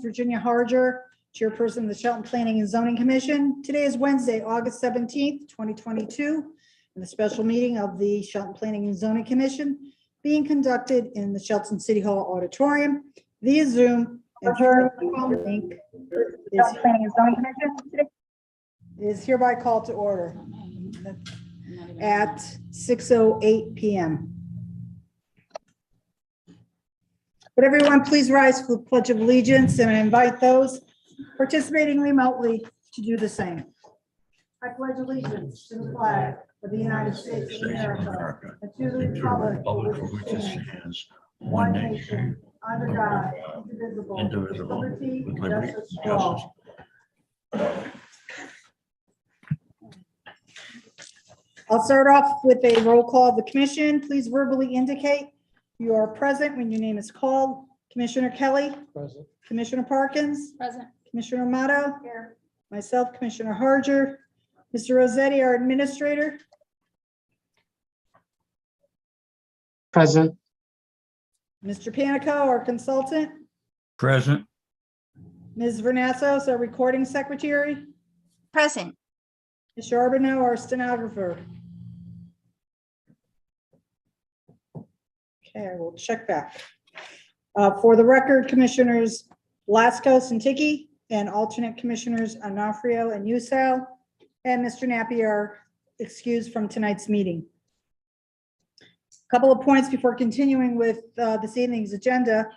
Virginia Harger, Chairperson of the Shelton Planning and Zoning Commission. Today is Wednesday, August 17th, 2022, and the special meeting of the Shelton Planning and Zoning Commission being conducted in the Shelton City Hall Auditorium via Zoom and through the phone link is hereby called to order at 6:08 p.m. Would everyone please rise for the Pledge of Allegiance, and I invite those participating remotely to do the same. I pledge allegiance to the flag of the United States of America and to the republic for which it stands, one nation, under God, indivisible, with liberty and justice for all. I'll start off with a roll call of the commission. Please verbally indicate you are present when your name is called. Commissioner Kelly? Present. Commissioner Parkins? Present. Commissioner Amato? Here. Myself, Commissioner Harger. Mr. Rossetti, our administrator. Present. Mr. Panico, our consultant. Present. Ms. Vernassos, our recording secretary. Present. Ms. Charbonneau, our stenographer. Okay, we'll check back. For the record, Commissioners Lascos and Tiki, and alternate Commissioners Onofrio and Usau, and Mr. Nappy are excused from tonight's meeting. A couple of points before continuing with this evening's agenda.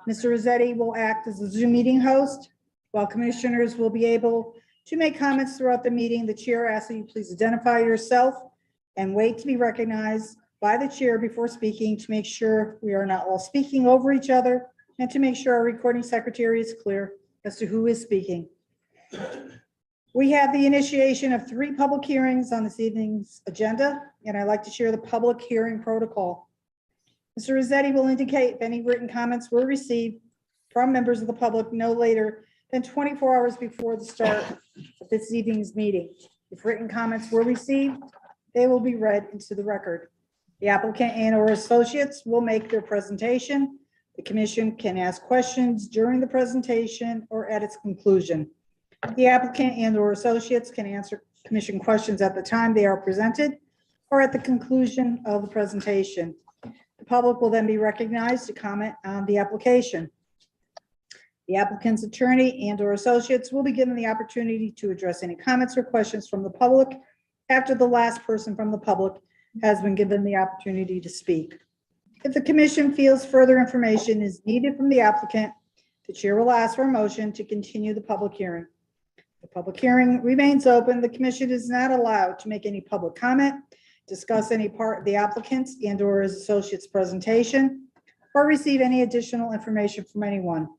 Mr. Rossetti will act as the Zoom meeting host. While Commissioners will be able to make comments throughout the meeting, the chair asks that you please identify yourself and wait to be recognized by the chair before speaking to make sure we are not all speaking over each other and to make sure our recording secretary is clear as to who is speaking. We have the initiation of 3 public hearings on this evening's agenda, and I'd like to share the public hearing protocol. Mr. Rossetti will indicate if any written comments were received from members of the public no later than 24 hours before the start of this evening's meeting. If written comments were received, they will be read into the record. The applicant and/or associates will make their presentation. The commission can ask questions during the presentation or at its conclusion. The applicant and/or associates can answer commission questions at the time they are presented or at the conclusion of the presentation. The public will then be recognized to comment on the application. The applicant's attorney and/or associates will be given the opportunity to address any comments or questions from the public after the last person from the public has been given the opportunity to speak. If the commission feels further information is needed from the applicant, the chair will ask for a motion to continue the public hearing. The public hearing remains open. The commission is not allowed to make any public comment, discuss any part of the applicant's and/or his associate's presentation, or receive any additional information from anyone.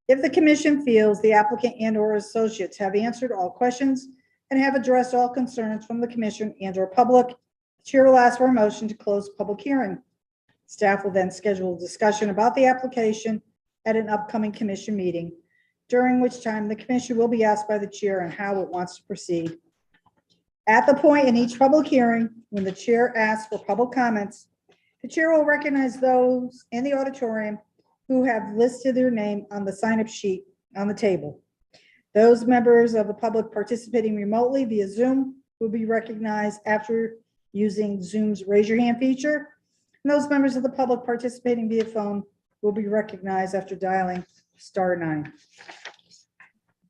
If the commission feels the applicant and/or associates have answered all questions and have addressed all concerns from the commission and/or public, the chair will ask for a motion to close public hearing. Staff will then schedule a discussion about the application at an upcoming commission meeting, during which time the commission will be asked by the chair on how it wants to proceed. At the point in each public hearing, when the chair asks for public comments, the chair will recognize those in the auditorium who have listed their name on the sign-up sheet on the table. Those members of the public participating remotely via Zoom will be recognized after using Zoom's raise your hand feature. And those members of the public participating via phone will be recognized after dialing *9.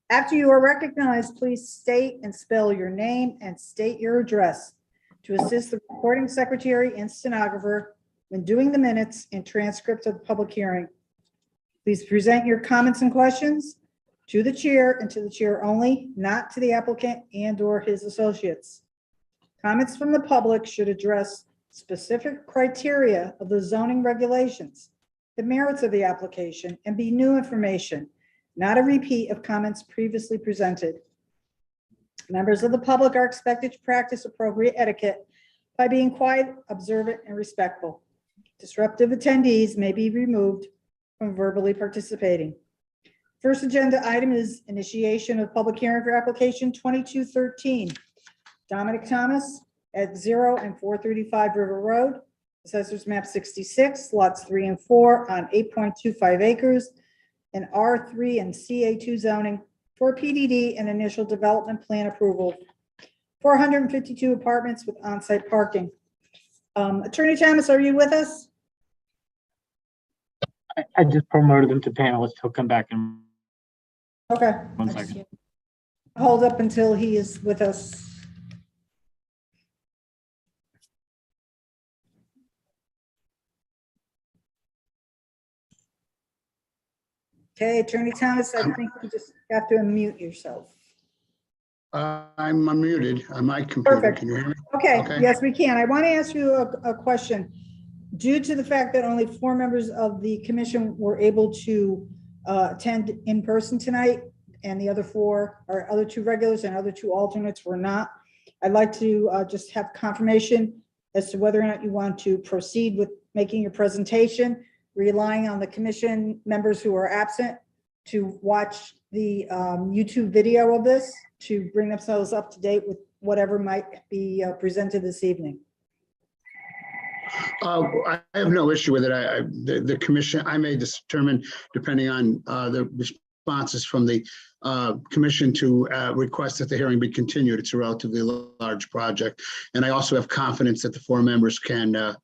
After you are recognized, please state and spell your name and state your address to assist the recording secretary and stenographer when doing the minutes and transcript of the public hearing. Please present your comments and questions to the chair and to the chair only, not to the applicant and/or his associates. Comments from the public should address specific criteria of the zoning regulations, the merits of the application, and be new information, not a repeat of comments previously presented. Members of the public are expected to practice appropriate etiquette by being quiet, observant, and respectful. Disruptive attendees may be removed from verbally participating. First agenda item is initiation of public hearing for application 2213. Dominic Thomas at 0 and 435 River Road, Assessors map 66, lots 3 and 4 on 8.25 acres and R3 and CA2 zoning for PDD and initial development plan approval for 152 apartments with on-site parking. Attorney Thomas, are you with us? I just promoted him to panelist. He'll come back in Okay. 1 second. Hold up until he is with us. Okay, Attorney Thomas, I think you just have to unmute yourself. I'm unmuted on my computer. Perfect. Can you hear me? Okay, Okay. yes, we can. I want to ask you a question. Due to the fact that only 4 members of the commission were able to attend in person tonight, and the other 4, or other 2 regulars and other 2 alternates were not, I'd like to just have confirmation as to whether or not you want to proceed with making your presentation, relying on the commission members who are absent to watch the YouTube video of this to bring themselves up to date with whatever might be presented this evening. I have no issue with it. The commission, I may determine, depending on the responses from the commission, to request that the hearing be continued. It's a relatively large project. And I also have confidence that the 4 members can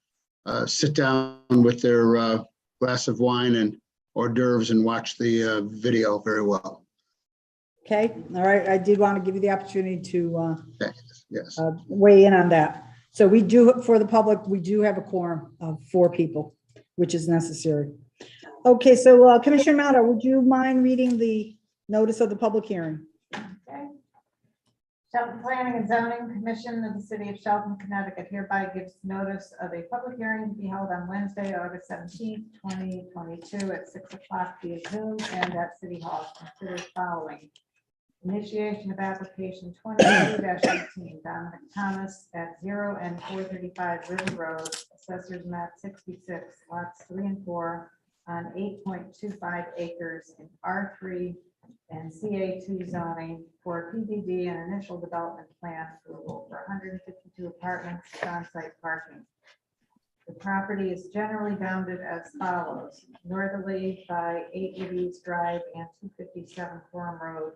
sit down with their glass of wine and hors d'oeuvres and watch the video very well. Okay, all right. I did want to give you the opportunity to Yes. weigh in on that. So we do, for the public, we do have a quorum of 4 people, which is necessary. Okay, so Commissioner Mata, would you mind reading the notice of the public hearing? Okay. Shelton Planning and Zoning Commission of the City of Shelton, Connecticut hereby gives notice of a public hearing to be held on Wednesday, August 17th, 2022 at 6 o'clock via Zoom and at City Hall. Consider following. Initiation of application 22-18, Dominic Thomas at 0 and 435 River Road, Assessors Map 66, lots 3 and 4 on 8.25 acres in R3 and CA2 zoning for PDD and initial development plan approval for 152 apartments with on-site parking. The property is generally bounded as follows: northerly by 8 East Drive and 257 Forum Road,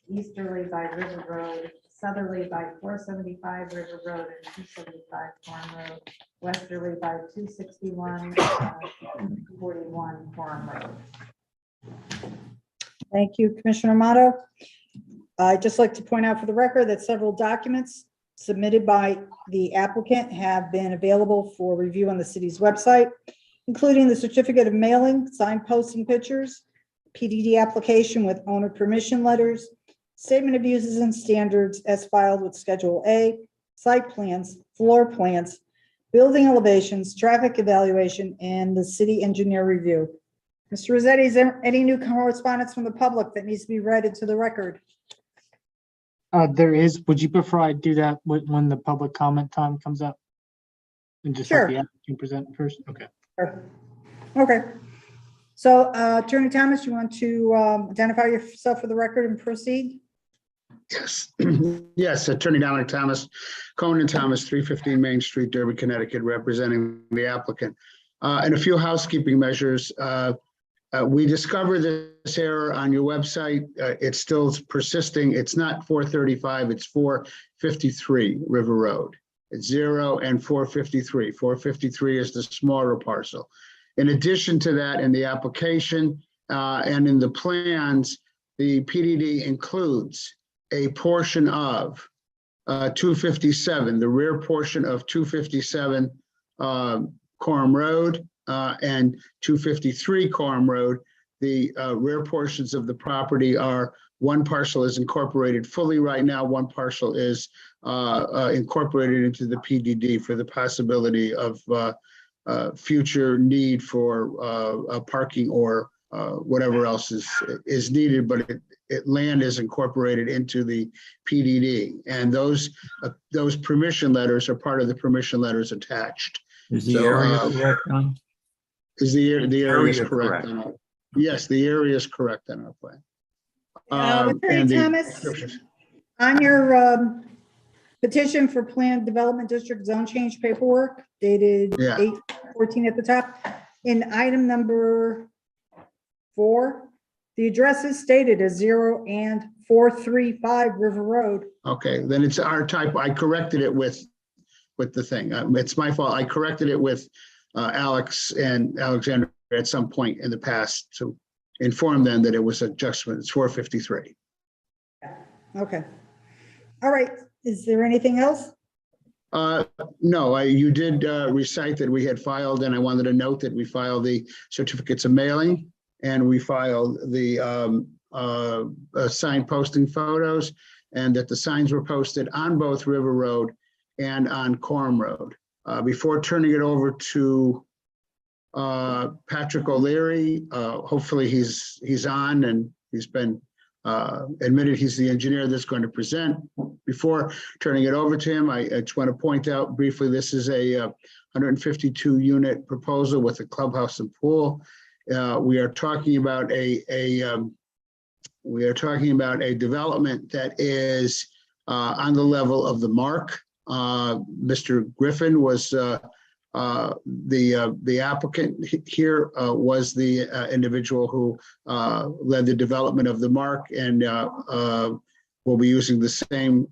easterly by River Road, southerly by 475 River Road and 275 Forum Road, westerly by 261, 41 Forum Road. Thank you, Commissioner Amato. I'd just like to point out for the record that several documents submitted by the applicant have been available for review on the city's website, including the certificate of mailing, signed posting pictures, PDD application with owner permission letters, statement of uses and standards as filed with Schedule A, site plans, floor plans, building elevations, traffic evaluation, and the city engineer review. Mr. Rossetti, is there any new correspondence from the public that needs to be read into the record? There is. Would you prefer I do that when the public comment time comes up? And just let Sure. the applicant present first? Okay. Sure. Okay. So Attorney Thomas, you want to identify yourself for the record and proceed? Yes. Yes, Attorney Dominic Thomas, Conan Thomas, 315 Main Street, Derby, Connecticut, representing the applicant. And a few housekeeping measures. We discovered this error on your website. It's still persisting. It's not 435, it's 453 River Road. It's 0 and 453. 453 is the smaller parcel. In addition to that, in the application and in the plans, the PDD includes a portion of 257, the rear portion of 257 Coram Road, and 253 Coram Road. The rear portions of the property are, one parcel is incorporated fully right now, one parcel is incorporated into the PDD for the possibility of future need for parking or whatever else is needed, but land is incorporated into the PDD. And those permission letters are part of the permission letters attached. Is the area correct on? Is the area is Area correct? correct. Yes, the area is correct on our plan. Attorney And the Thomas, descriptions. on your petition for planned development district zone change paperwork dated Yeah. 8/14 at the top, in item number 4, The address is stated as 0 and 435 River Road. Okay, then it's our typo. I corrected it with the thing. It's my fault. I corrected it with Alex and Alexander at some point in the past to inform them that it was adjustment. It's 453. Okay. All right. Is there anything else? No, you did recite that we had filed, and I wanted to note that we filed the certificates of mailing and we filed the sign posting photos, and that the signs were posted on both River Road and on Coram Road. Before turning it over to Patrick O'Leary, hopefully he's on, and he's been admitted he's the engineer that's going to present. Before turning it over to him, I just want to point out briefly, this is a 152 unit proposal with a clubhouse and pool. We are talking about a development that is on the level of the Mark. Mr. Griffin was the applicant here, was the individual who led the development of the Mark, and will be using the same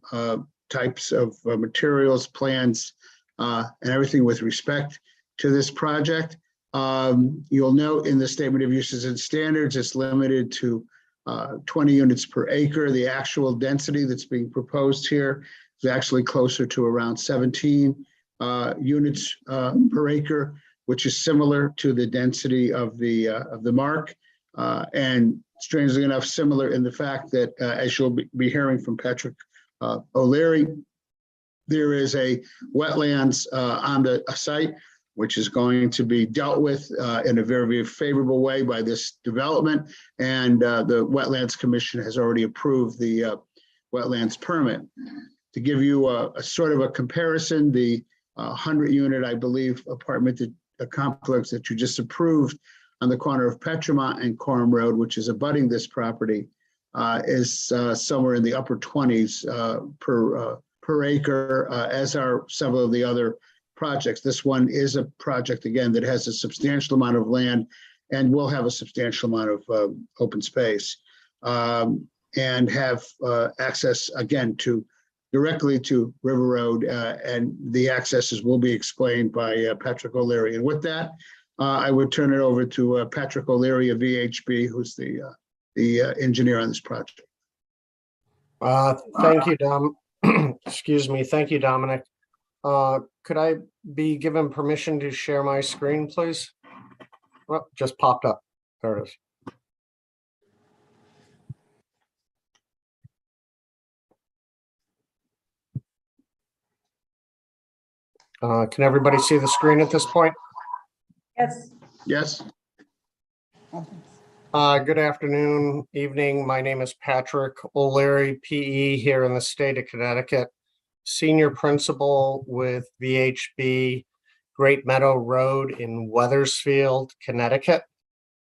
types of materials, plans, and everything with respect to this project. You'll note in the statement of uses and standards, it's limited to 20 units per acre. The actual density that's being proposed here is actually closer to around 17 units per acre, which is similar to the density of the Mark, and strangely enough, similar in the fact that, as you'll be hearing from Patrick O'Leary, there is a wetlands on the site, which is going to be dealt with in a very, very favorable way by this development. And the Wetlands Commission has already approved the wetlands permit. To give you a sort of a comparison, the 100 unit, I believe, apartment complex that you just approved on the corner of Petromont and Coram Road, which is abutting this property, is somewhere in the upper 20s per acre, as are some of the other projects. This one is a project, again, that has a substantial amount of land and will have a substantial amount of open space, and have access, again, directly to River Road, and the accesses will be explained by Patrick O'Leary. And with that, I would turn it over to Patrick O'Leary of VHB, who's the engineer on this project. Thank you, Dom. Excuse me. Thank you, Dominic. Could I be given permission to share my screen, please? Well, just popped up. There it is. Can everybody see the screen at this point? Yes. Yes. Good afternoon, evening. My name is Patrick O'Leary, PE, here in the state of Connecticut, senior principal with VHB Great Meadow Road in Weathersfield, Connecticut.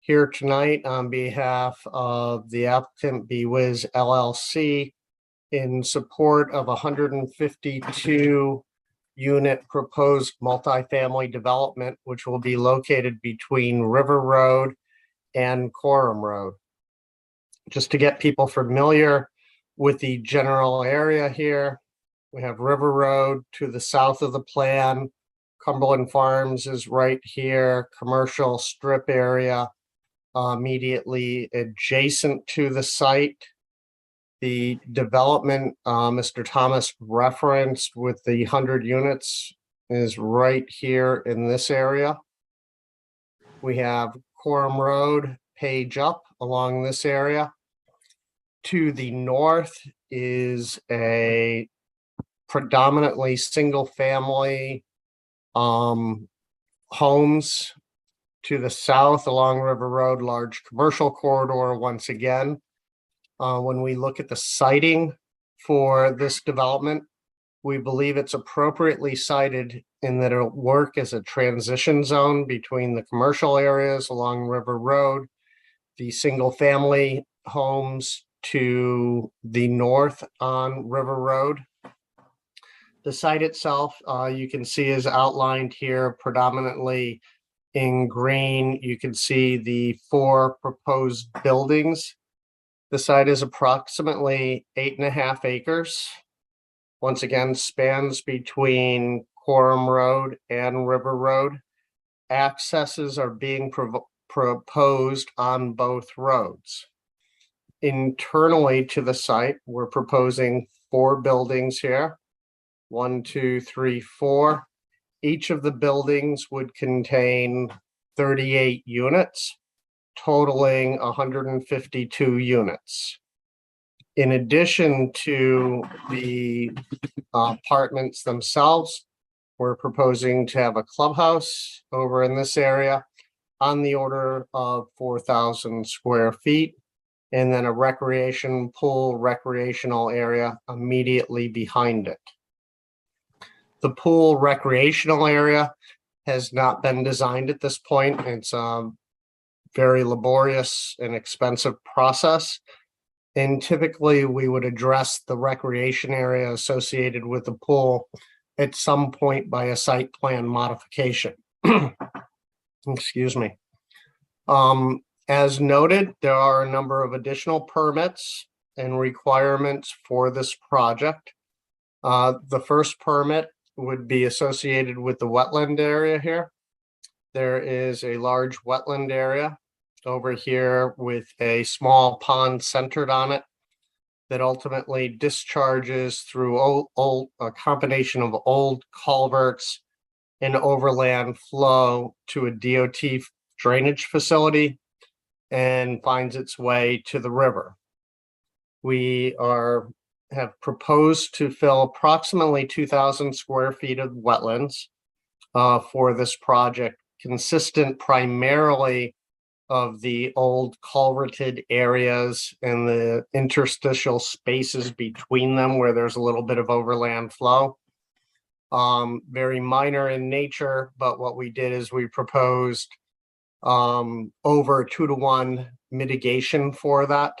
Here tonight on behalf of the applicant BWiz LLC in support of 152 unit proposed multifamily development, which will be located between River Road and Coram Road. Just to get people familiar with the general area here, we have River Road to the south of the plan. Cumberland Farms is right here, commercial strip area immediately adjacent to the site. The development Mr. Thomas referenced with the 100 units is right here in this area. We have Coram Road, page up along this area. To the north is a predominantly single family homes. To the south along River Road, large commercial corridor once again. When we look at the siting for this development, we believe it's appropriately sited in that it'll work as a transition zone between the commercial areas along River Road, the single family homes to the north on River Road. The site itself, you can see is outlined here, predominantly In green, you can see the 4 proposed buildings. The site is approximately 8.5 acres. Once again, spans between Quorum Road and River Road. Accesses are being proposed on both roads. Internally to the site, we're proposing 4 buildings here. 1, 2, 3, 4. Each of the buildings would contain 38 units, totaling 152 units. In addition to the apartments themselves, we're proposing to have a clubhouse over in this area on the order of 4,000 square feet, and then a recreation pool, recreational area immediately behind it. The pool recreational area has not been designed at this point. It's a very laborious and expensive process. And typically we would address the recreation area associated with the pool at some point by a site plan modification. Excuse me. As noted, there are a number of additional permits and requirements for this project. The first permit would be associated with the wetland area here. There is a large wetland area over here with a small pond centered on it that ultimately discharges through a combination of old culverts and overland flow to a DOT drainage facility and finds its way to the river. We have proposed to fill approximately 2,000 square feet of wetlands for this project, consistent primarily of the old culverted areas and the interstitial spaces between them where there's a little bit of overland flow. Very minor in nature, but what we did is we proposed over 2-to-1 mitigation for that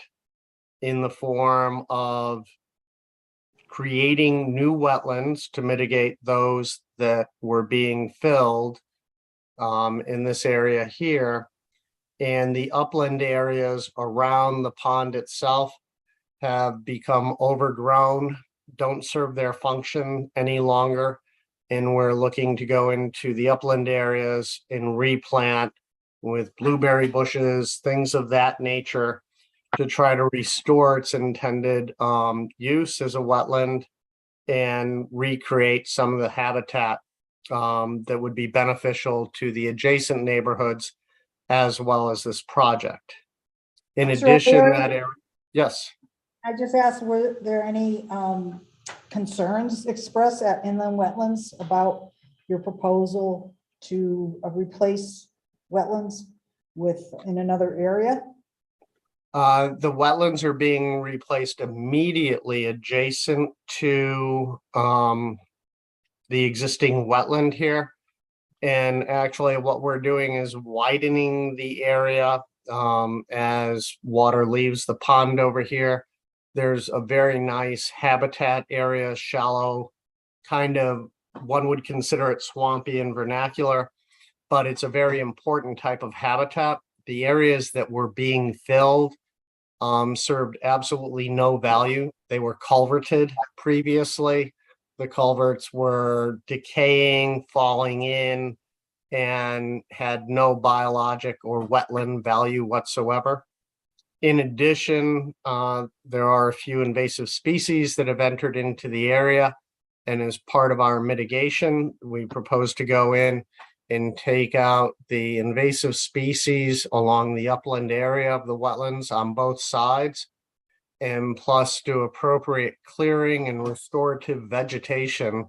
in the form of creating new wetlands to mitigate those that were being filled in this area here. And the upland areas around the pond itself have become overgrown, don't serve their function any longer. And we're looking to go into the upland areas and replant with blueberry bushes, things of that nature, to try to restore its intended use as a wetland and recreate some of the habitat that would be beneficial to the adjacent neighborhoods as well as this project. In Mr. addition, O'Leary? that area, yes. I just asked, were there any concerns expressed at inland wetlands about your proposal to replace wetlands in another area? The wetlands are being replaced immediately adjacent to the existing wetland here. And actually what we're doing is widening the area as water leaves the pond over here. There's a very nice habitat area, shallow, kind of, one would consider it swampy and vernacular, but it's a very important type of habitat. The areas that were being filled served absolutely no value. They were culverted previously. The culverts were decaying, falling in, and had no biologic or wetland value whatsoever. In addition, there are a few invasive species that have entered into the area. And as part of our mitigation, we propose to go in and take out the invasive species along the upland area of the wetlands on both sides, and plus do appropriate clearing and restorative vegetation.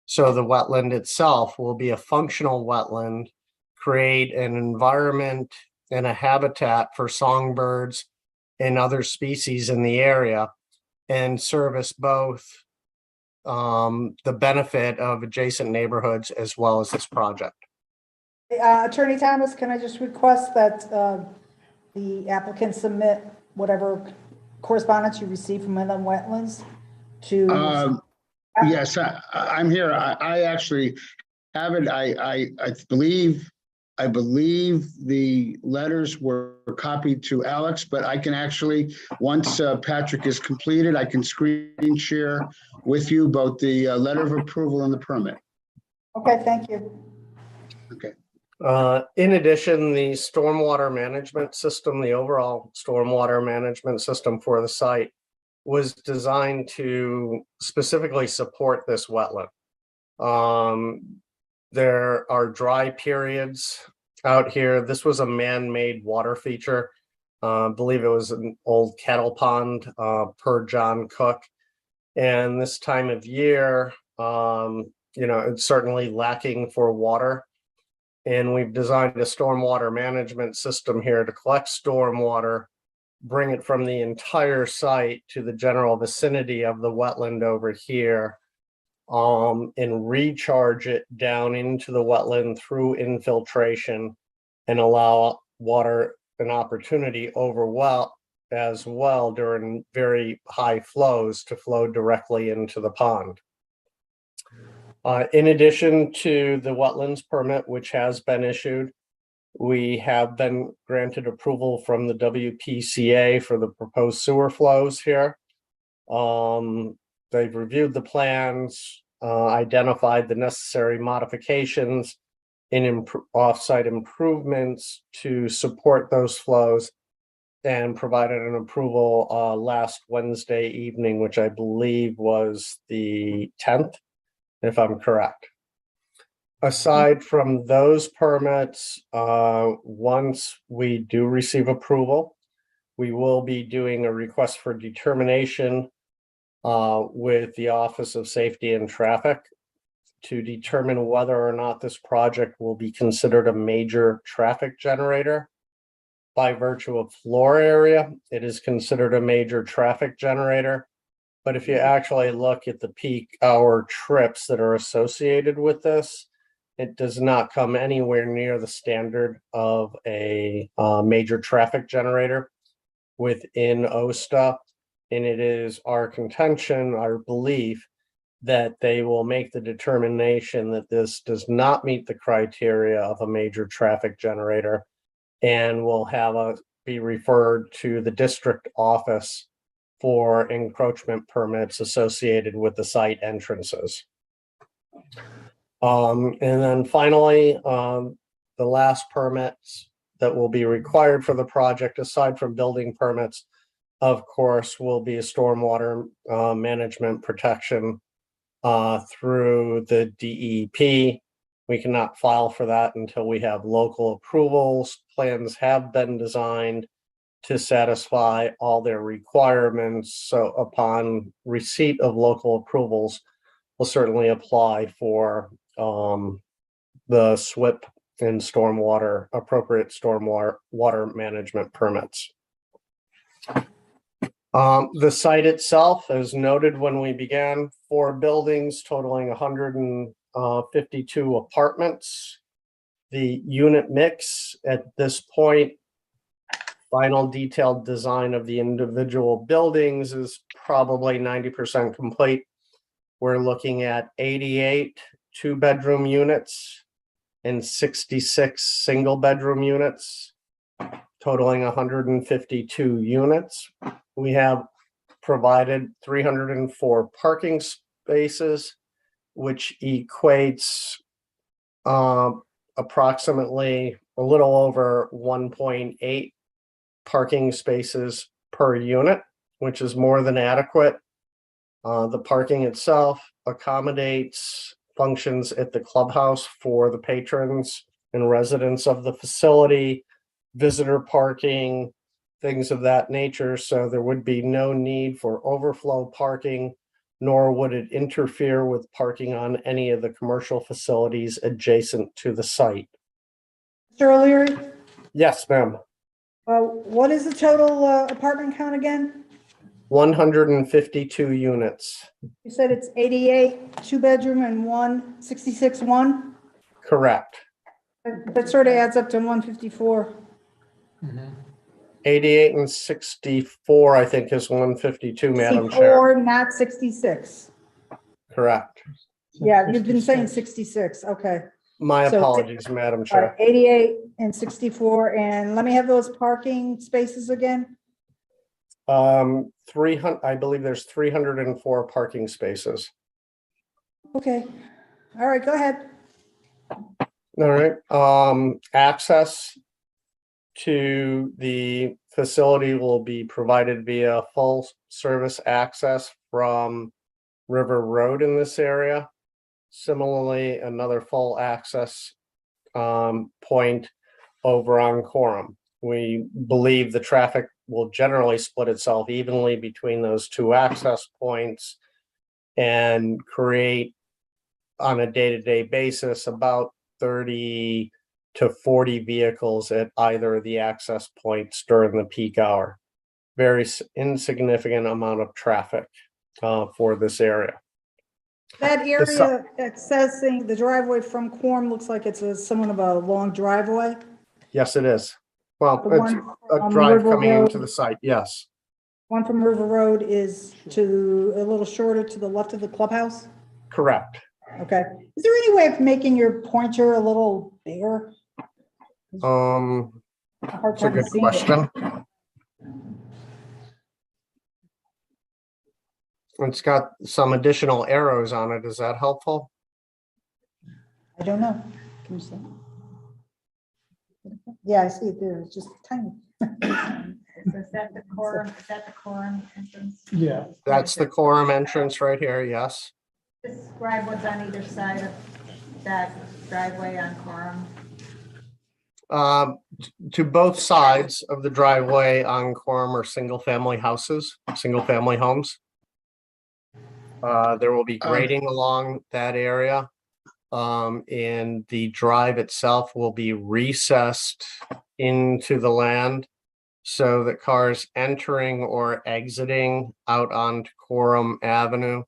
So the wetland itself will be a functional wetland, create an environment and a habitat for songbirds and other species in the area, and service both the benefit of adjacent neighborhoods as well as this project. Attorney Thomas, can I just request that the applicant submit whatever correspondence you receive from inland wetlands to? Yes, I'm here. I actually have it. I believe I believe the letters were copied to Alex, but I can actually, once Patrick is completed, I can screen share with you both the letter of approval and the permit. Okay, thank you. Okay. In addition, the stormwater management system, the overall stormwater management system for the site was designed to specifically support this wetland. There are dry periods out here. This was a man-made water feature. I believe it was an old cattle pond per John Cook. And this time of year, it's certainly lacking for water. And we've designed a stormwater management system here to collect stormwater, bring it from the entire site to the general vicinity of the wetland over here, and recharge it down into the wetland through infiltration and allow water an opportunity as well during very high flows to flow directly into the pond. In addition to the wetlands permit, which has been issued, we have been granted approval from the WPCA for the proposed sewer flows here. They've reviewed the plans, identified the necessary modifications in off-site improvements to support those flows, and provided an approval last Wednesday evening, which I believe was the 10th, if I'm correct. Aside from those permits, once we do receive approval, we will be doing a request for determination with the Office of Safety and Traffic to determine whether or not this project will be considered a major traffic generator. By virtue of floor area, it is considered a major traffic generator. But if you actually look at the peak hour trips that are associated with this, it does not come anywhere near the standard of a major traffic generator within OSTA. And it is our contention, our belief, that they will make the determination that this does not meet the criteria of a major traffic generator, and will have be referred to the district office for encroachment permits associated with the site entrances. And then finally, the last permits that will be required for the project, aside from building permits, of course, will be a stormwater management protection through the DEP. We cannot file for that until we have local approvals. Plans have been designed to satisfy all their requirements. So upon receipt of local approvals, we'll certainly apply for the SWIP and appropriate stormwater management permits. The site itself, as noted when we began, 4 buildings totaling 152 apartments. The unit mix at this point, final detailed design of the individual buildings is probably 90% complete. We're looking at 88 2-bedroom units and 66 single-bedroom units, totaling 152 units. We have provided 304 parking spaces, which equates approximately a little over 1.8 parking spaces per unit, which is more than adequate. The parking itself accommodates functions at the clubhouse for the patrons and residents of the facility, visitor parking, things of that nature. So there would be no need for overflow parking, nor would it interfere with parking on any of the commercial facilities adjacent to the site. Mr. O'Leary, Yes, ma'am. what is the total apartment count again? 152 units. You said it's 88 2-bedroom and 166 1? Correct. That sort of adds up to 154. 88 and 64, I think, is 152, Madam Chair. 64, not 66. Correct. Yeah, you've been saying 66. Okay. My So- apologies, Madam All right, Chair. 88 and 64, and let me have those parking spaces again. 300, I believe there's 304 parking spaces. Okay, all right, go ahead. All right, access to the facility will be provided via full service access from River Road in this area. Similarly, another full access point over on Quorum. We believe the traffic will generally split itself evenly between those two access points and create on a day-to-day basis about 30 to 40 vehicles at either of the access points during the peak hour. Very insignificant amount of traffic for this area. That si- area accessing the driveway from Quorum looks like it's somewhat of a long driveway. Yes, it is. Well, The it's one a from drive River coming into Road- the site, yes. One from River Road is to a little shorter to the left of the clubhouse. Correct. Okay. Is there any way of making your pointer a little bigger? Hard It's a time good seeing it. question. It's got some additional arrows on it. Is that helpful? I don't know. Can you see? Yeah, I see it there. It's just tiny. Is that the quorum entrance? Yeah. That's the Quorum entrance right here, yes. Describe what's on either side of that driveway on quorum. To both sides of the driveway on Quorum are single-family houses, single-family homes. There will be grading along that area. And the drive itself will be recessed into the land so that cars entering or exiting out onto Quorum Avenue,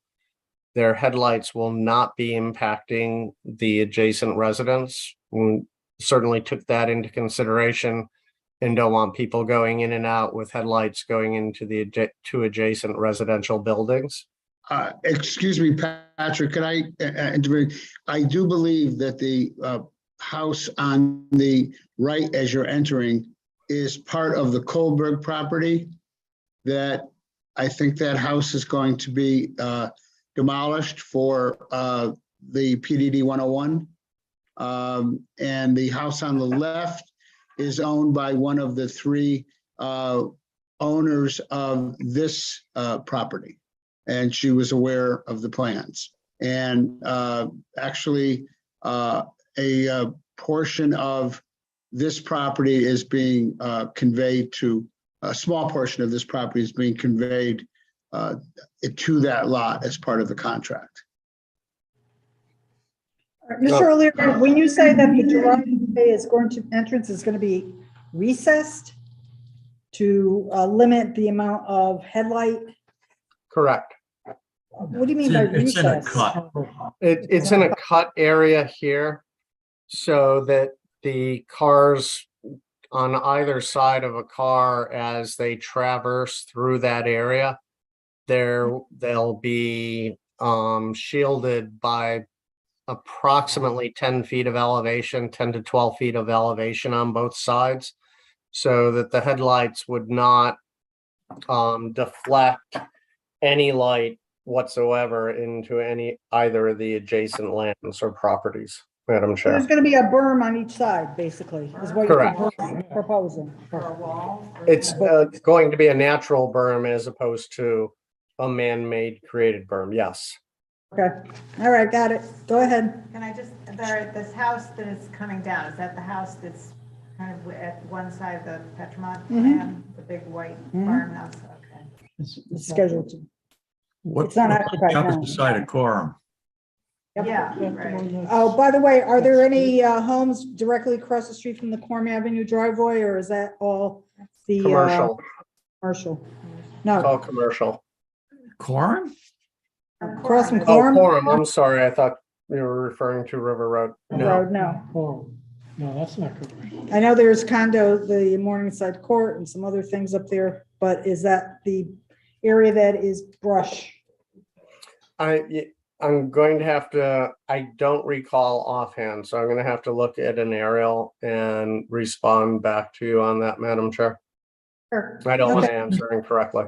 their headlights will not be impacting the adjacent residents. We certainly took that into consideration and don't want people going in and out with headlights going into the two adjacent residential buildings. Excuse me, Patrick, could I, I do believe that the house on the right as you're entering is part of the Kohlberg property, that I think that house is going to be demolished for the PDD 101. And the house on the left is owned by one of the three owners of this property. And she was aware of the plans. And actually, a portion of this property is being conveyed to, a small portion of this property is being conveyed to that lot as part of the contract. Mr. O'Leary, when you say that the driveway is going to, entrance is going to be recessed to limit the amount of headlight, Correct. what do you mean by It's in a recess? cut. It's in a cut area here so that the cars on either side of a car, as they traverse through that area, they'll be shielded by approximately 10 feet of elevation, 10 to 12 feet of elevation on both sides, so that the headlights would not deflect any light whatsoever into either of the adjacent lands or properties, Madam So Chair. there's going to be a berm on each side, basically, is what you're Correct. proposing. For a wall? It's going to be a natural berm as opposed to a man-made created berm, yes. Okay, all right, got it. Go ahead. Can I just, this house that is coming down, is that the house that's kind of at one side of the Petromont plan, the big white farmhouse? Okay. It's scheduled to. What, It's not occupied now. opposite side of Quorum? Yep. Yeah, right. Oh, by the way, are there any homes directly across the street from the Quorum Avenue driveway, or is that all the? Commercial, Commercial. it's No, all commercial. Quorum? across from Oh, Quorum Quorum, I'm sorry, I thought you were referring to River Road. No, Road, no. Oh, no, that's not good. I know there's condo, the Morningside Court and some other things up there, but is that the area that is brush? I'm going to have to, I don't recall offhand, so I'm going to have to look at an aerial and respond back to you on that, Madam Chair. Sure. I don't want Okay. to answer incorrectly.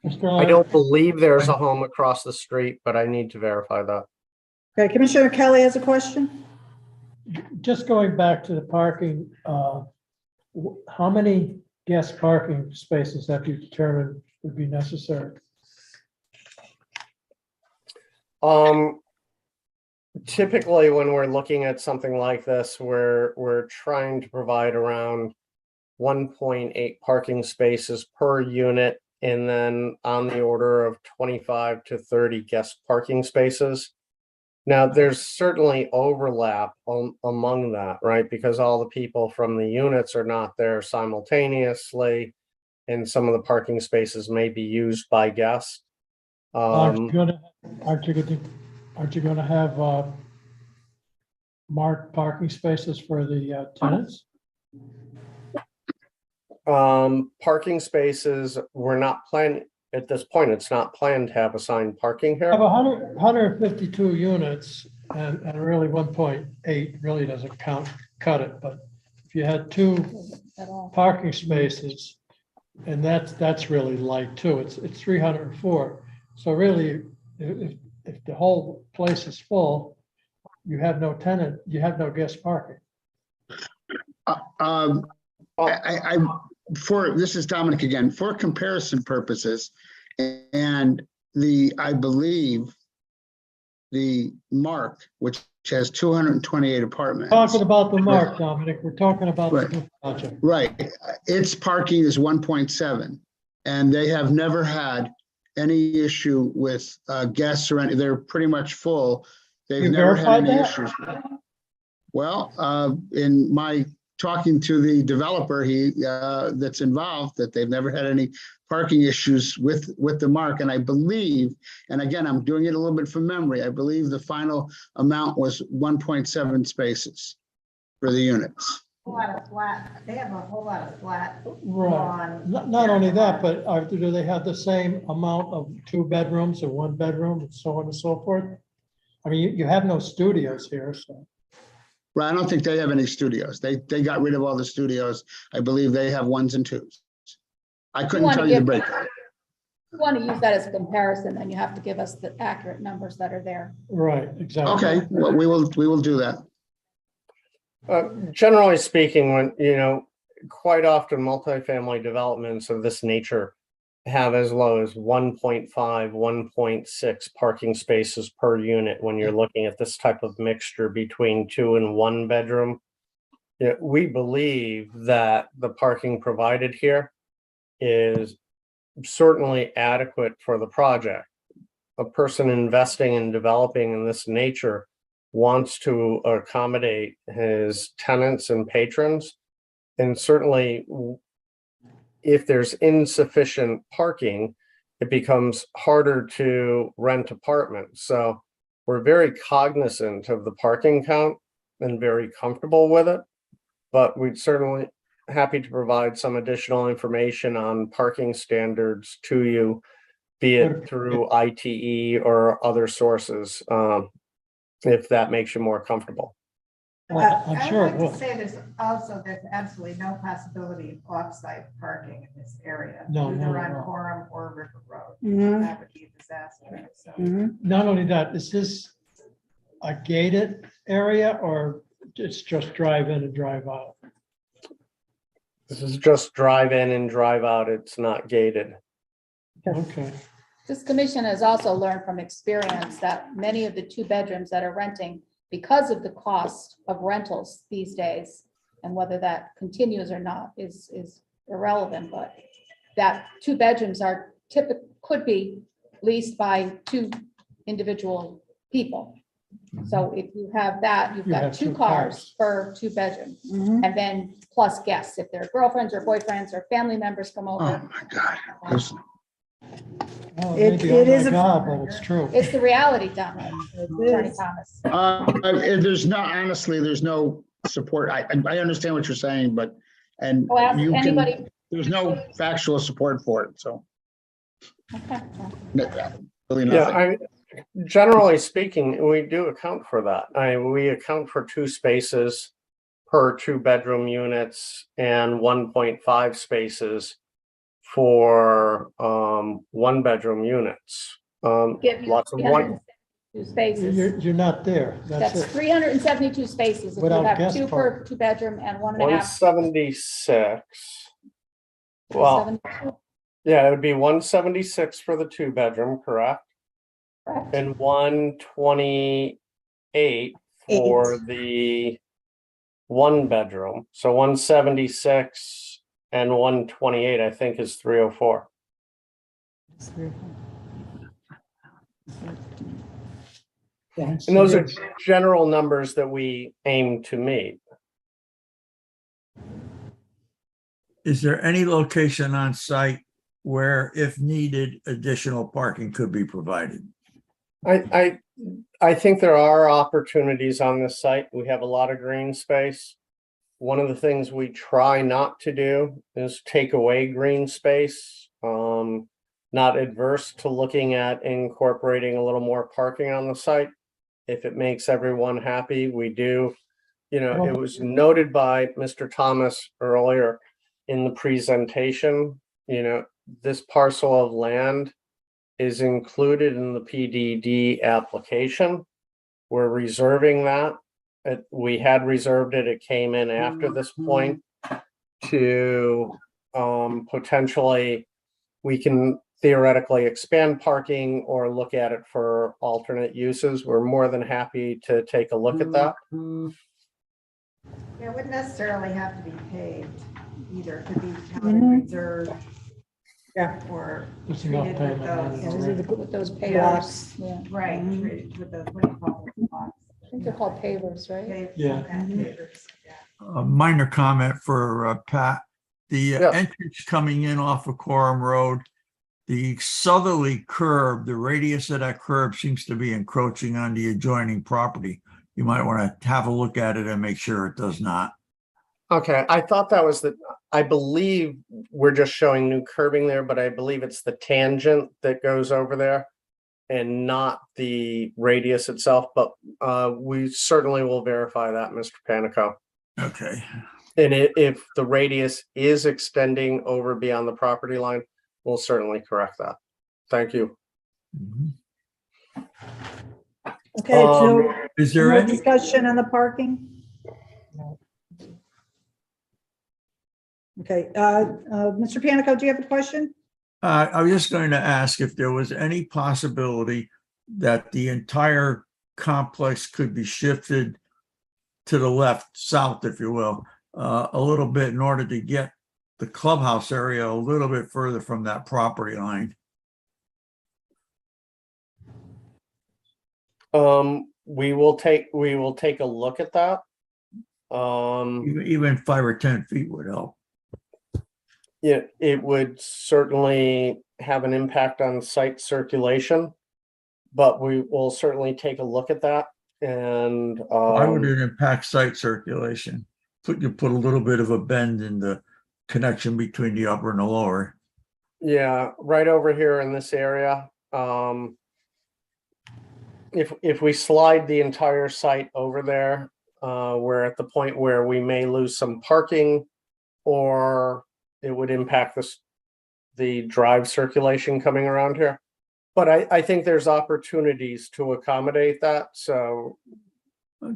Mr. I O'Leary? don't believe there's a home across the street, but I need to verify that. Okay, Commissioner Kelly has a question. Just going back to the parking, how many guest parking spaces have you determined would be necessary? Typically, when we're looking at something like this, we're trying to provide around 1.8 parking spaces per unit, and then on the order of 25 to 30 guest parking spaces. Now, there's certainly overlap among that, right? Because all the people from the units are not there simultaneously, and some of the parking spaces may be used by guests. Aren't you gonna have marked parking spaces for the tenants? Parking spaces, we're not planning, at this point, it's not planned to have assigned parking Have here. 152 units and really 1.8 really doesn't cut it, but if you had 2 parking spaces, and that's really light too, it's 304. So really, if the whole place is full, you have no tenant, you have no guest parking. This is Dominic again, for comparison purposes, and I believe the Mark, which has 228 apartments. Talking about the Mark, Dominic, we're talking about the Right. new project. Right, its parking is 1.7, and they have never had any issue with guests or any, they're pretty much full. They've You never had verified any that? issues. Well, in my talking to the developer, that's involved, that they've never had any parking issues with the Mark. And I believe, and again, I'm doing it a little bit from memory, I believe the final amount was 1.7 spaces for the units. A lot of flat, they have a whole lot of flat Right. lawn. Not only that, but do they have the same amount of 2 bedrooms or 1 bedroom and so on and so forth? I mean, you have no studios here, so. Right, I don't think they have any studios. They got rid of all the studios. I believe they have 1s and 2s. I couldn't wanna tell you the give- breakdown. If you want to use that as a comparison, then you have to give us the accurate numbers that are there. Right, exactly. Okay, well, we will do that. Generally speaking, when, quite often multifamily developments of this nature have as low as 1.5, 1.6 parking spaces per unit when you're looking at this type of mixture between 2 and 1 bedroom. Yeah, we believe that the parking provided here is certainly adequate for the project. A person investing in developing in this nature wants to accommodate his tenants and patrons. And certainly, if there's insufficient parking, it becomes harder to rent apartments. So we're very cognizant of the parking count and very comfortable with it. But we'd certainly happy to provide some additional information on parking standards to you, be it through ITE or other sources, if that makes you more comfortable. Well, I'm I sure would it like will. to say there's absolutely no possibility of off-site parking in this area. No, not Either at on all. Coram or River Road. Mhm. That would be a disaster, so. Not only that, is this a gated area or it's just drive in and drive out? This is just drive in and drive out. It's not gated. Okay. This commission has also learned from experience that many of the 2 bedrooms that are renting, because of the cost of rentals these days, and whether that continues or not is irrelevant, but that 2 bedrooms are could be leased by 2 individual people. So if you have that, you've You got have 2 2 cars cars. per 2 bedroom, Mhm. and then plus guests, if they're girlfriends or boyfriends or family members come Oh, over. my God. Listen, Well, It- maybe it on is my a- job, but it's true. It's the reality, Dominic, Attorney is. Thomas. there's no support. I understand what you're saying, but, and Oh, ask you can, anybody. there's no factual support for it, so. Okay. Really Yeah, nothing. Generally speaking, we do account for that. We account for 2 spaces per 2-bedroom units and 1.5 spaces for 1-bedroom units. Give you Lots of one, 372 spaces. You're not there. That's That's it. 372 spaces. If you Without have guest 2 per 2-bedroom and 1.5. 176. Well, 72, yeah, it would be 176 for the 2-bedroom, correct? correct? And 128 for the 1-bedroom. So 176 and 128, I think, is 304. And those are general numbers that we aim to meet. Is there any location on site where, if needed, additional parking could be provided? I think there are opportunities on this site. We have a lot of green space. One of the things we try not to do is take away green space. Not adverse to looking at incorporating a little more parking on the site. If it makes everyone happy, we do. You know, it was noted by Mr. Thomas earlier in the presentation, you know, this parcel of land is included in the PDD application. We're reserving that. We had reserved it. It came in after this point to potentially, we can theoretically expand parking or look at it for alternate uses. We're more than happy to take a look at that. Yeah, it wouldn't necessarily have to be paved either. It could be Mhm. reserved. Yeah. Or There's enough treated payment with on it those, already. With those Blocks. pavers, yeah. right, Mhm. treated with those, what do you call those blocks? I think they're called pavers, right? Paved- Yeah. pavers, yeah. A minor comment for Pat. The Yeah. entrance coming in off of Coram Road, the southerly curb, the radius of that curb seems to be encroaching on the adjoining property. You might want to have a look at it and make sure it does not. Okay, I thought that was I believe we're just showing new curbing there, but I believe it's the tangent that goes over there and not the radius itself, but we certainly will verify that, Mr. Panico. Okay. And if the radius is extending over beyond the property line, we'll certainly correct that. Thank you. Mhm. Okay, so Is there more any, discussion on the parking? Okay, Mr. Panico, do you have a question? I was just going to ask if there was any possibility that the entire complex could be shifted to the left, south, if you will, a little bit in order to get the clubhouse area a little bit further from that property line. We will take a look at that. Even 5 or 10 feet would help. Yeah, it would certainly have an impact on site circulation, but we will certainly take a look at that. And Why would it impact site circulation? You put a little bit of a bend in the connection between the upper and the lower. yeah, right over here in this area. If we slide the entire site over there, we're at the point where we may lose some parking, or it would impact the drive circulation coming around here. But I think there's opportunities to accommodate that. So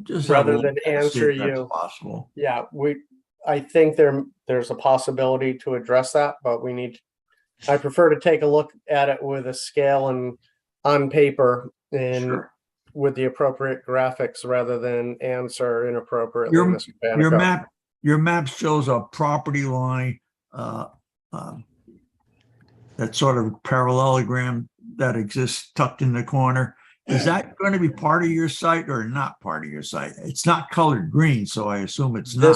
Just have a rather look than at it, see answer if that's you, possible. yeah, I think there's a possibility to address that, but I prefer to take a look at it with a scale and on paper and Sure. with the appropriate graphics rather than answer inappropriately, Your, Mr. your Panico. your map shows a property line, that sort of parallelogram that exists tucked in the corner. Is that going to be part of your site or not part of your site? It's not colored green, so I assume it's not.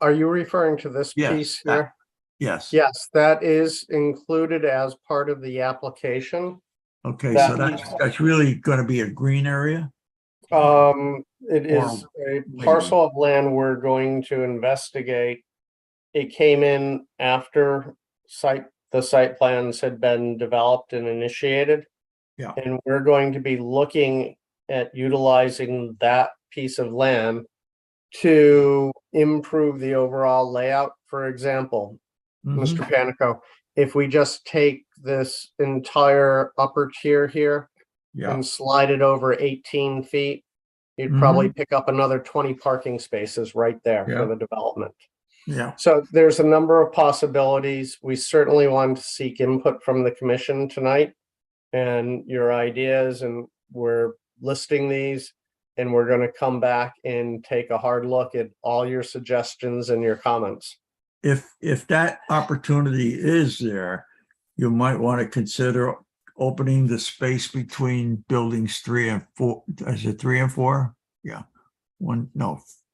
Are you referring to this Yes, piece here? Yes. Yes, that is included as part of the application. Okay, That so that's really going to be a green area? It is a parcel of land we're going to investigate. It came in after the site plans had been developed and initiated. Yeah. And we're going to be looking at utilizing that piece of land to improve the overall layout. For example, Mhm. Mr. Panico, if we just take this entire upper tier here Yeah, and slide it over 18 feet, you'd Mhm. probably pick up another 20 parking spaces right there Yeah. for the development. yeah, So there's a number of possibilities. We certainly want to seek input from the commission tonight and your ideas, and we're listing these. And we're going to come back and take a hard look at all your suggestions and your comments. if that opportunity is there, you might want to consider opening the space between buildings 3 and 4. Is it 3 and 4? Yeah. 1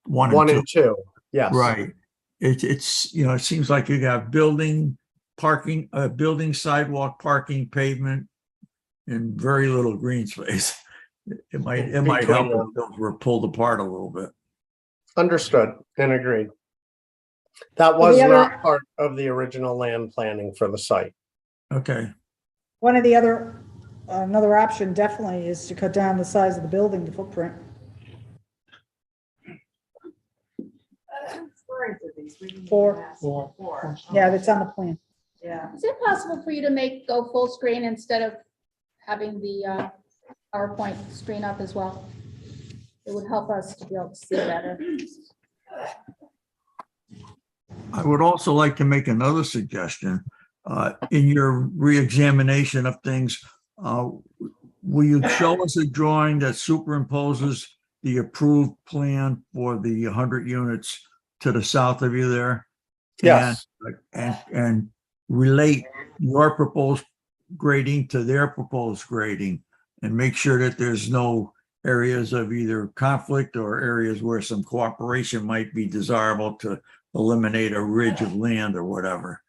One and and two, yes. Right. It's, it seems like you got building, parking, building, sidewalk, parking, pavement, and very little green space. It might Between help if them. those were pulled apart a little bit. Understood and agreed. That Well, was the other- not part of the original land planning for the site. Okay. One of the other, another option definitely is to cut down the size of the building, the footprint. Four. Four. Yeah, that's on the plan. Yeah. Is it possible for you to go full screen instead of having the PowerPoint screen up as well? It would help us to be able to see better. I would also like to make another suggestion. In your reexamination of things, will you show us a drawing that superimposes the approved plan for the 100 units to the south of you there? Yes, And relate your proposed grading to their proposed grading, and make sure that there's no areas of either conflict or areas where some cooperation might be desirable to eliminate a ridge of land or whatever.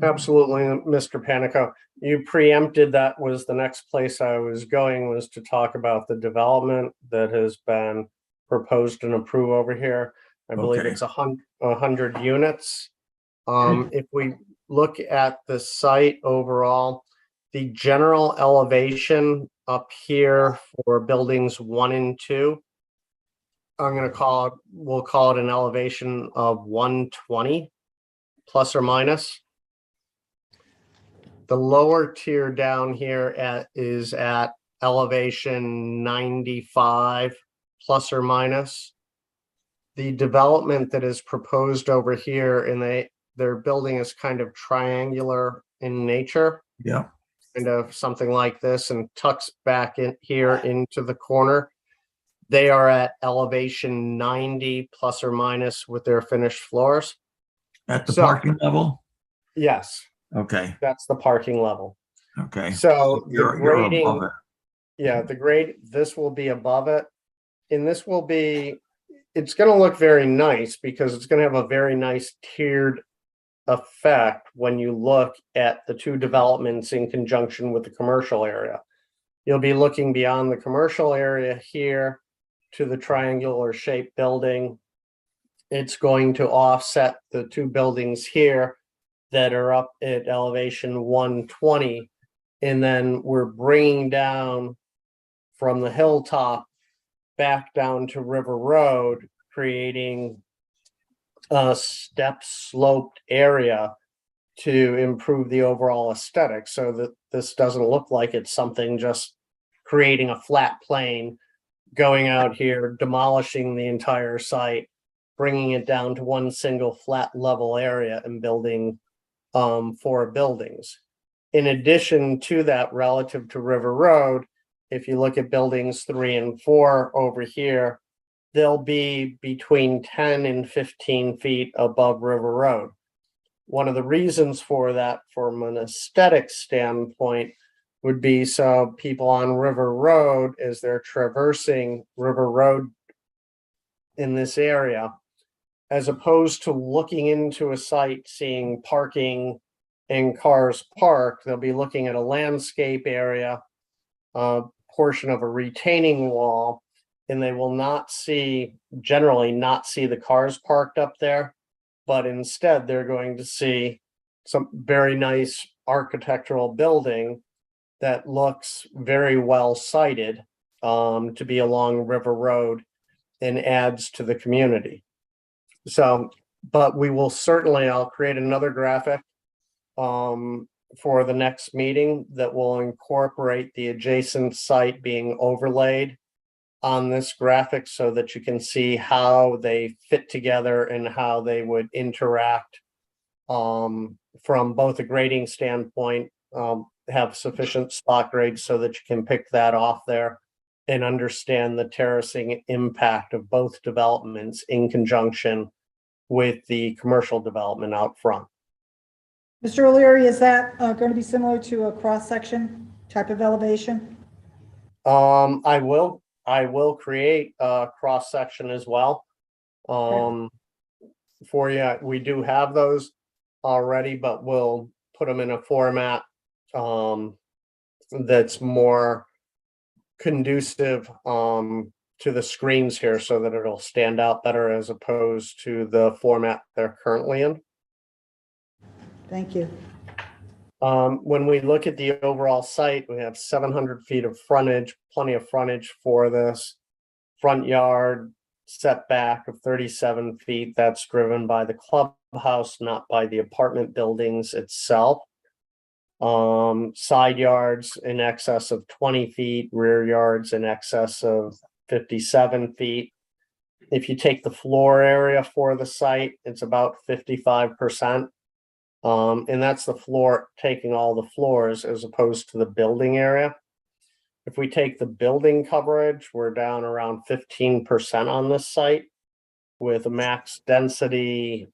absolutely, Mr. Panico. You preempted that was the next place I was going, was to talk about the development that has been proposed and approved over here. I believe Okay. it's 100 units. If we look at the site overall, the general elevation up here for buildings 1 and 2, we'll call it an elevation of 120 plus or minus. The lower tier down here is at elevation 95 plus or minus. The development that is proposed over here, and their building is kind of triangular in nature, Yeah. kind of something like this, and tucks back in here into the corner. They are at elevation 90 plus or minus with their finished floors. At the So- parking level? Yes, Okay, that's the parking level. okay. So the You're grading, above it. yeah, the grade, this will be above it. And this will be, it's going to look very nice because it's going to have a very nice tiered effect when you look at the two developments in conjunction with the commercial area. You'll be looking beyond the commercial area here to the triangular shaped building. It's going to offset the two buildings here that are up at elevation 120. And then we're bringing down from the hilltop back down to River Road, creating a step sloped area to improve the overall aesthetic, so that this doesn't look like it's something just creating a flat plane, going out here, demolishing the entire site, bringing it down to one single flat level area and building 4 buildings. In addition to that, relative to River Road, if you look at buildings 3 and 4 over here, they'll be between 10 and 15 feet above River Road. One of the reasons for that, from an aesthetic standpoint, would be so people on River Road, as they're traversing River Road in this area, as opposed to looking into a site, seeing parking and cars parked, they'll be looking at a landscape area, portion of a retaining wall, and they will generally not see the cars parked up there, but instead they're going to see some very nice architectural building that looks very well sited to be along River Road and adds to the community. So, but we will certainly, I'll create another graphic for the next meeting that will incorporate the adjacent site being overlaid on this graphic so that you can see how they fit together and how they would interact from both a grading standpoint, have sufficient spot grades so that you can pick that off there and understand the terracing impact of both developments in conjunction with the commercial development out front. Mr. O'Leary, is that going to be similar to a cross-section type of elevation? I will create a cross section as well. For you, we do have those already, but we'll put them in a format that's more conducive to the screens here so that it'll stand out better as opposed to the format they're currently in. Thank you. When we look at the overall site, we have 700 feet of frontage, plenty of frontage for this front yard setback of 37 feet. That's driven by the clubhouse, not by the apartment buildings itself. Side yards in excess of 20 feet, rear yards in excess of 57 feet. If you take the floor area for the site, it's about 55%. And that's the floor, taking all the floors as opposed to the building area. If we take the building coverage, we're down around 15% on this site with a max density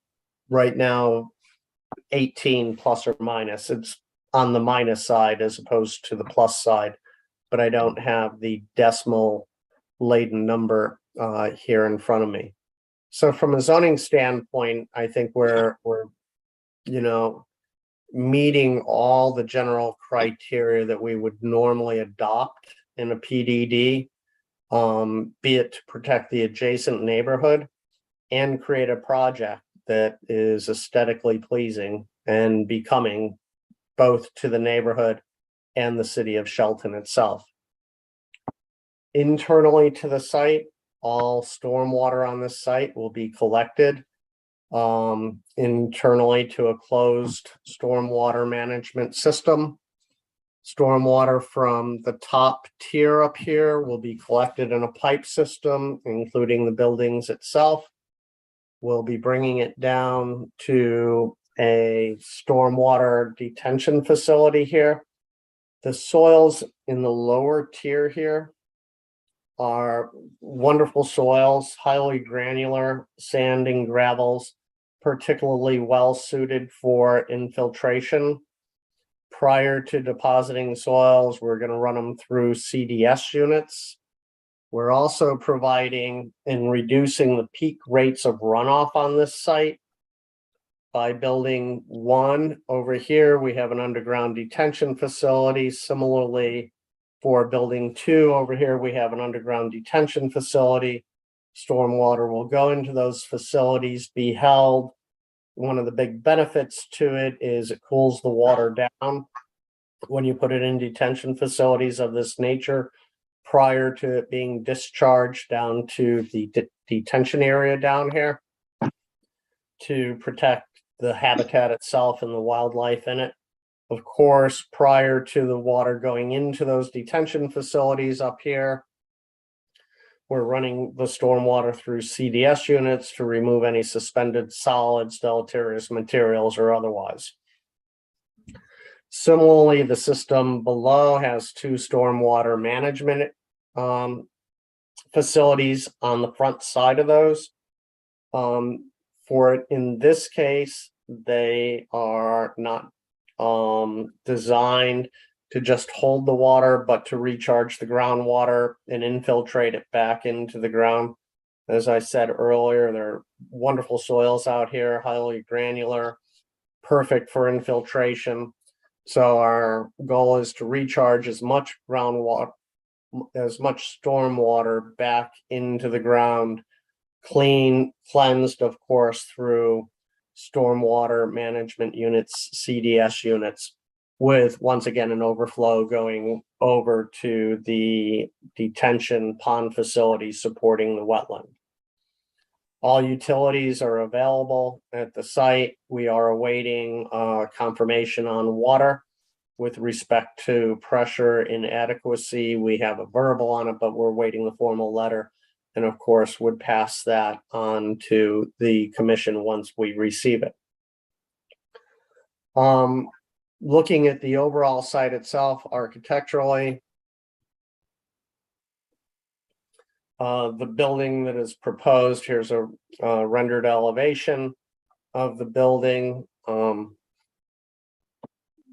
right now, 18 plus or minus. It's on the minus side as opposed to the plus side, but I don't have the decimal laden number here in front of me. So from a zoning standpoint, I think we're meeting all the general criteria that we would normally adopt in a PDD, be it to protect the adjacent neighborhood and create a project that is aesthetically pleasing and becoming both to the neighborhood and the city of Shelton itself. Internally to the site, all stormwater on this site will be collected internally to a closed stormwater management system. Stormwater from the top tier up here will be collected in a pipe system, including the buildings itself. We'll be bringing it down to a stormwater detention facility here. The soils in the lower tier here are wonderful soils, highly granular sand and gravels, particularly well suited for infiltration. Prior to depositing soils, we're going to run them through CDS units. We're also providing and reducing the peak rates of runoff on this site by building one over here. We have an underground detention facility. Similarly, for building two over here, we have an underground detention facility. Stormwater will go into those facilities, be held. One of the big benefits to it is it cools the water down when you put it in detention facilities of this nature prior to it being discharged down to the detention area down here to protect the habitat itself and the wildlife in it. Of course, prior to the water going into those detention facilities up here, we're running the stormwater through CDS units to remove any suspended solids, deleterious materials, or otherwise. Similarly, the system below has two stormwater management facilities on the front side of those. In this case, they are not designed to just hold the water, but to recharge the groundwater and infiltrate it back into the ground. As I said earlier, there are wonderful soils out here, highly granular, perfect for infiltration. So our goal is to recharge as much groundwater, as much stormwater back into the ground, cleansed, of course, through stormwater management units, CDS units. with, once again, an overflow going over to the detention pond facility supporting the wetland. All utilities are available at the site. We are awaiting confirmation on water. With respect to pressure inadequacy, we have a verbal on it, but we're waiting the formal letter. And of course, would pass that on to the commission once we receive it. Looking at the overall site itself architecturally, the building that is proposed, here's a rendered elevation of the building.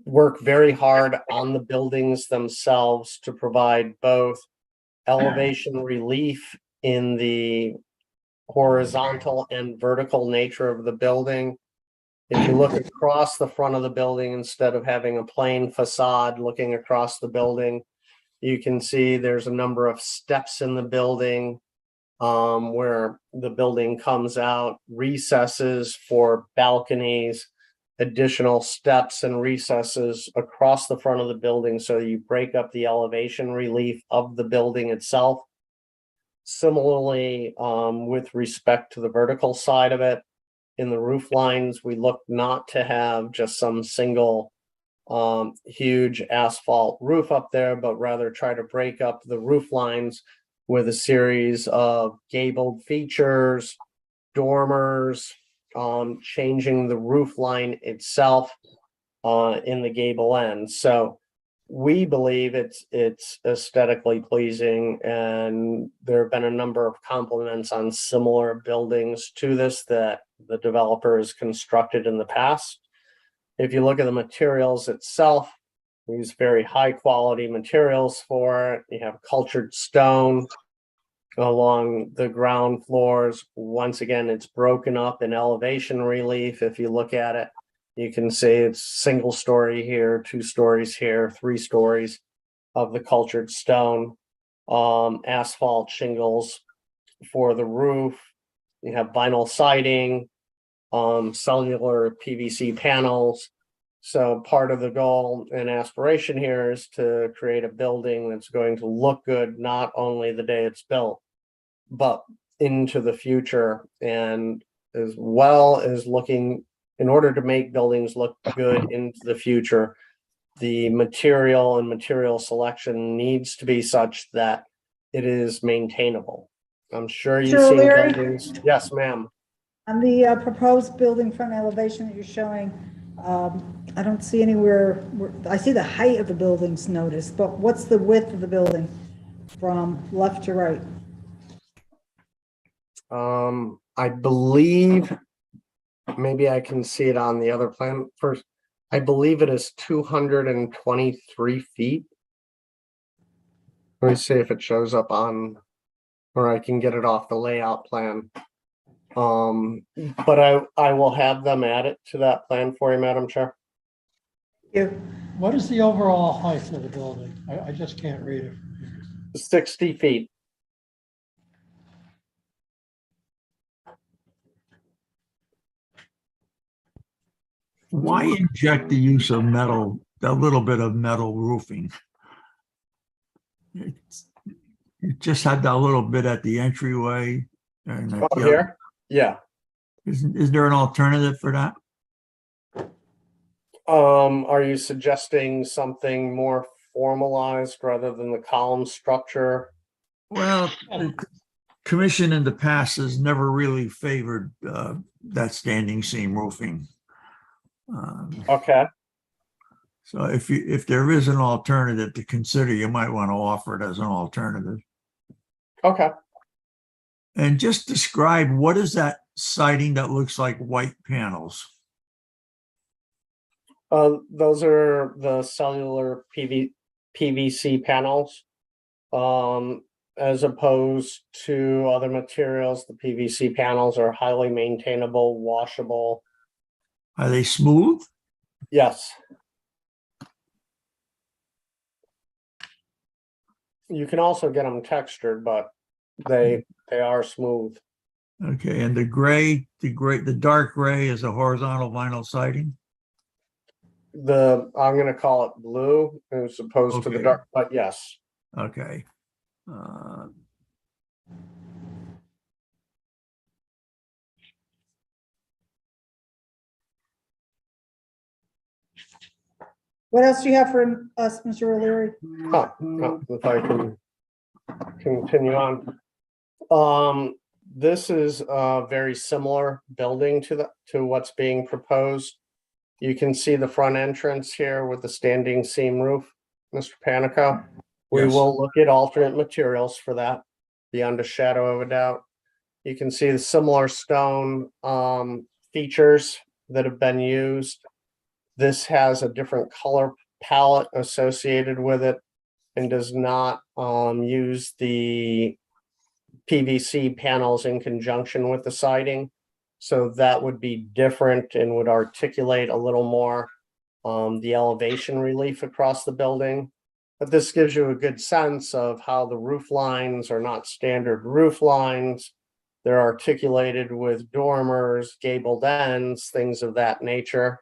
Work very hard on the buildings themselves to provide both elevation relief in the horizontal and vertical nature of the building. If you look across the front of the building, instead of having a plain facade looking across the building, you can see there's a number of steps in the building where the building comes out, recesses for balconies, additional steps and recesses across the front of the building so you break up the elevation relief of the building itself. Similarly, with respect to the vertical side of it, in the roof lines, we look not to have just some single huge asphalt roof up there, but rather try to break up the roof lines with a series of gabled features, dormers, changing the roof line itself in the gable end. So we believe it's aesthetically pleasing, and there have been a number of compliments on similar buildings to this that the developer has constructed in the past. If you look at the materials itself, we use very high quality materials for it. You have cultured stone along the ground floors. Once again, it's broken up in elevation relief. If you look at it, you can see it's single story here, 2 stories here, 3 stories of the cultured stone, asphalt shingles for the roof. You have vinyl siding, cellular PVC panels. So part of the goal and aspiration here is to create a building that's going to look good, not only the day it's built, but into the future, and as well as looking, in order to make buildings look good into the future, the material and material selection needs to be such that it is maintainable. I'm sure you've Sure, seen Larry? buildings. Yes, ma'am. On the proposed building front elevation that you're showing, I don't see anywhere, I see the height of the buildings noticed, but what's the width of the building from left to right? I believe, maybe I can see it on the other plan first. I believe it is 223 feet. Let me see if it shows up on, or I can get it off the layout plan. But I will have them add it to that plan for you, Madam Chair. You, What is the overall height of the building? I just can't read it. 60 feet. Why inject the use of metal, a little bit of metal roofing? It just had that little bit at the entryway. And Up here? Yeah. Is there an alternative for that? Are you suggesting something more formalized rather than the column structure? Well, the commission in the past has never really favored that standing seam roofing. Okay. So if there is an alternative to consider, you might want to offer it as an alternative. Okay. And just describe, what is that siding that looks like white panels? Those are the cellular PVC panels. As opposed to other materials, the PVC panels are highly maintainable, washable. Are they smooth? Yes. You can also get them textured, but they are smooth. Okay, and the dark gray is a horizontal vinyl siding? I'm gonna call it blue as opposed to the Okay. dark, but yes. Okay. Uh, What else do you have for us, Mr. O'Leary? If I can continue on. This is a very similar building to what's being proposed. You can see the front entrance here with the standing seam roof, Mr. Panico. We Yes. will look at alternate materials for that, beyond a shadow of a doubt. You can see the similar stone features that have been used. This has a different color palette associated with it and does not use the PVC panels in conjunction with the siding. So that would be different and would articulate a little more the elevation relief across the building. But this gives you a good sense of how the roof lines are not standard roof lines. They're articulated with dormers, gabled ends, things of that nature.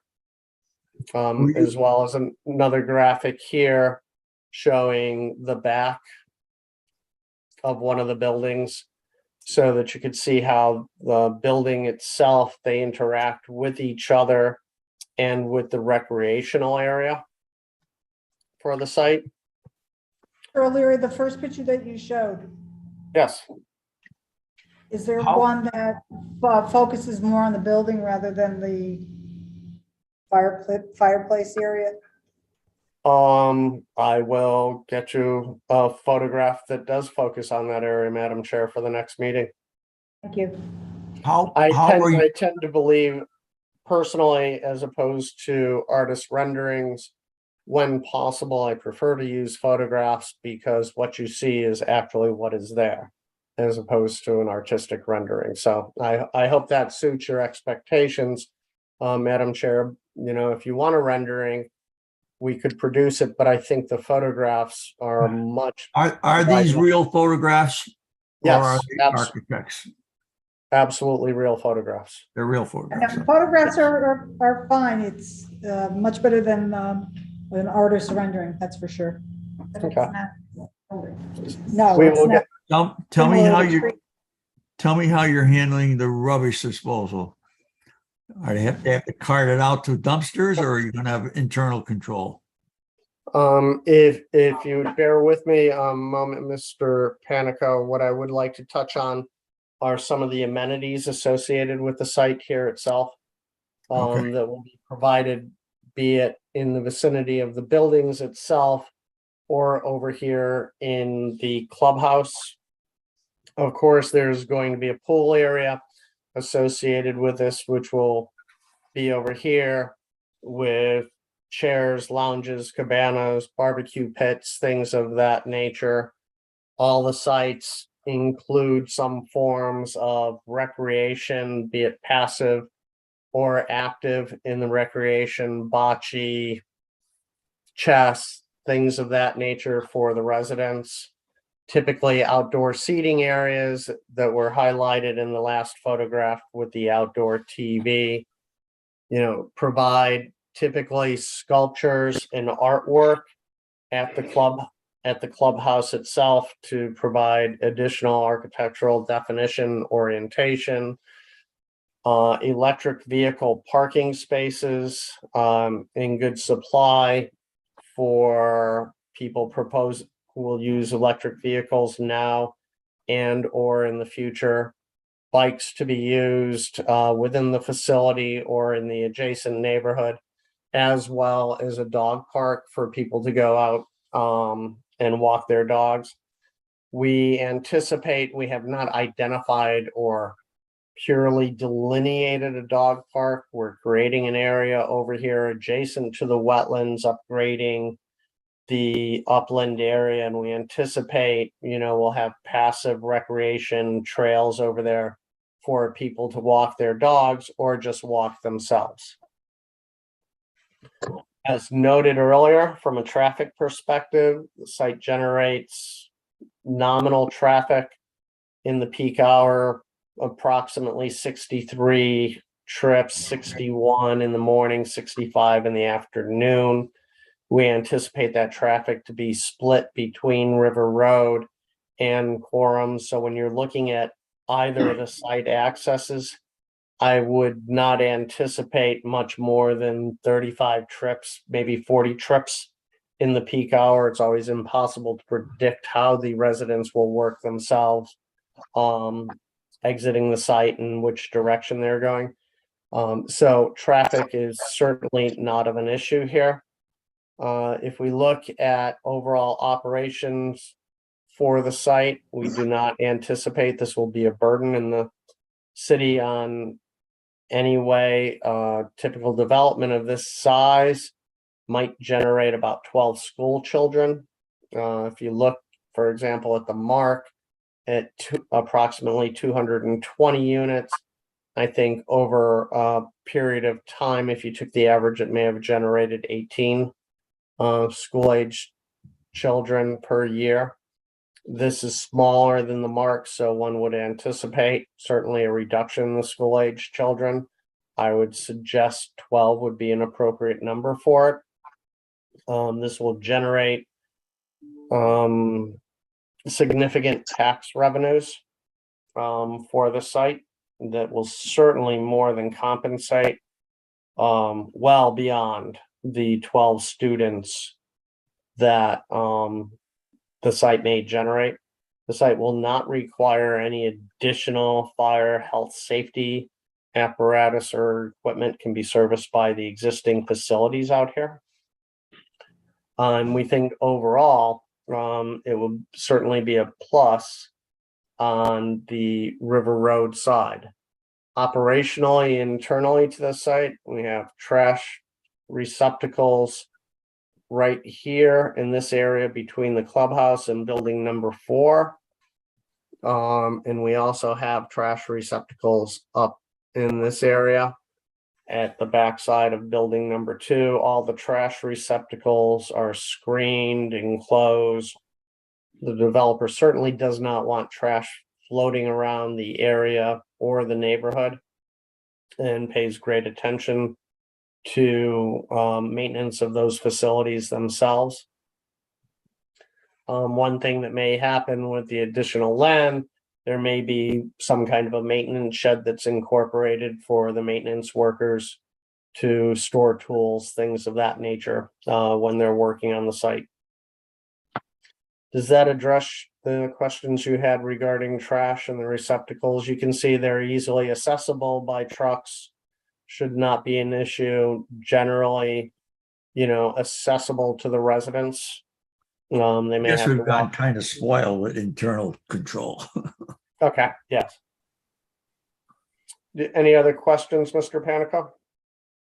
As well as another graphic here showing the back of one of the buildings so that you could see how the building itself, they interact with each other and with the recreational area for the site. Mr. O'Leary, the first picture that you showed, Yes. is there How- one that focuses more on the building rather than the fireplace area? I will get you a photograph that does focus on that area, Madam Chair, for the next meeting. Thank you. how are you? I tend to believe personally, as opposed to artist renderings, when possible, I prefer to use photographs because what you see is actually what is there, as opposed to an artistic rendering. So I hope that suits your expectations, Madam Chair. You know, if you want a rendering, we could produce it, but I think the photographs are much. Are these real photographs? Or are Yes, they architects? absolutely real photographs. They're real And photographs. the photographs are fine. It's much better than an artist rendering, that's for sure. But it's Okay. not. No, We it's will not. get, Tell me similar how to you, tree- tell me how you're handling the rubbish disposal. Are they have to cart it out to dumpsters, or are you gonna have internal control? if you would bear with me a moment, Mr. Panico, what I would like to touch on are some of the amenities associated with the site here itself. Okay. That will be provided, be it in the vicinity of the buildings itself or over here in the clubhouse. Of course, there's going to be a pool area associated with this, which will be over here with chairs, lounges, cabanas, barbecue pits, things of that nature. All the sites include some forms of recreation, be it passive or active in the recreation, bocce, chess, things of that nature for the residents. Typically outdoor seating areas that were highlighted in the last photograph with the outdoor TV. You know, provide typically sculptures and artwork at the clubhouse itself to provide additional architectural definition, orientation. Electric vehicle parking spaces in good supply for people who will use electric vehicles now and or in the future. Bikes to be used within the facility or in the adjacent neighborhood, as well as a dog park for people to go out and walk their dogs. We anticipate, we have not identified or purely delineated a dog park. We're creating an area over here adjacent to the wetlands, upgrading the upland area, and we anticipate, you know, we'll have passive recreation trails over there for people to walk their dogs or just walk themselves. As noted earlier, from a traffic perspective, the site generates nominal traffic in the peak hour, approximately 63 trips, 61 in the morning, 65 in the afternoon. We anticipate that traffic to be split between River Road and Quorum. So when you're looking at either of the site accesses, I would not anticipate much more than 35 trips, maybe 40 trips in the peak hour. It's always impossible to predict how the residents will work themselves exiting the site and which direction they're going. So traffic is certainly not of an issue here. If we look at overall operations for the site, we do not anticipate this will be a burden in the city on any way. Typical development of this size might generate about 12 school children. If you look, for example, at the Mark at approximately 220 units, I think over a period of time, if you took the average, it may have generated 18 school-age children per year. This is smaller than the Mark, so one would anticipate certainly a reduction in the school-age children. I would suggest 12 would be an appropriate number for it. This will generate significant tax revenues for the site that will certainly more than compensate well beyond the 12 students that the site may generate. The site will not require any additional fire, health, safety apparatus or equipment can be serviced by the existing facilities out here. And we think overall, it will certainly be a plus on the River Road side. Operationally, internally to the site, we have trash receptacles right here in this area between the clubhouse and building number 4. And we also have trash receptacles up in this area at the backside of building number 2. All the trash receptacles are screened, enclosed. The developer certainly does not want trash floating around the area or the neighborhood and pays great attention to maintenance of those facilities themselves. One thing that may happen with the additional land, there may be some kind of a maintenance shed that's incorporated for the maintenance workers to store tools, things of that nature, when they're working on the site. Does that address the questions you had regarding trash and the receptacles? You can see they're easily accessible by trucks. Should not be an issue. Generally, accessible to the residents. They may Guess have to we've gotten walk. kind of spoiled with internal control. Okay, yes. Any other questions, Mr. Panico?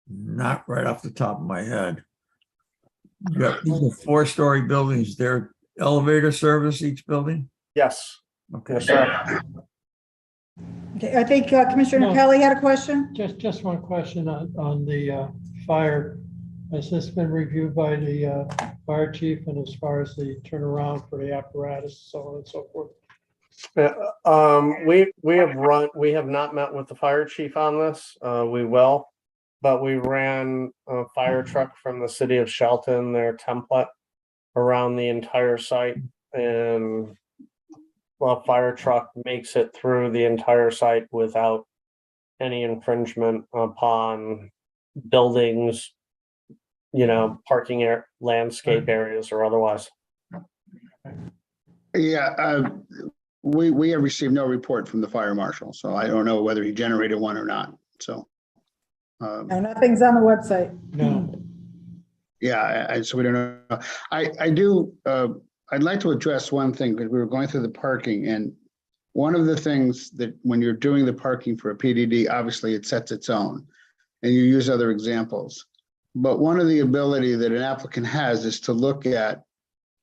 Not right off the top of my head. You got these are 4-story buildings. They're elevator service each building? Yes. Okay. Yes, sir. Okay, I think Commissioner No. Kelly had a question. Just one question on the fire. Has this been reviewed by the fire chief, and as far as the turnaround for the apparatus, so on and so forth? We have not met with the fire chief on this. We will, but we ran a fire truck from the city of Shelton, their template around the entire site, and fire truck makes it through the entire site without any infringement upon buildings, parking landscape areas or otherwise. Yeah, we have received no report from the fire marshal, so I don't know whether he generated one or not, so. No, nothing's on the website. No. Yeah, so we don't know. I do, I'd like to address one thing, because we were going through the parking, and one of the things that when you're doing the parking for a PDD, obviously it sets its own, and you use other examples. But one of the ability that an applicant has is to look at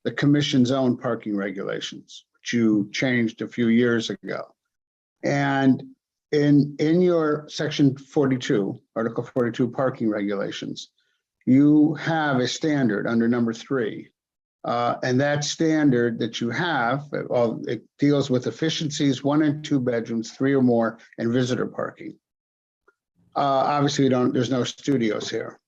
the commission's own parking regulations, which you changed a few years ago. And in your section 42, article 42 parking regulations, you have a standard under number 3. And that standard that you have, it deals with efficiencies, 1 and 2 bedrooms, 3 or more, and visitor parking. Obviously, there's no studios here.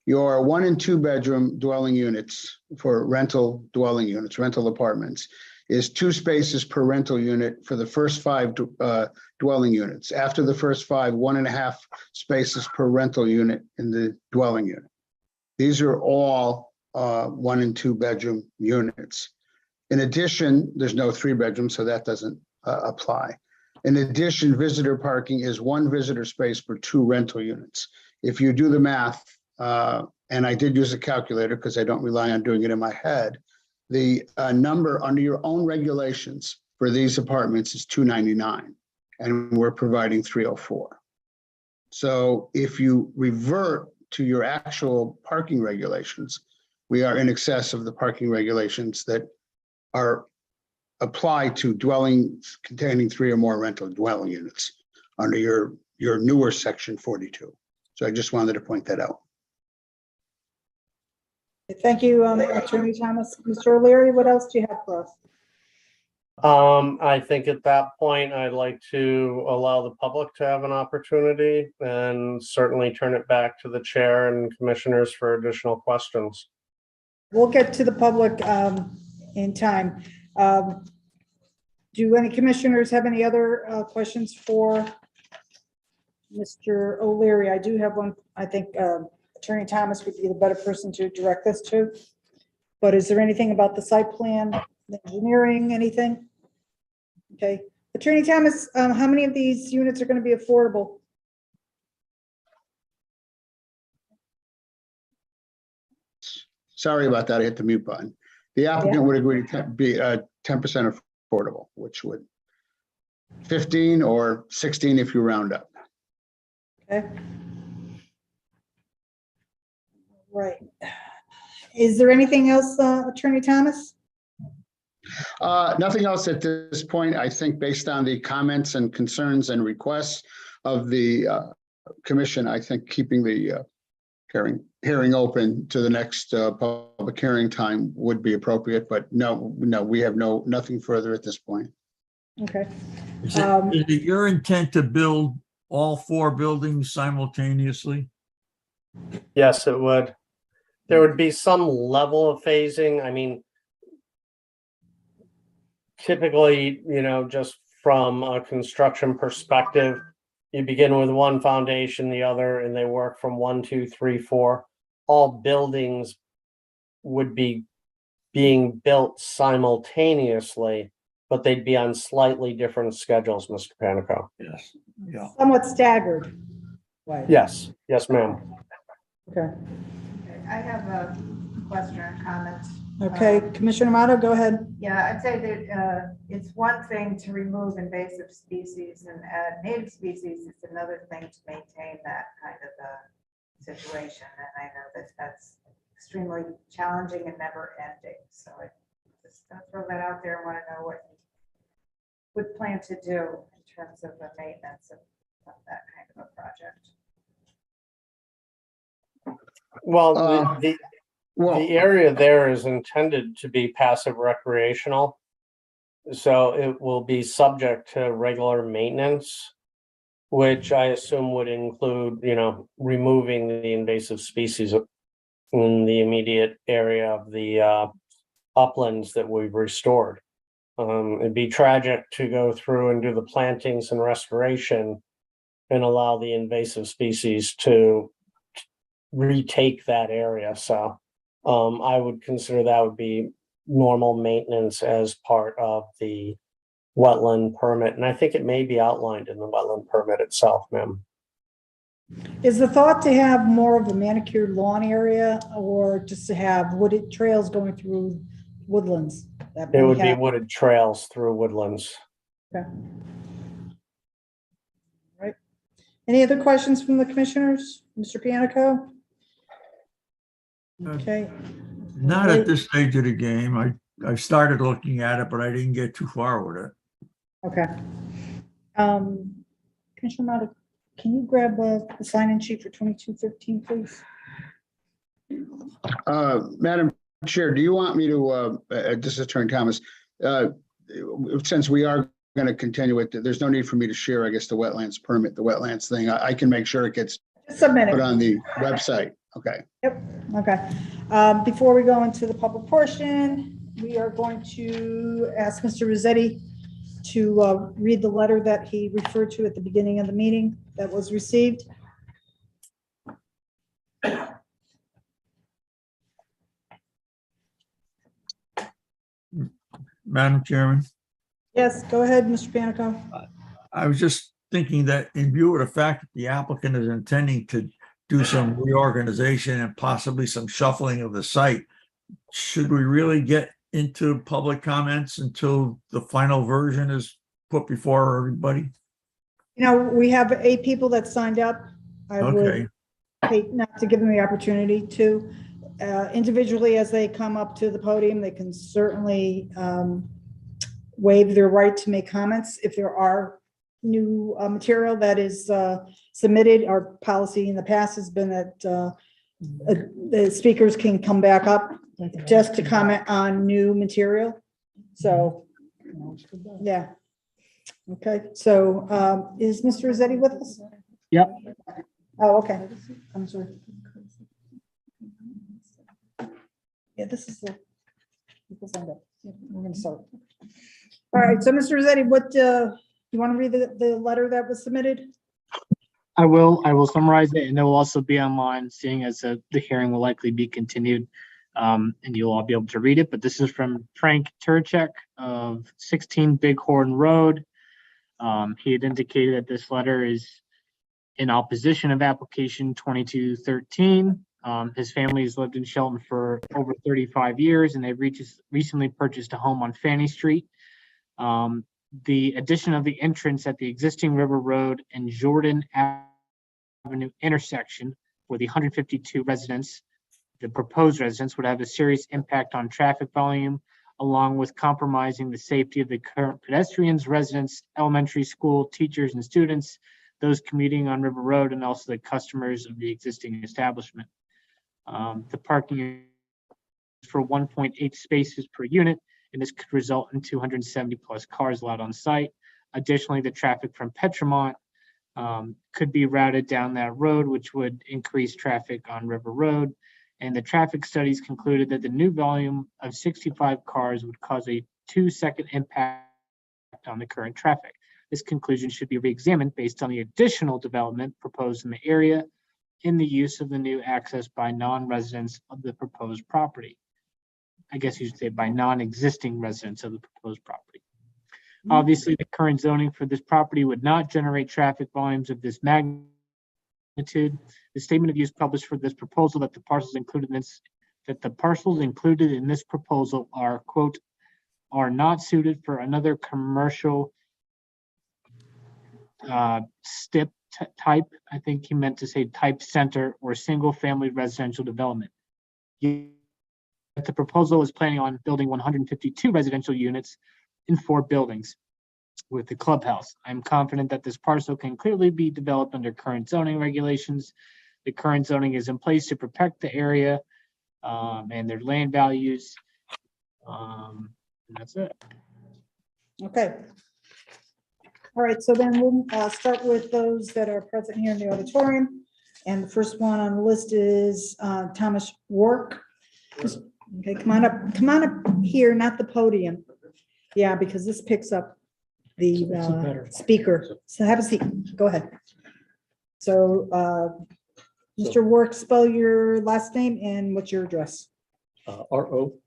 Your 1 and 2 bedroom dwelling units for rental dwelling units, rental apartments, is 2 spaces per rental unit for the first 5 dwelling units. After the first 5, 1.5 spaces per rental unit in the dwelling unit. These are all 1 and 2 bedroom units. In addition, there's no 3 bedrooms, so that doesn't apply. In addition, visitor parking is 1 visitor space per 2 rental units. If you do the math, and I did use a calculator because I don't rely on doing it in my head, the number under your own regulations for these apartments is 299, and we're providing 304. So if you revert to your actual parking regulations, we are in excess of the parking regulations that are applied to dwellings containing 3 or more rental dwelling units under your newer section 42. So I just wanted to point that out. Thank you, Attorney Thomas. Mr. O'Leary, what else do you have for us? I think at that point, I'd like to allow the public to have an opportunity and certainly turn it back to the chair and commissioners for additional questions. We'll get to the public in time. Do any commissioners have any other questions for Mr. O'Leary? I do have one. I think Attorney Thomas would be the better person to direct this to. But is there anything about the site plan, the engineering, anything? Okay. Attorney Thomas, how many of these units are going to be affordable? Sorry about that. I hit the mute button. The applicant would agree to be 10% affordable, which would 15 or 16 if you round up. Okay. Right. Is there anything else, Attorney Thomas? Nothing else at this point. I think based on the comments and concerns and requests of the commission, I think keeping the hearing open to the next public hearing time would be appropriate, but no, we have nothing further at this point. Okay. Is it your intent to build all 4 buildings simultaneously? Yes, it would. There would be some level of phasing. I mean, typically, just from a construction perspective, you begin with one foundation, the other, and they work from 1, 2, 3, 4. All buildings would be being built simultaneously, but they'd be on slightly different schedules, Mr. Panico. Yes. Yeah. Somewhat staggered. Right. Yes, ma'am. Okay. I have a question or comment. Okay, Commissioner Amato, go ahead. Yeah, I'd say that it's one thing to remove invasive species and add native species. It's another thing to maintain that kind of a situation. And I know that that's extremely challenging and never ending. So I just gonna throw that out there and want to know what you would plan to do in terms of the maintenance of that kind of a project. Well, Well, the area there is intended to be passive recreational. So it will be subject to regular maintenance, which I assume would include, removing the invasive species in the immediate area of the uplands that we've restored. It'd be tragic to go through and do the plantings and restoration and allow the invasive species to retake that area. So I would consider that would be normal maintenance as part of the wetland permit. And I think it may be outlined in the wetland permit itself, ma'am. Is the thought to have more of a manicured lawn area or just to have wooded trails going through woodlands? It would be wooded trails through woodlands. Okay. Right. Any other questions from the commissioners? Mr. Pianico? Okay. Not at this stage of the game. I started looking at it, but I didn't get too far with it. Okay. Commissioner Mata, can you grab the sign-in sheet for 2213, please? Madam Chair, do you want me to, this is Attorney Thomas, since we are going to continue it. There's no need for me to share, I guess, the wetlands permit, the wetlands thing. I can make sure it gets Submit put it. on the website. Okay. Okay. Before we go into the public portion, we are going to ask Mr. Rossetti to read the letter that he referred to at the beginning of the meeting that was received. Madam Chairman, Yes, go ahead, Mr. Panico. I was just thinking that in view of the fact that the applicant is intending to do some reorganization and possibly some shuffling of the site, should we really get into public comments until the final version is put before everybody? You know, we have 8 people that signed up. I Okay, would hate not to give them the opportunity to. Individually, as they come up to the podium, they can certainly waive their right to make comments if there are new material that is submitted. Our policy in the past has been that the speakers can come back up just to comment on new material. So, yeah. Okay, so is Mr. Rossetti with us? Yep. Oh, okay. I'm sorry. Yeah, this is the. People signed up. Yeah, we're gonna start. All right, so Mr. Rossetti, what, you want to read the letter that was submitted? I will summarize it, and it will also be online, seeing as the hearing will likely be continued. And you'll all be able to read it, but this is from Frank Turchek of 16 Bighorn Road. He had indicated that this letter is in opposition of application 2213. His family has lived in Shelton for over 35 years, and they've recently purchased a home on Fanny Street. The addition of the entrance at the existing River Road and Jordan Avenue intersection for the 152 residents, the proposed residents, would have a serious impact on traffic volume, along with compromising the safety of the current pedestrians, residents, elementary school teachers and students, those commuting on River Road, and also the customers of the existing establishment. The parking is for 1.8 spaces per unit, and this could result in 270 plus cars allowed on site. Additionally, the traffic from Petramont could be routed down that road, which would increase traffic on River Road. And the traffic studies concluded that the new volume of 65 cars would cause a 2-second impact on the current traffic. This conclusion should be re-examined based on the additional development proposed in the area in the use of the new access by non-residents of the proposed property. I guess you should say by non-existing residents of the proposed property. Obviously, the current zoning for this property would not generate traffic volumes of this magnitude. The statement of use published for this proposal that the parcels included in this proposal are, quote, are not suited for another commercial STIP type. I think he meant to say type center or single family residential development. The proposal is planning on building 152 residential units in 4 buildings with the clubhouse. I'm confident that this parcel can clearly be developed under current zoning regulations. The current zoning is in place to protect the area and their land values. And that's it. Okay. All right, so then we'll start with those that are present here in the auditorium. And the first one on the list is Thomas Work. Okay, come on up here, not the podium. Yeah, because this picks up the speaker. So have a seat, go ahead. So Mr. Work, spell your last name and what's your address? Rouke,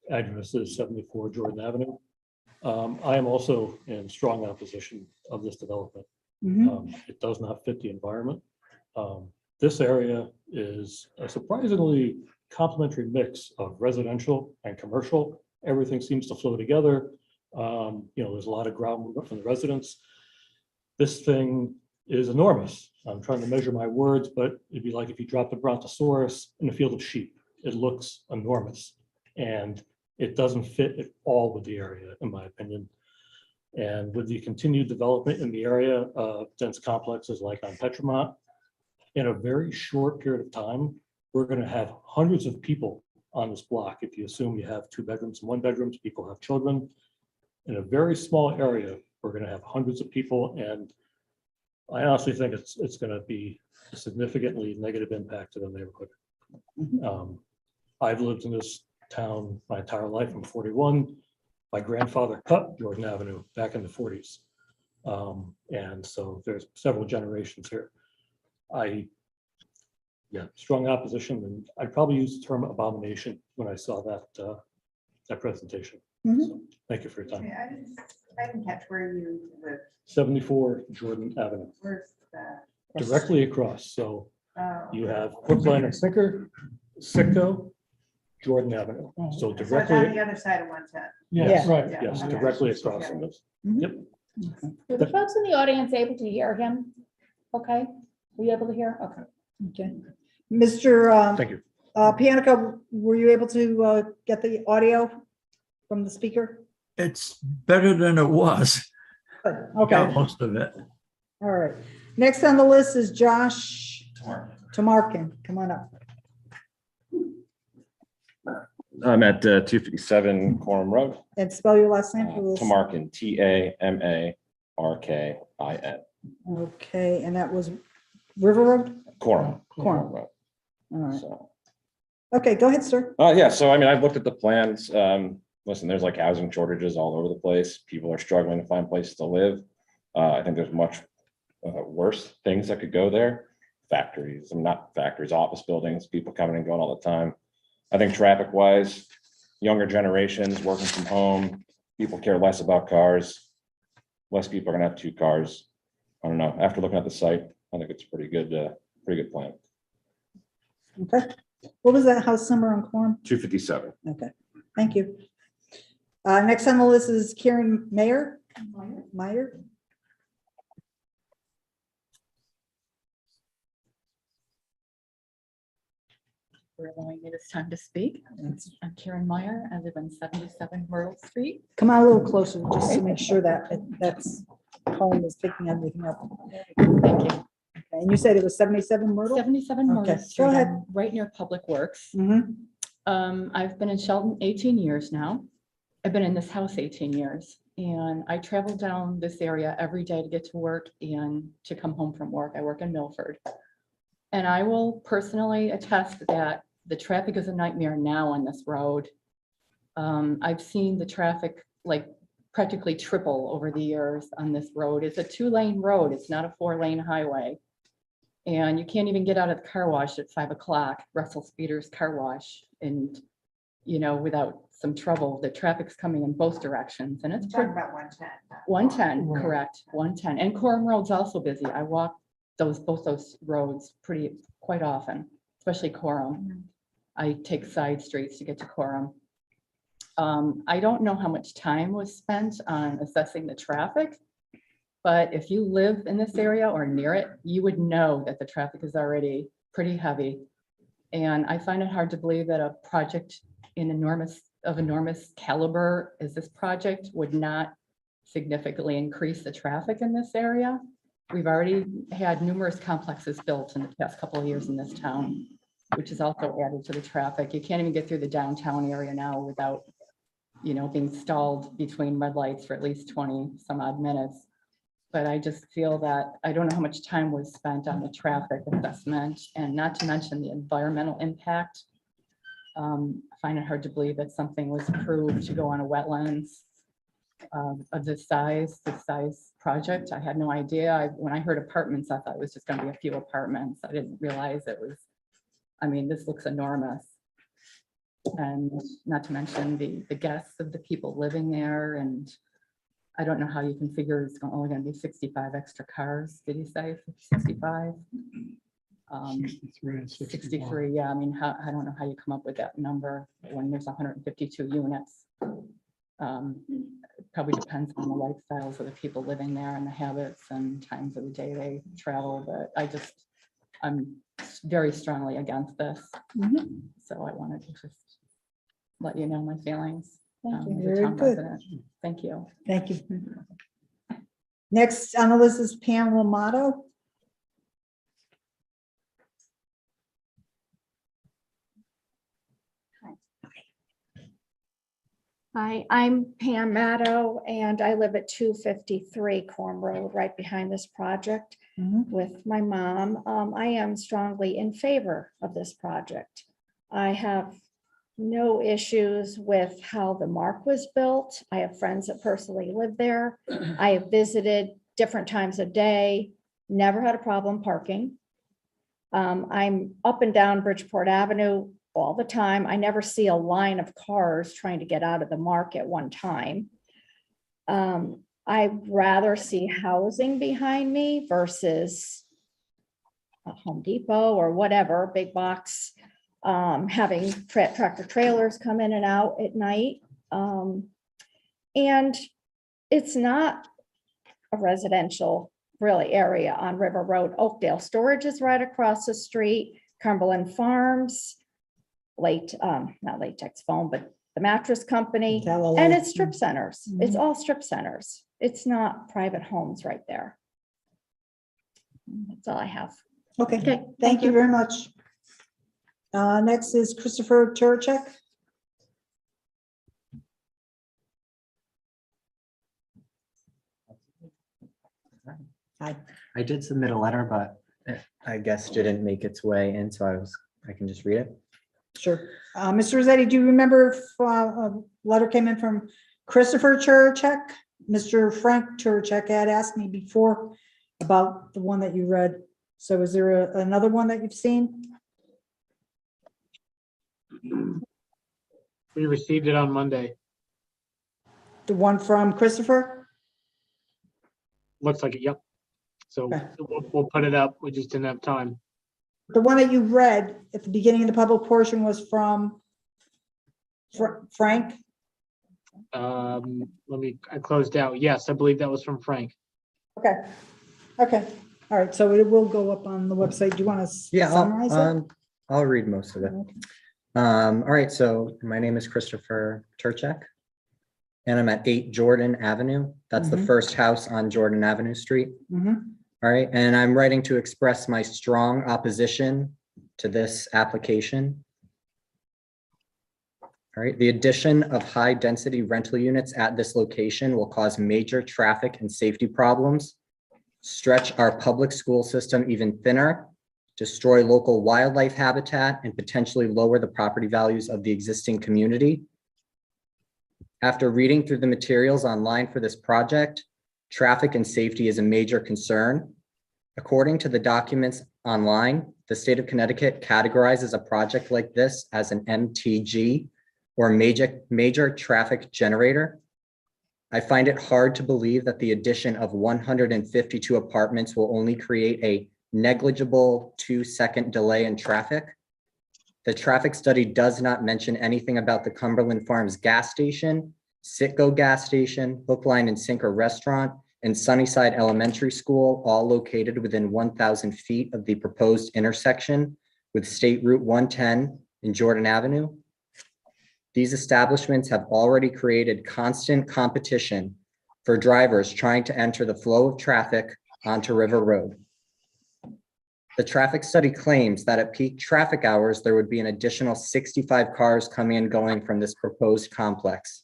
address is 74 Jordan Avenue. I am also in strong opposition of this development. It does not fit the environment. This area is a surprisingly complementary mix of residential and commercial. Everything seems to flow together. There's a lot of ground movement from the residents. This thing is enormous. I'm trying to measure my words, but it'd be like if you dropped a brontosaurus in a field of sheep. It looks enormous, and it doesn't fit at all with the area, in my opinion. And with the continued development in the area of dense complexes like on Petramont, in a very short period of time, we're going to have hundreds of people on this block. If you assume you have 2 bedrooms and 1 bedrooms, people have children. in a very small area, we're gonna have hundreds of people, and I honestly think it's gonna be a significantly negative impact to the neighborhood. I've lived in this town my entire life. I'm 41. My grandfather cut Jordan Avenue back in the 40s. And so there's several generations here. Strong opposition, and I'd probably use the term abomination when I saw that presentation. Mhm. So, thank you for your time. Okay, I didn't catch where you live. 74 Jordan Avenue, Where's that? directly across. So Oh, you have Brookline and Sicko, Jordan Avenue. So so it's on directly, the other side of 110. Yes, right. Yeah. yes, Okay. directly across from this. Were the folks in the audience able to hear him? Okay, were you able to hear? Okay. Okay. Mr. Thank you. Pianica, were you able to get the audio from the speaker? It's better than it was. Okay, Got most of it. all right. Next on the list is Josh Tamarkin. Come on up. I'm at 257 Quorum Road. And spell your last name for this. Tamarkin, Tamarkin. Okay, and that was River Road? Quorum. Quorum. Road. All right. So, Okay, go ahead, sir. yeah, so I mean, I've looked at the plans. Listen, there's like housing shortages all over the place. People are struggling to find places to live. I think there's much worse things that could go there. Factories, not factories, office buildings, people coming and going all the time. I think traffic wise, younger generations working from home, people care less about cars. Less people are gonna have 2 cars. I don't know. After looking at the site, I think it's pretty good plan. Okay. What was that house number on Quorum? 257. Okay, thank you. Next on the list is Karen Meyer. Meyer. For allowing me this time to speak. I'm Karen Meyer. I live on 77 Myrtle Street. Come on a little closer, just to make sure that that's phone is picking everything up. Thank you. Okay, and you said it was 77 Myrtle? 77 Okay, Myrtle go Street. ahead. I'm right near Public Works. Mhm. I've been in Shelton 18 years now. I've been in this house 18 years, and I travel down this area every day to get to work and to come home from work. I work in Milford. And I will personally attest that the traffic is a nightmare now on this road. I've seen the traffic like practically triple over the years on this road. It's a 2-lane road. It's not a 4-lane highway. And you can't even get out of the car wash at 5 o'clock, Russell Speeder's car wash. And, without some trouble, the traffic's coming in both directions, and it's I'm talking about 110. 110, Right. correct, 110. And Coram Road's also busy. I walk both those roads quite often, especially Coram. I take side streets to get to Coram. I don't know how much time was spent on assessing the traffic, but if you live in this area or near it, you would know that the traffic is already pretty heavy. And I find it hard to believe that a project of enormous caliber as this project would not significantly increase the traffic in this area. We've already had numerous complexes built in the past couple of years in this town, which has also added to the traffic. You can't even get through the downtown area now without, being stalled between red lights for at least 20 some odd minutes. But I just feel that I don't know how much time was spent on the traffic assessment, and not to mention the environmental impact. I find it hard to believe that something was approved to go on a wetlands of this size project. I had no idea. When I heard apartments, I thought it was just going to be a few apartments. I didn't realize it was, this looks enormous. And not to mention the guests of the people living there. And I don't know how you can figure it's only going to be 65 extra cars. Did you say 65? 63 and 64. 63, yeah. I don't know how you come up with that number when there's 152 units. Probably depends on the lifestyles of the people living there and the habits and times of the day they travel. But I'm very strongly against this. Mhm. So I wanted to just let you know my feelings. Thank you. as a Very town good. resident. Thank you. Thank you. Next on the list is Pam Lamato. Hi, I'm Pam Maddow, and I live at 253 Corm Road, right behind this project with my mom. I am strongly in favor of this project. I have no issues with how the mark was built. I have friends that personally live there. I have visited different times of day, never had a problem parking. I'm up and down Bridgeport Avenue all the time. I never see a line of cars trying to get out of the mark at one time. I'd rather see housing behind me versus a Home Depot or whatever, big box, having tractor trailers come in and out at night. And it's not a residential really area on River Road. Oakdale Storage is right across the street, Cumberland Farms, not Latex Foam, but the mattress company, and it's strip centers. It's all strip centers. It's not private homes right there. That's all I have. Okay, thank you very much. Next is Christopher Turchek. I did submit a letter, but I guess didn't make its way in, so I can just read it. Sure. Mr. Rossetti, do you remember if a letter came in from Christopher Turchek? Mr. Frank Turchek had asked me before about the one that you read. So is there another one that you've seen? We received it on Monday. The one from Christopher? Looks like it, yep. So Okay. we'll put it up. We just didn't have time. The one that you read at the beginning of the public portion was from Frank? I closed out. Yes, I believe that was from Frank. Okay. Okay. All right. So it will go up on the website. Do you want to summarize it? I'll read most of it. All right, so my name is Christopher Turchek, and I'm at 8 Jordan Avenue. That's the first house on Jordan Avenue Street. All right, and I'm writing to express my strong opposition to this application. All right, the addition of high-density rental units at this location will cause major traffic and safety problems, stretch our public school system even thinner, destroy local wildlife habitat, and potentially lower the property values of the existing community. After reading through the materials online for this project, traffic and safety is a major concern. According to the documents online, the state of Connecticut categorizes a project like this as an MTG, or major traffic generator. I find it hard to believe that the addition of 152 apartments will only create a negligible 2-second delay in traffic. The traffic study does not mention anything about the Cumberland Farms gas station, Citgo gas station, Hook, Line, and Sinker restaurant, and Sunnyside Elementary School, all located within 1,000 feet of the proposed intersection with State Route 110 and Jordan Avenue. These establishments have already created constant competition for drivers trying to enter the flow of traffic onto River Road. The traffic study claims that at peak traffic hours, there would be an additional 65 cars coming and going from this proposed complex.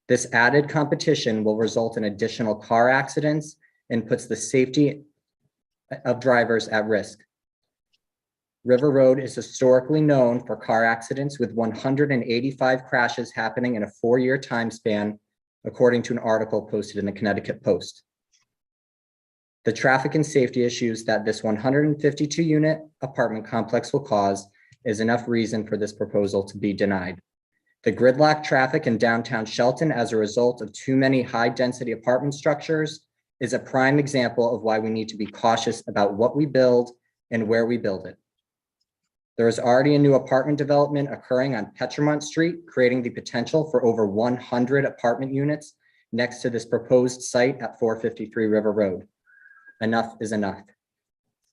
This added competition will result in additional car accidents and puts the safety of drivers at risk. River Road is historically known for car accidents, with 185 crashes happening in a 4-year time span, according to an article posted in the Connecticut Post. The traffic and safety issues that this 152-unit apartment complex will cause is enough reason for this proposal to be denied. The gridlock traffic in downtown Shelton as a result of too many high-density apartment structures is a prime example of why we need to be cautious about what we build and where we build it. There is already a new apartment development occurring on Petremont Street, creating the potential for over 100 apartment units next to this proposed site at 453 River Road. Enough is enough.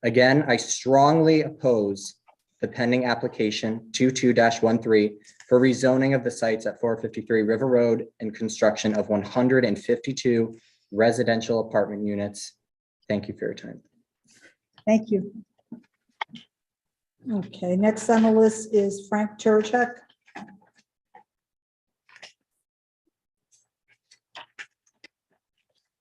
Again, I strongly oppose the pending application 22-13 for rezoning of the sites at 453 River Road and construction of 152 residential apartment units. Thank you for your time. Thank you. Okay, next on the list is Frank Turchek.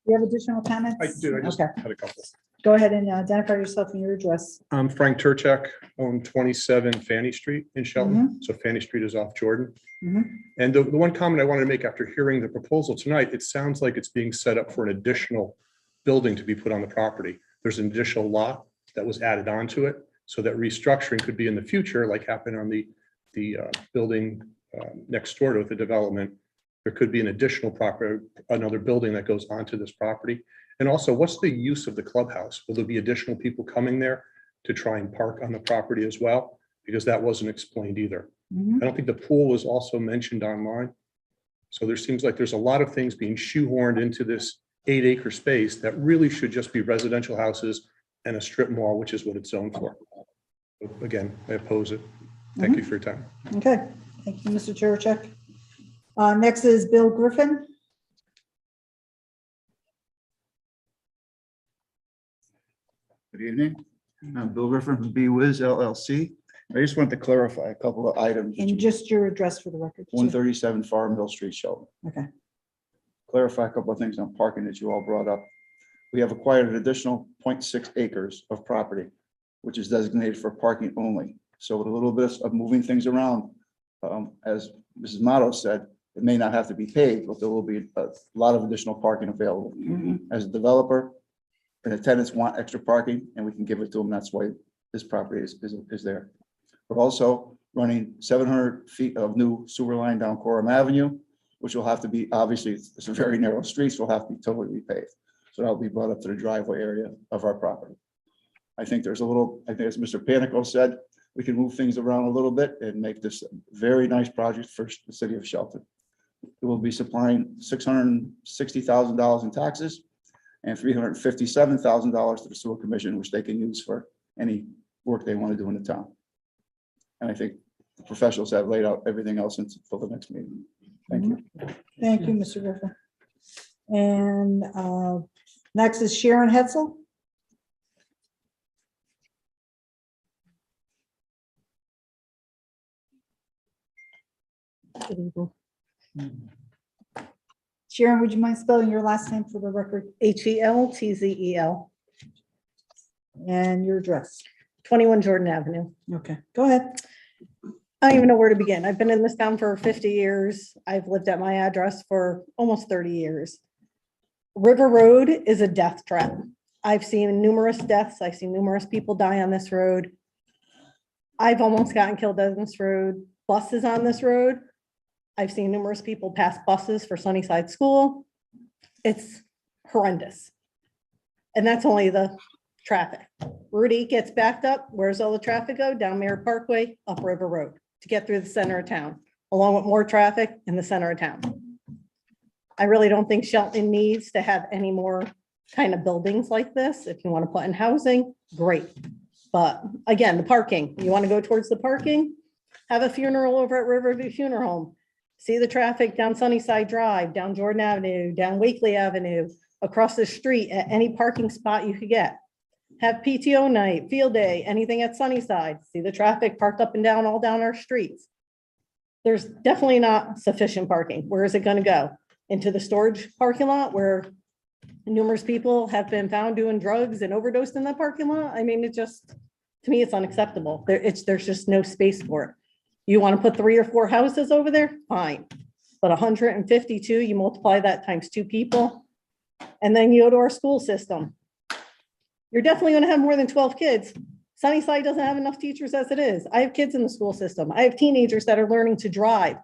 you have additional comments? I do, I just Okay, had a couple. go ahead and identify yourself and your address. I'm Frank Turchek, own 27 Fanny Street in Shelton. So Fanny Street is off Jordan. Mhm. And the one comment I wanted to make after hearing the proposal tonight, it sounds like it's being set up for an additional building to be put on the property. There's an additional lot that was added onto it, so that restructuring could be in the future, like happened on the building next door to the development. There could be an additional property, another building that goes onto this property. And also, what's the use of the clubhouse? Will there be additional people coming there to try and park on the property as well? Because that wasn't explained either. I don't think the pool was also mentioned online. So there seems like there's a lot of things being shoehorned into this 8-acre space that really should just be residential houses and a strip mall, which is what it's zoned for. Again, I oppose it. Thank you for your time. Okay, thank you, Mr. Cherichek. Next is Bill Griffin. Good evening. I'm Bill Griffin from BWiz LLC. I just wanted to clarify a couple of items. And just your address for the record. too. 137 Farm Mill Street, Shelton. Okay. Clarify a couple of things on parking that you all brought up. We have acquired an additional 0.6 acres of property, which is designated for parking only. So with a little bit of moving things around, as Mrs. Motto said, it may not have to be paved, but there will be a lot of additional parking available. As a developer, and the tenants want extra parking, and we can give it to them. That's why this property is there. We're also running 700 feet of new sewer line down Coram Avenue, which will have to be, obviously, it's a very narrow street, so will have to be totally repaved. So that'll be brought up to the driveway area of our property. I think there's a little, I think as Mr. Panico said, we can move things around a little bit and make this a very nice project for the city of Shelton. It will be supplying $660,000 in taxes and $357,000 to the sewer commission, which they can use for any work they want to do in the town. And I think the professionals have laid out everything else until the next meeting. Thank you. Thank you, Mr. Griffin. And next is Sharon Hetzel. Good evening. Sharon, would you mind spelling your last name for the record? Heltzel. And your address? 21 Jordan Avenue. Okay, go ahead. I don't even know where to begin. I've been in this town for 50 years. I've lived at my address for almost 30 years. River Road is a death trap. I've seen numerous deaths. I've seen numerous people die on this road. I've almost gotten killed on this road. Buses on this road. I've seen numerous people pass buses for Sunnyside School. It's horrendous. And that's only the traffic. Rudy gets backed up. Where's all the traffic go? Down Merritt Parkway, up River Road to get through the center of town, along with more traffic in the center of town. I really don't think Shelton needs to have any more kind of buildings like this. If you want to put in housing, great. But again, the parking, you want to go towards the parking, have a funeral over at Riverview Funeral Home. See the traffic down Sunnyside Drive, down Jordan Avenue, down Wakely Avenue, across the street at any parking spot you could get. Have PTO night, field day, anything at Sunnyside. See the traffic parked up and down, all down our streets. There's definitely not sufficient parking. Where is it going to go? Into the storage parking lot where numerous people have been found doing drugs and overdosed in that parking lot? I mean, it just, to me, it's unacceptable. There's just no space for it. You want to put 3 or 4 houses over there? Fine. But 152, you multiply that times 2 people, and then you go to our school system. You're definitely going to have more than 12 kids. Sunnyside doesn't have enough teachers as it is. I have kids in the school system. I have teenagers that are learning to drive.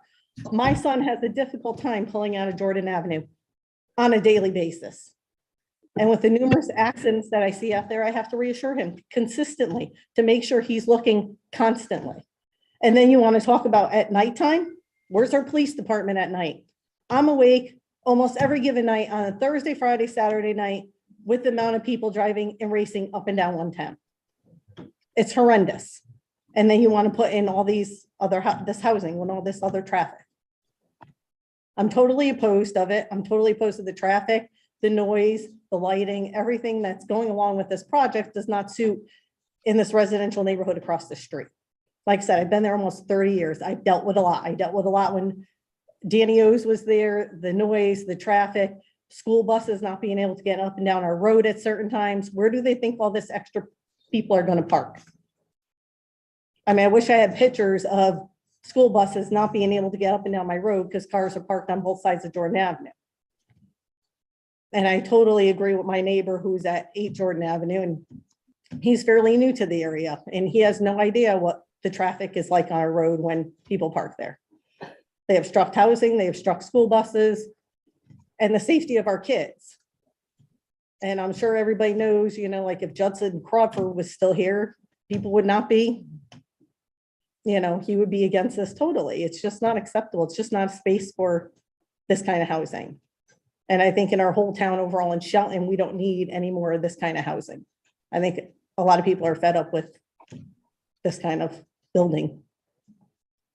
My son has a difficult time pulling out of Jordan Avenue on a daily basis. And with the numerous accidents that I see out there, I have to reassure him consistently to make sure he's looking constantly. And then you want to talk about at nighttime? Where's our police department at night? I'm awake almost every given night on a Thursday, Friday, Saturday night with the amount of people driving and racing up and down 110. It's horrendous. And then you want to put in all these other, this housing and all this other traffic. I'm totally opposed of it. I'm totally opposed to the traffic, the noise, the lighting, everything that's going along with this project does not suit in this residential neighborhood across the street. Like I said, I've been there almost 30 years. I've dealt with a lot. I dealt with a lot when Danny O's was there, the noise, the traffic. school buses not being able to get up and down our road at certain times. Where do they think all this extra people are gonna park? I mean, I wish I had pictures of school buses not being able to get up and down my road because cars are parked on both sides of Jordan Avenue. And I totally agree with my neighbor who's at 8 Jordan Avenue, and he's fairly new to the area, and he has no idea what the traffic is like on a road when people park there. They obstruct housing, they obstruct school buses, and the safety of our kids. And I'm sure everybody knows, you know, like if Judson Crawford was still here, people would not be, you know, he would be against this totally. It's just not acceptable. It's just not a space for this kind of housing. And I think in our whole town overall in Shelton, we don't need any more of this kind of housing. I think a lot of people are fed up with this kind of building.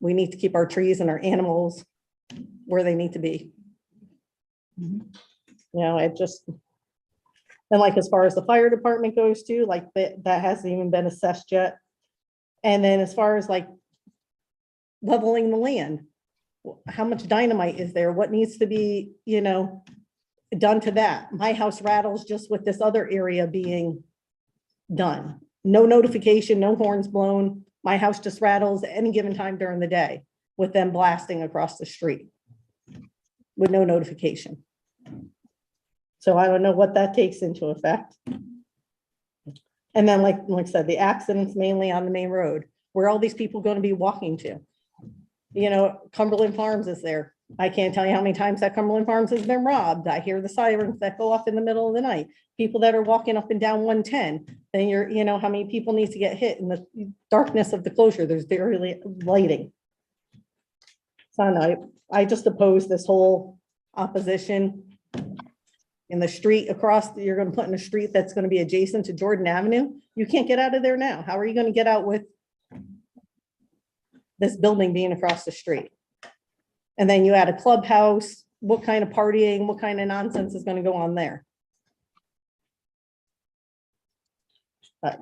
We need to keep our trees and our animals where they need to be. You know, it just, and like as far as the fire department goes too, like that hasn't even been assessed yet. And then as far as like leveling the land, how much dynamite is there? What needs to be, you know, done to that? My house rattles just with this other area being done. No notification, no horns blown. My house just rattles at any given time during the day with them blasting across the street with no notification. So I don't know what that takes into effect. And then like I said, the accidents mainly on the main road. Where are all these people going to be walking to? You know, Cumberland Farms is there. I can't tell you how many times that Cumberland Farms has been robbed. I hear the sirens that go off in the middle of the night. People that are walking up and down 110. Then you know, how many people need to get hit in the darkness of the closure. There's barely lighting. So I just oppose this whole opposition in the street across, you're going to put in a street that's going to be adjacent to Jordan Avenue. You can't get out of there now. How are you going to get out with this building being across the street? And then you add a clubhouse. What kind of partying, what kind of nonsense is going to go on there? But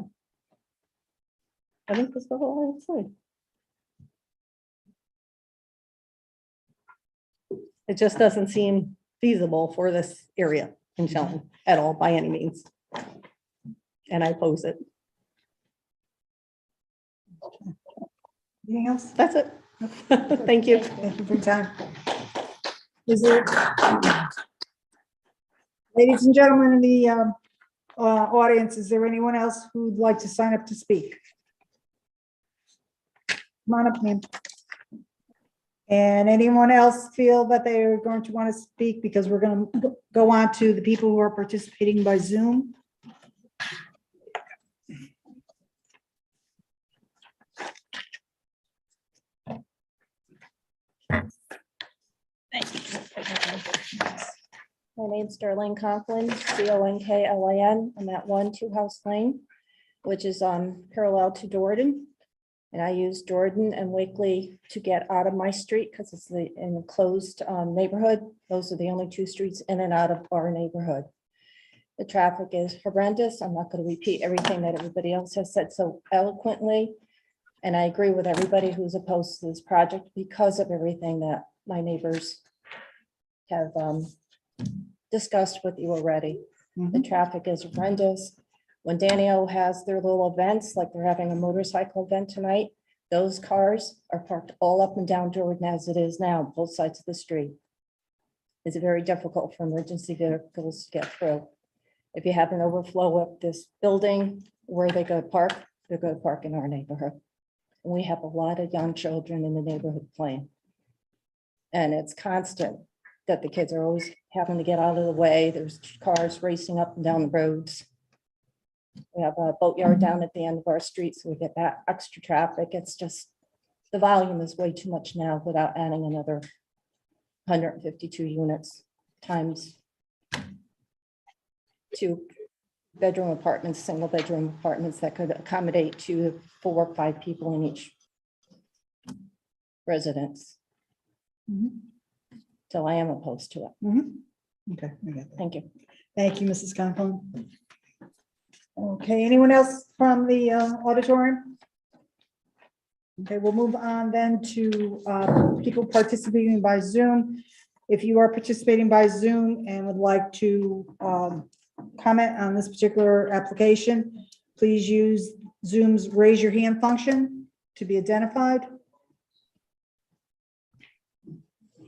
I think that's the whole I have to say. It just doesn't seem feasible for this area in Shelton at all by any means. And I oppose it. Anything else? That's it. Thank you. Thank you for your time. Is there, ladies and gentlemen in the audience, is there anyone else who'd like to sign up to speak? Come on up, ma'am. And anyone else feel that they are going to want to speak, because we're going to go on to the people who are participating by Zoom. My name's Darlene Conklin, Conklin. I'm at 1-2 House Lane, which is parallel to Jordan. And I use Jordan and Wakely to get out of my street because it's an enclosed neighborhood. Those are the only two streets in and out of our neighborhood. The traffic is horrendous. I'm not going to repeat everything that everybody else has said so eloquently. And I agree with everybody who's opposed to this project because of everything that my neighbors have discussed with you already. The traffic is horrendous. When Danio has their little events, like they're having a motorcycle event tonight, those cars are parked all up and down Jordan as it is now, both sides of the street. It's very difficult for emergency vehicles to get through. If you have an overflow of this building, where they go to park, they're going to park in our neighborhood. And we have a lot of young children in the neighborhood playing. And it's constant that the kids are always having to get out of the way. There's cars racing up and down the roads. We have a boatyard down at the end of our street, so we get that extra traffic. It's just, the volume is way too much now without adding another 152 units times 2 bedroom apartments, single bedroom apartments that could accommodate 2 to 4 or 5 people in each residence. So I am opposed to it. Okay. I get that. Thank you. Thank you, Mrs. Conklin. Okay, anyone else from the auditorium? Okay, we'll move on then to people participating by Zoom. If you are participating by Zoom and would like to comment on this particular application, please use Zoom's raise your hand function to be identified.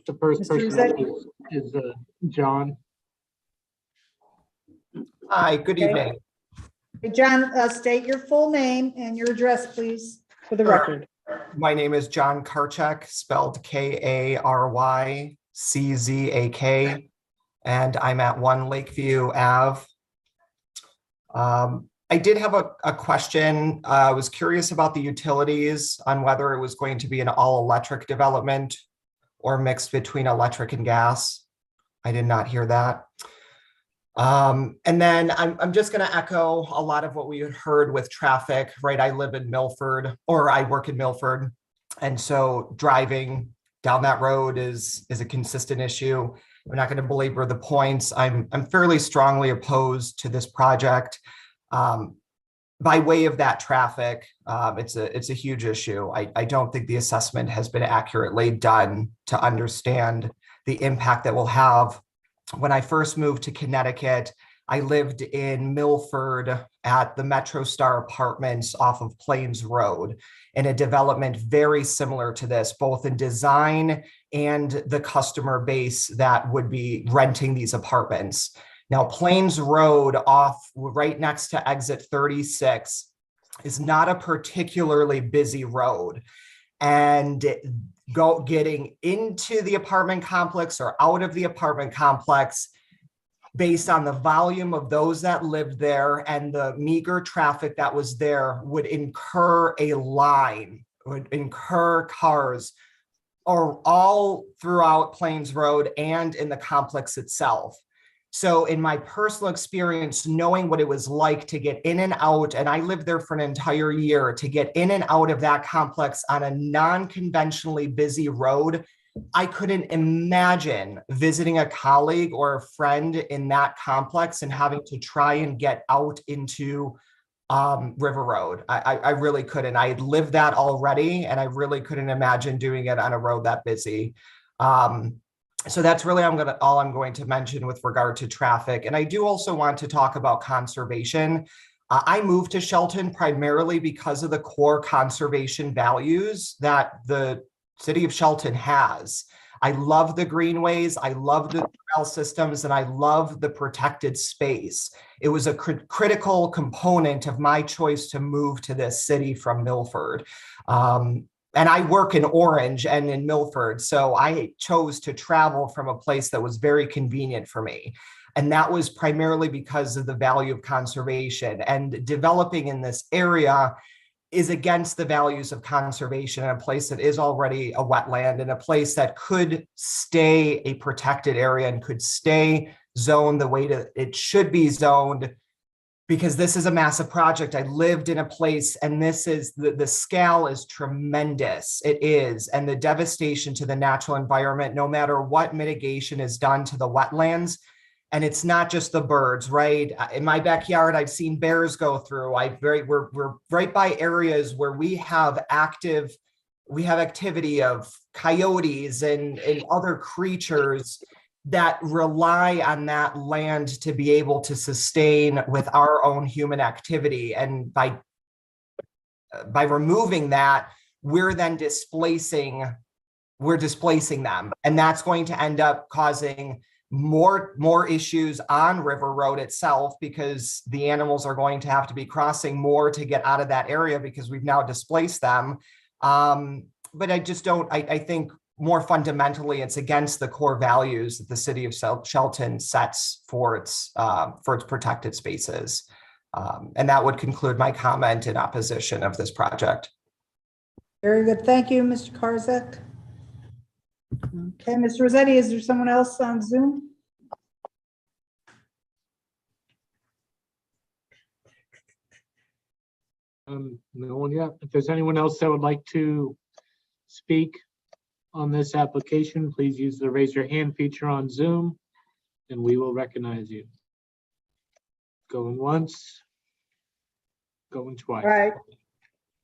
The first Mr. person up is John. Hi, good Okay. evening. Hey, John, state your full name and your address, please, for the Sure. record. My name is John Karchak, spelled Karyczak, and I'm at 1 Lakeview Ave. I did have a question. I was curious about the utilities, on whether it was going to be an all-electric development or mixed between electric and gas. I did not hear that. And then I'm just going to echo a lot of what we had heard with traffic, right? I live in Milford, or I work in Milford. And so driving down that road is a consistent issue. I'm not going to belabor the points. I'm fairly strongly opposed to this project. By way of that traffic, it's a huge issue. I don't think the assessment has been accurately done to understand the impact that will have. When I first moved to Connecticut, I lived in Milford at the Metro Star Apartments off of Plains Road, in a development very similar to this, both in design and the customer base that would be renting these apartments. Now, Plains Road off right next to exit 36 is not a particularly busy road. And getting into the apartment complex or out of the apartment complex, based on the volume of those that lived there and the meager traffic that was there, would incur a line, would incur cars, or all throughout Plains Road and in the complex itself. So in my personal experience, knowing what it was like to get in and out, and I lived there for an entire year, to get in and out of that complex on a non-conventionally busy road, I couldn't imagine visiting a colleague or a friend in that complex and having to try and get out into River Road. I really couldn't. I had lived that already, and I really couldn't imagine doing it on a road that busy. So that's really all I'm going to mention with regard to traffic. And I do also want to talk about conservation. I moved to Shelton primarily because of the core conservation values that the city of Shelton has. I love the greenways, I love the trail systems, and I love the protected space. It was a critical component of my choice to move to this city from Milford. And I work in Orange and in Milford, so I chose to travel from a place that was very convenient for me. And that was primarily because of the value of conservation. And developing in this area is against the values of conservation in a place that is already a wetland, and a place that could stay a protected area and could stay zoned the way that it should be zoned, because this is a massive project. I lived in a place, and this is the scale is tremendous. It is. And the devastation to the natural environment, no matter what mitigation is done to the wetlands. And it's not just the birds, right? In my backyard, I've seen bears go through. We're right by areas where we have activity of coyotes and other creatures that rely on that land to be able to sustain with our own human activity. And by removing that, we're displacing them. And that's going to end up causing more issues on River Road itself, because the animals are going to have to be crossing more to get out of that area because we've now displaced them. But I think more fundamentally, it's against the core values that the city of Shelton sets for its protected spaces. And that would conclude my comment in opposition of this project. Very good. Thank you, Mr. Karzak. Okay, Mr. Rossetti, is there someone else on Zoom? No one yet. If there's anyone else that would like to speak on this application, please use the raise your hand feature on Zoom and we will recognize you. Going once, going twice. All right.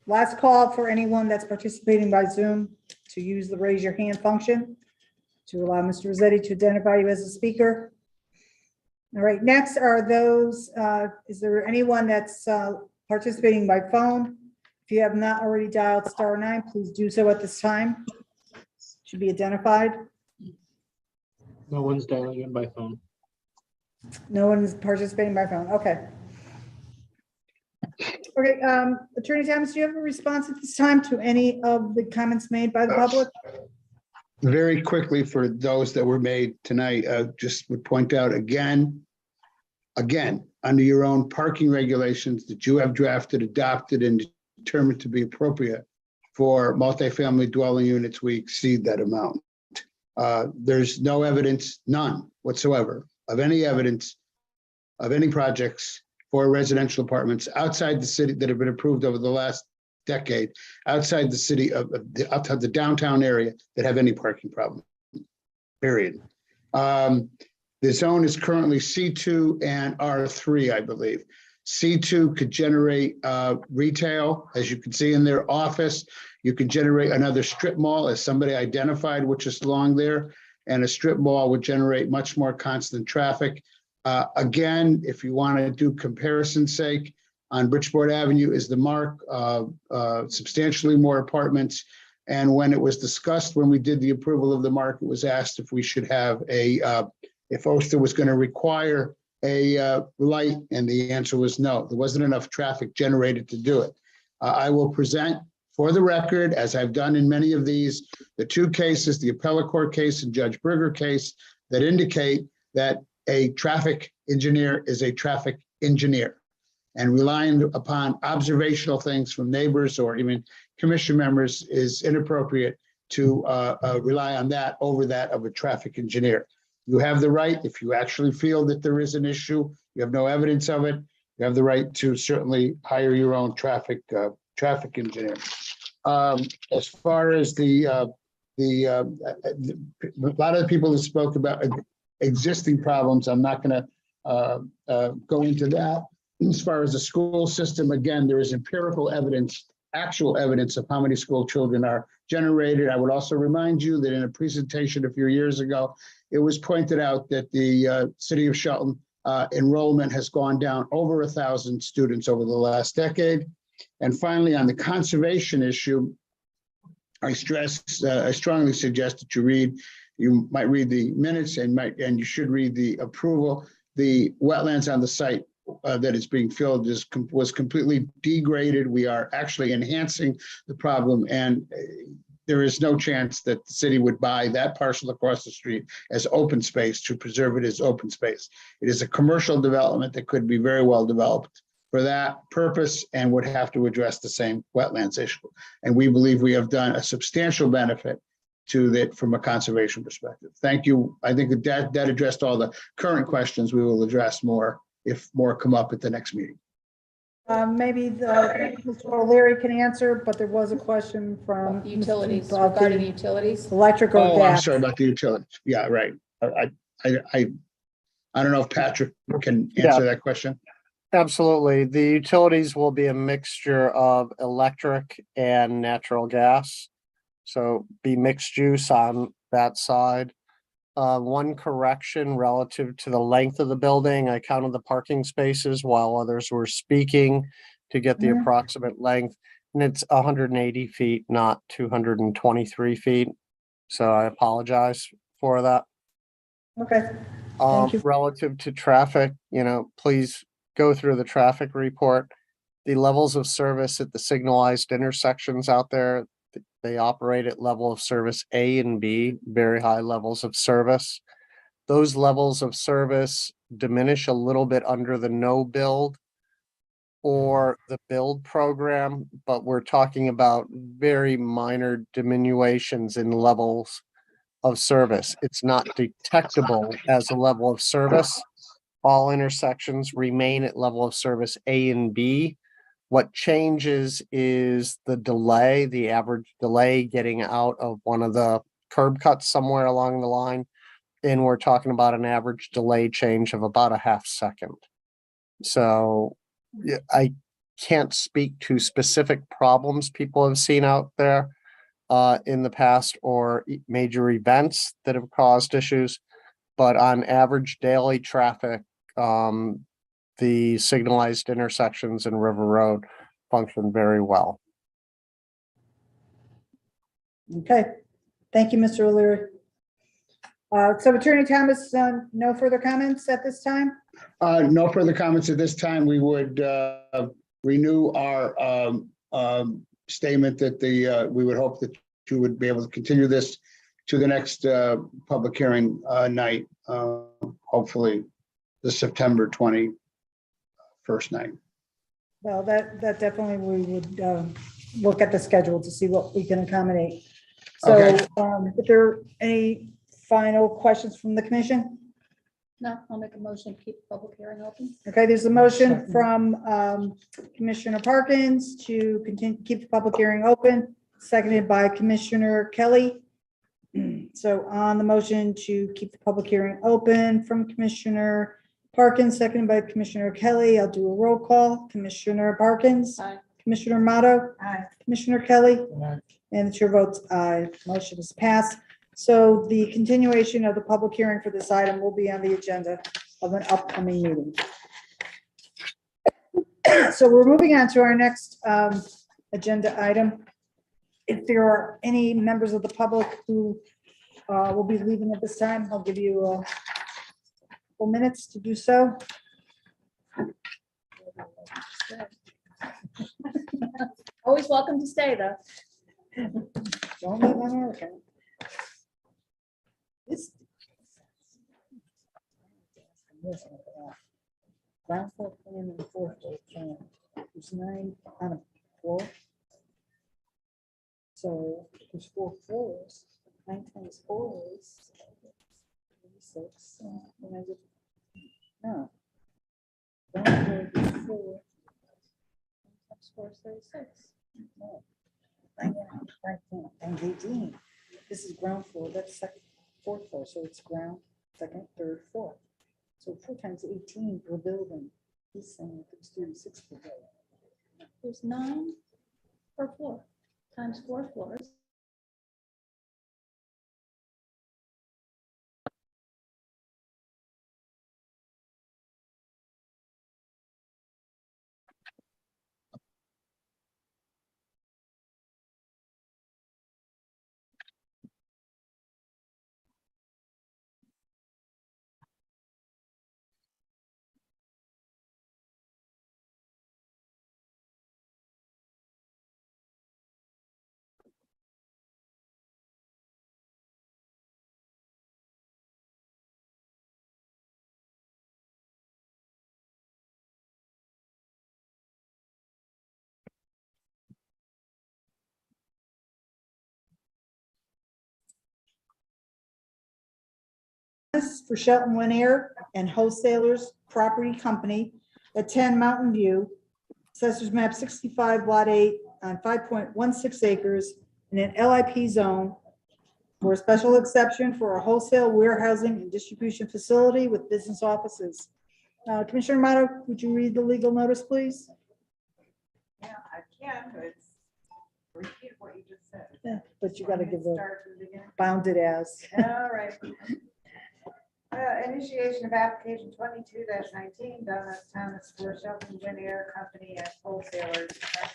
Last call for anyone that's participating by Zoom to use the raise your hand function. to allow Mr. Rossetti to identify you as a speaker. All right, next are those, is there anyone that's participating by phone? If you have not already dialed *9, please do so at this time. Should be identified. No one's dialing in by phone. No one's participating by phone. Okay. Okay, Attorney Thomas, do you have a response at this time to any of the comments made by the public? Very quickly, for those that were made tonight, just would point out again, under your own parking regulations that you have drafted, adopted, and determined to be appropriate for multifamily dwelling units, we exceed that amount. There's no evidence, none whatsoever, of any evidence of any projects for residential apartments outside the city that have been approved over the last decade, outside the city outside the downtown area, that have any parking problem, period. The zone is currently C2 and R3, I believe. C2 could generate retail, as you can see in their office. You could generate another strip mall, as somebody identified, which is along there, and a strip mall would generate much more constant traffic. Again, if you want to do comparison's sake, on Bridgeport Avenue is the mark, substantially more apartments. And when it was discussed, when we did the approval of the mark, it was asked if we should have if OSTA was going to require a light, and the answer was no. There wasn't enough traffic generated to do it. I will present for the record, as I've done in many of these, the two cases, the appellate court case and Judge Berger case, that indicate that a traffic engineer is a traffic engineer. And relying upon observational things from neighbors or even commission members is inappropriate to rely on that over that of a traffic engineer. You have the right, if you actually feel that there is an issue, you have no evidence of it, you have the right to certainly hire your own traffic engineer. As far as a lot of the people that spoke about existing problems, I'm not going to go into that. As far as the school system, again, there is empirical evidence, actual evidence of how many school children are generated. I would also remind you that in a presentation a few years ago, it was pointed out that the city of Shelton enrollment has gone down over 1,000 students over the last decade. And finally, on the conservation issue, I strongly suggest that you might read the minutes and you should read the approval. The wetlands on the site that is being filled was completely degraded. We are actually enhancing the problem, and there is no chance that the city would buy that parcel across the street as open space to preserve it as open space. It is a commercial development that could be very well developed for that purpose and would have to address the same wetlands issue. And we believe we have done a substantial benefit to that from a conservation perspective. Thank you. I think that addressed all the current questions. We will address more if more come up at the next meeting. Maybe Mr. O'Leary can answer, but there was a question from Utilities, about regarding the utilities. electric or Oh, I'm gas. sorry about the utilities. Yeah, right. I don't know if Patrick can answer that question. Absolutely. The utilities will be a mixture of electric and natural gas. So be mixed use on that side. One correction relative to the length of the building, I counted the parking spaces while others were speaking to get the approximate length. And it's 180 feet, not 223 feet. So I apologize for that. Okay. Thank you. Relative to traffic, please go through the traffic report. The levels of service at the signalized intersections out there, they operate at level of service A and B, very high levels of service. Those levels of service diminish a little bit under the no build or the build program, but we're talking about very minor diminutions in levels of service. It's not detectable as a level of service. All intersections remain at level of service A and B. What changes is the delay, the average delay getting out of one of the curb cuts somewhere along the line. And we're talking about an average delay change of about a half second. So I can't speak to specific problems people have seen out there, in the past or major events that have caused issues. But on average daily traffic, the signalized intersections in River Road function very well. Okay, thank you, Mr. O'Leary. So Attorney Thomas, no further comments at this time? No further comments at this time. We would renew our statement that we would hope that you would be able to continue this to the next public hearing night, hopefully the September 21st night. Well, that definitely we would look at the schedule to see what we can accommodate. So Okay. if there are any final questions from the commission? No, I'll make a motion, to keep the public hearing open. Okay, there's a motion from Commissioner Parkins to continue, keep the public hearing open, seconded by Commissioner Kelly. So on the motion to keep the public hearing open from Commissioner Parkins, seconded by Commissioner Kelly, I'll do a roll call. Commissioner Parkins. Aye. Commissioner Motto. Aye. Commissioner Kelly. Aye. And the chair votes aye. Motion is passed. So the continuation of the public hearing for this item will be on the agenda of an upcoming meeting. So we're moving on to our next agenda item. If there are any members of the public who will be leaving at this time, I'll give you a couple minutes to do so. Always welcome to stay, though. Don't leave on our account. This. Ground floor plan and fourth floor plan. There's 9 on a floor. So there's 4 floors. 9 times 4 is 36. No. Ground floor is 4. 9 times 4 is 36. No. 9 times 18. This is ground floor. That's second, 4th floor. So it's ground, 2nd, 3rd, 4th. So 4 times 18 per building. He's saying it's 36 per building. There's 9 per floor, times 4 floors. For Shelton Winair and Wholesalers Property Company at 10 Mountain View, Assessors Map 65, Lot 8 on 5.16 acres in an LIP zone for a special exception for a wholesale warehousing and distribution facility with business offices. Commissioner Motto, would you read the legal notice, please? Yeah, I can, but it's repeat what you just said. Yeah, but you got to give a Start from the beginning. bounded as. All right. Initiation of application 22-19 done at Thomas for Shelton Winair Company and Wholesalers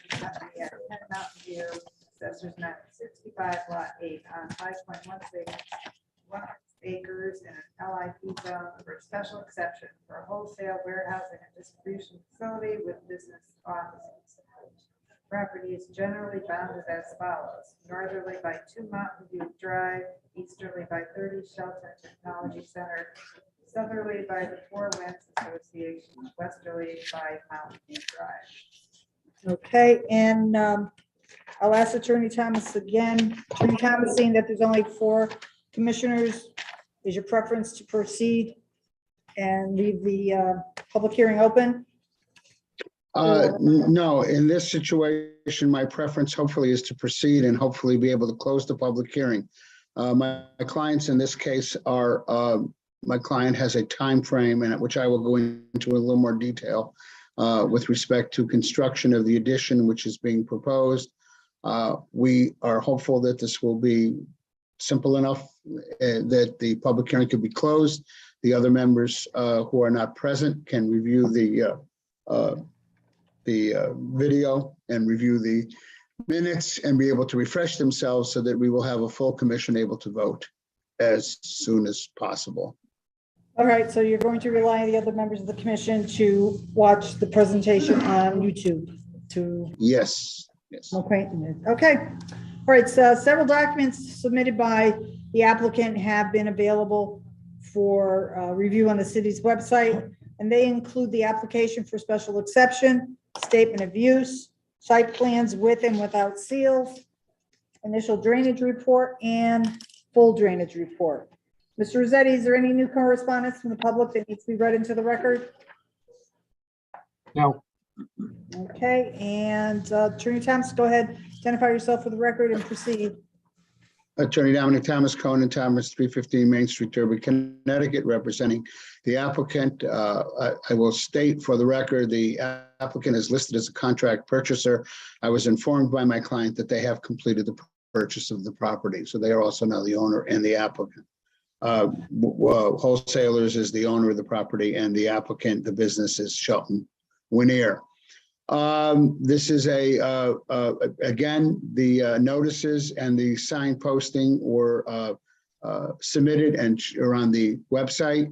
Company at 10 Mountain View, Assessors Map 65, Lot 8 on 5.16 acres in an LIP zone for a special exception for a wholesale warehousing and distribution facility with business offices. Property is generally bounded as follows: northerly by 2 Mountain View Drive, easterly by 30 Shelton Technology Center, southerly by the Four Winds Association, westerly by Mountain View Drive. Okay, and I'll ask Attorney Thomas again. Attorney Thomas, seeing that there's only 4 commissioners, is your preference to proceed and leave the public hearing open? No, in this situation, my preference hopefully is to proceed and hopefully be able to close the public hearing. My clients in this case are, my client has a time frame, and which I will go into a little more detail with respect to construction of the addition which is being proposed, We are hopeful that this will be simple enough that the public hearing could be closed. The other members who are not present can review the video and review the minutes and be able to refresh themselves so that we will have a full commission able to vote as soon as possible. All right, so you're going to rely on the other members of the commission to watch the presentation on YouTube to. Yes, yes. Okay, okay. All right, so several documents submitted by the applicant have been available for review on the city's website, and they include the application for special exception, statement of use, site plans with and without seals, initial drainage report, and full drainage report. Mr. Rossetti, is there any new correspondence from the public that needs to be read into the record? No. Okay, and Attorney Thomas, go ahead, identify yourself for the record and proceed. Attorney Dominic Thomas, Cohen & Thomas, 315 Main Street, Derby, Connecticut, representing the applicant. I will state for the record, the applicant is listed as a contract purchaser. I was informed by my client that they have completed the purchase of the property, so they are also now the owner and the applicant. Wholesalers is the owner of the property, and the applicant, the business, is Shelton Winier. This is again, the notices and the sign posting were submitted and are on the website.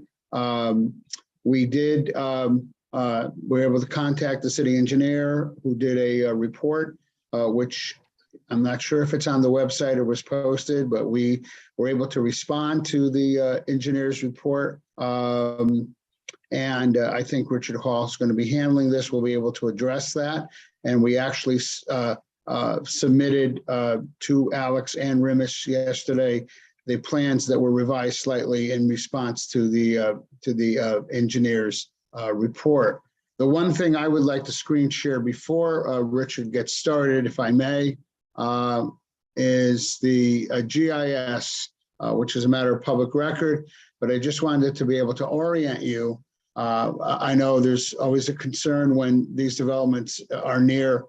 We were able to contact the city engineer who did a report, which I'm not sure if it's on the website or was posted, but we were able to respond to the engineer's report. And I think Richard Hall is going to be handling this. We'll be able to address that. And we actually submitted to Alex and Rimis yesterday the plans that were revised slightly in response to the engineer's report. The one thing I would like to screen share before Richard gets started, if I may, is the GIS, which is a matter of public record, but I just wanted to be able to orient you. I know there's always a concern when these developments are near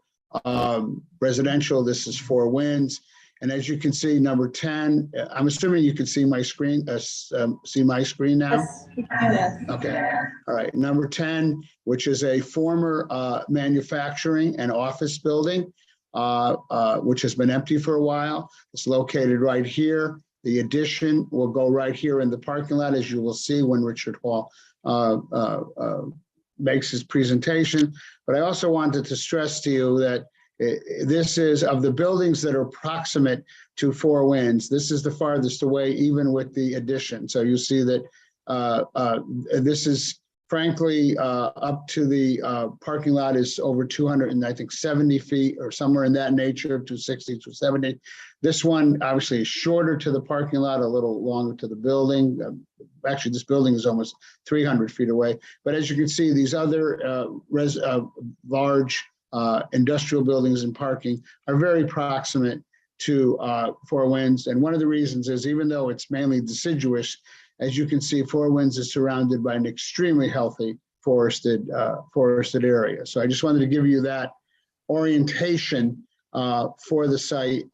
residential. This is Four Winds. And as you can see, number 10, I'm assuming you can see my screen, see my screen now? Yes. Okay, all right. Number 10, which is a former manufacturing and office building, which has been empty for a while. It's located right here. The addition will go right here in the parking lot, as you will see when Richard Hall makes his presentation. But I also wanted to stress to you that this is, of the buildings that are proximate to Four Winds, this is the farthest away, even with the addition. So you see that this is frankly up to the parking lot is over 200 and I think 70 feet or somewhere in that nature, 260 to 70. This one obviously is shorter to the parking lot, a little longer to the building. Actually, this building is almost 300 feet away. But as you can see, these other large industrial buildings and parking are very proximate to Four Winds. And one of the reasons is, even though it's mainly deciduous, as you can see, Four Winds is surrounded by an extremely healthy forested area. So I just wanted to give you that orientation for the site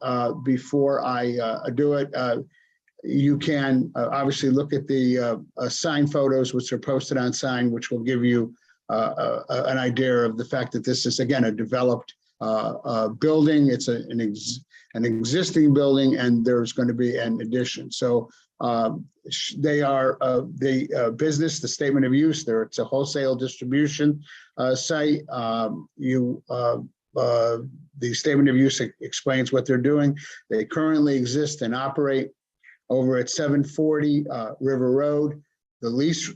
before I do it. You can obviously look at the sign photos, which are posted on sign, which will give you an idea of the fact that this is, again, a developed building. It's an existing building, and there's going to be an addition. So they are the business, the statement of use there. It's a wholesale distribution site. The statement of use explains what they're doing. They currently exist and operate over at 740 River Road. The lease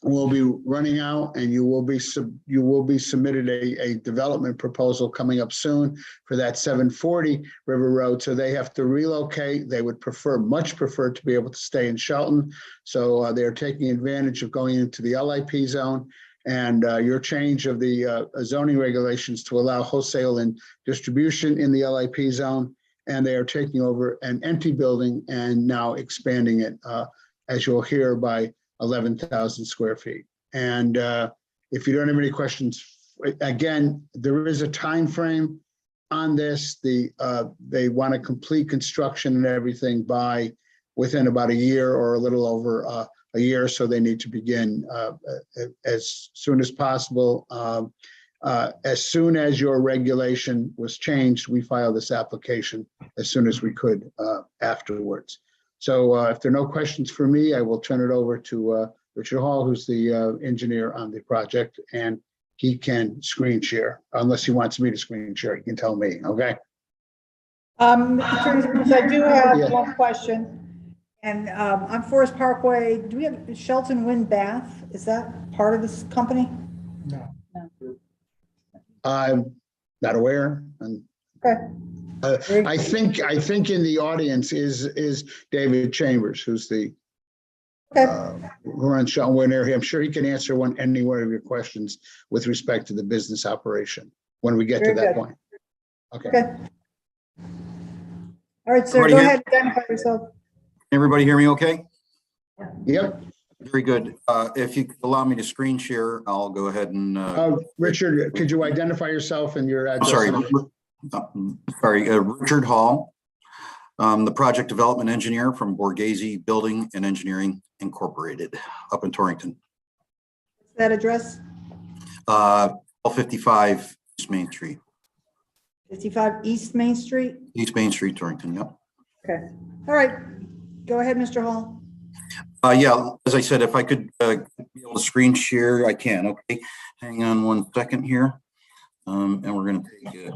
will be running out, and you will be submitted a development proposal coming up soon for that 740 River Road. So they have to relocate. They would much prefer to be able to stay in Shelton. So they are taking advantage of going into the LIP zone, and your change of the zoning regulations to allow wholesale and distribution in the LIP zone. And they are taking over an empty building and now expanding it, as you'll hear, by 11,000 square feet. And if you don't have any questions, again, there is a time frame on this. They want to complete construction and everything within about a year or a little over a year, so they need to begin as soon as possible. As soon as your regulation was changed, we filed this application as soon as we could afterwards. So if there are no questions for me, I will turn it over to Richard Hall, who's the engineer on the project, and he can screen share, unless he wants me to screen share, he can tell me, okay? Attorney Spence, I do have Yeah. one question. And on Forest Parkway, do we have Shelton Wind Bath? Is that part of this company? No. I'm not aware. And Okay. I think in the audience is David Chambers, who's the who runs Shelton Wind area. I'm sure he can answer any one of your questions with respect to the business operation when we get Very to that good. point. Okay. All right, sir, go ahead, identify yourself. Everybody hear me okay? Yep. Very good. If you could allow me to screen share, I'll go ahead and. Richard, could you identify yourself and your address? Sorry, Richard Hall, the project development engineer from Borghese Building and Engineering Incorporated up in Torrington. What's that address? 1255 East Main Street. 55 East Main Street? East Main Street, Torrington, yep. Okay. All right. Go ahead, Mr. Hall. Yeah, as I said, if I could be able to screen share, I can. Okay, hang on one second here. And we're going to take it.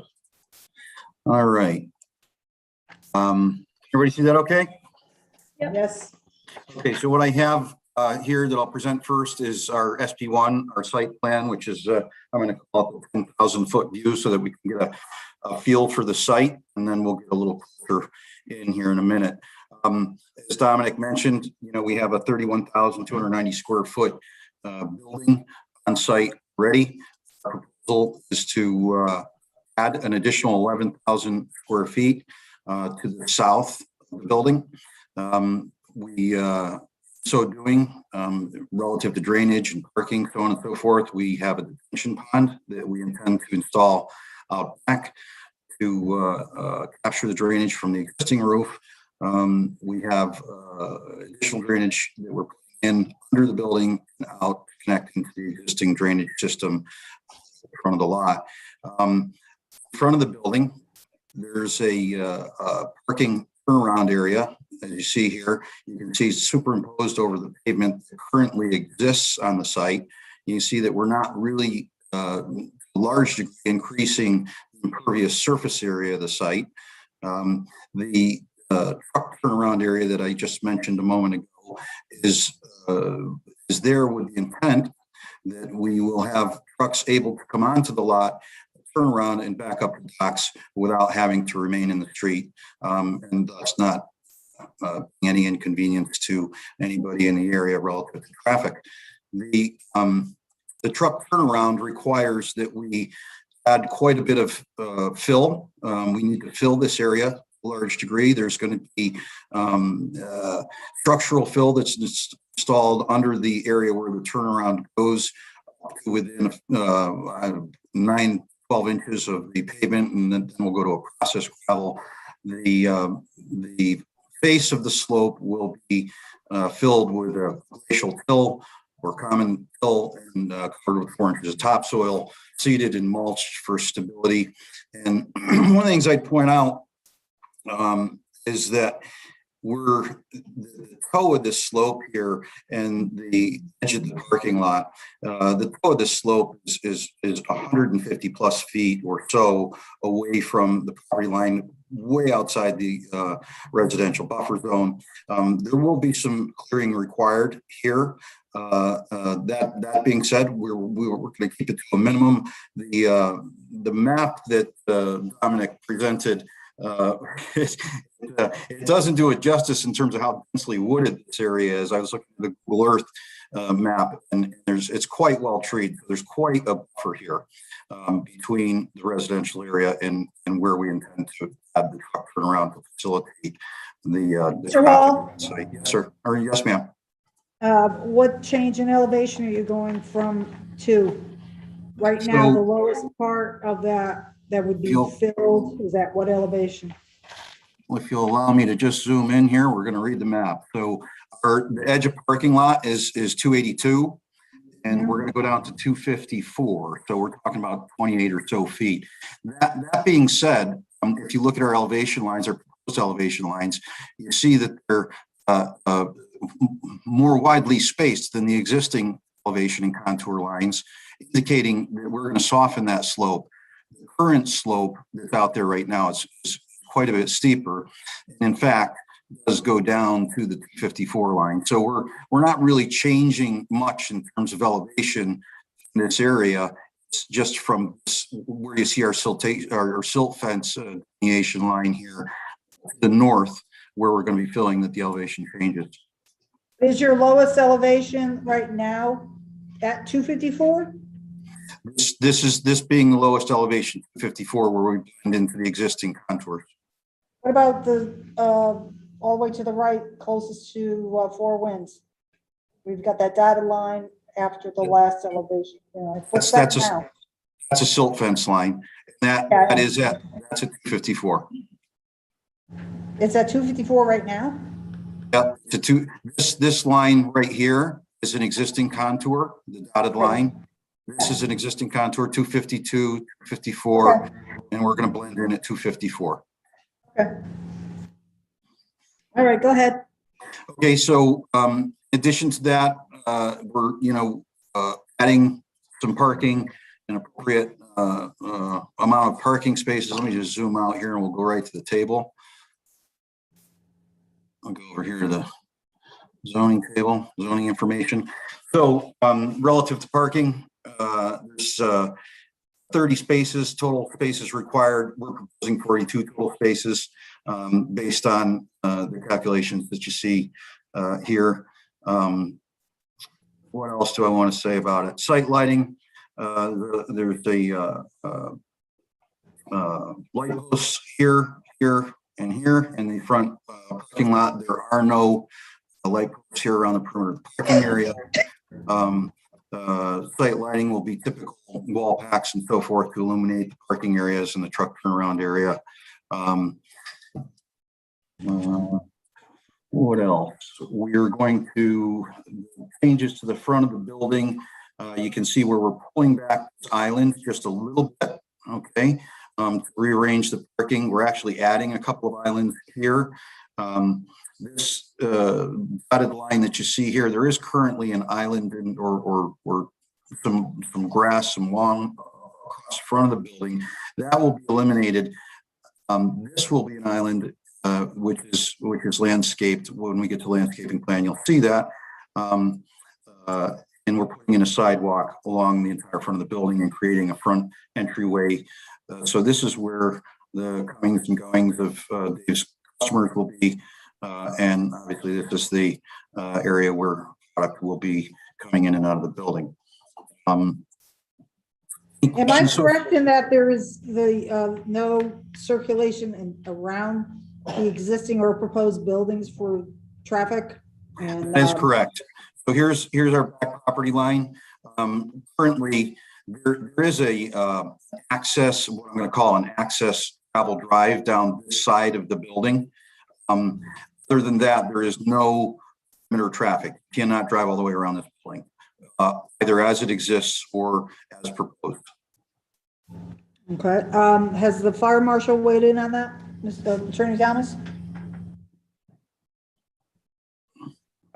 All right. Everybody see that okay? Yep. Yes. Okay, so what I have here that I'll present first is our SP1, our site plan, which is I'm going to call it the 10,000-foot view so that we can get a feel for the site, and then we'll get a little closer in here in a minute. As Dominic mentioned, we have a 31,290 square foot building on site ready. Our proposal is to add an additional 11,000 square feet to the south of the building. So doing relative to drainage and parking, so on and so forth, we have a detention pond that we intend to install out back to capture the drainage from the existing roof. We have additional drainage that we're putting in under the building and out connecting to the existing drainage system in front of the lot. In front of the building, there's a parking turnaround area. As you see here, you can see superimposed over the pavement that currently exists on the site. You can see that we're not really largely increasing the impervious surface area of the site. The truck turnaround area that I just mentioned a moment ago is there with the intent that we will have trucks able to come onto the lot, turn around and back up the docks without having to remain in the street, and thus not any inconvenience to anybody in the area relative to traffic. The truck turnaround requires that we add quite a bit of fill. We need to fill this area to a large degree. There's going to be structural fill that's installed under the area where the turnaround goes within 9-12 inches of the pavement, and then we'll go to a process gravel. The face of the slope will be filled with a glacial till or common till and covered with 4 inches of topsoil, seeded and mulched for stability. And one of the things I'd point out is that the toe of this slope here and the edge of the parking lot, the toe of this slope is 150 plus feet or so away from the property line, way outside the residential buffer zone. There will be some clearing required here. That being said, we're going to keep it to a minimum. The map that Dominic presented, it doesn't do it justice in terms of how densely wooded this area is. I was looking at the Google Earth map, and it's quite well treated. There's quite a buffer here between the residential area and where we intend to have the truck turnaround to facilitate the traffic site. Yes, sir. Or yes, ma'am. What change in elevation are you going from to? Right now, the lowest part of that that would be You'll- filled? Is that what elevation? Well, if you'll allow me to just zoom in here, we're gonna read the map. So the edge of parking lot is 282. And we're gonna go down to 254. So we're talking about 28 or so feet. That being said, if you look at our elevation lines, our proposed elevation lines, you see that they're more widely spaced than the existing elevation and contour lines, indicating that we're gonna soften that slope. The current slope that's out there right now is quite a bit steeper. In fact, does go down to the 254 line. So we're not really changing much in terms of elevation in this area. It's just from where you see our silt fence delineation line here to the north, where we're going to be filling that the elevation changes. Is your lowest elevation right now at 254? This being the lowest elevation, 54, where we blend into the existing contours. What about the all the way to the right, closest to Four Winds? We've got that dotted line after the last elevation. You know, what's that now? That's a silt fence line. That's at 254. It's at 254 right now? Yep, this line right here is an existing contour, the dotted line. This is an existing contour, 252, 254, and we're going to blend in at 254. Okay. All right, go ahead. Okay, so in addition to that, we're adding some parking, an appropriate amount of parking spaces. Let me just zoom out here and we'll go right to the table. I'll go over here to the zoning table, zoning information. So relative to parking, there's 30 spaces, total spaces required. We're proposing 42 total spaces based on the calculations that you see here. What else do I want to say about it? Site lighting, there's a light posts here, and here in the front parking lot. There are no light posts here around the perimeter of the parking area. Site lighting will be typical wall packs and so forth to illuminate the parking areas and the truck turnaround area. What else? We're going to changes to the front of the building. You can see where we're pulling back this island just a little bit. Okay, to rearrange the parking. We're actually adding a couple of islands here. This dotted line that you see here, there is currently an island or some grass, some lawn across the front of the building. That will be eliminated. This will be an island which is landscaped. When we get to landscaping plan, you'll see that. And we're putting in a sidewalk along the entire front of the building and creating a front entryway. So this is where the comings and goings of these customers will be. And obviously this is the area where product will be coming in and out of the building. Am I correct in that there is no circulation around the existing or proposed buildings for traffic? And that is correct. So here's our back property line. Currently, there is a access, what I'm going to call an access travel drive down this side of the building. Other than that, there is no perimeter traffic. You cannot drive all the way around this building, either as it exists or as proposed. Okay. Has the fire marshal weighed in on that, Mr. Attorney Thomas?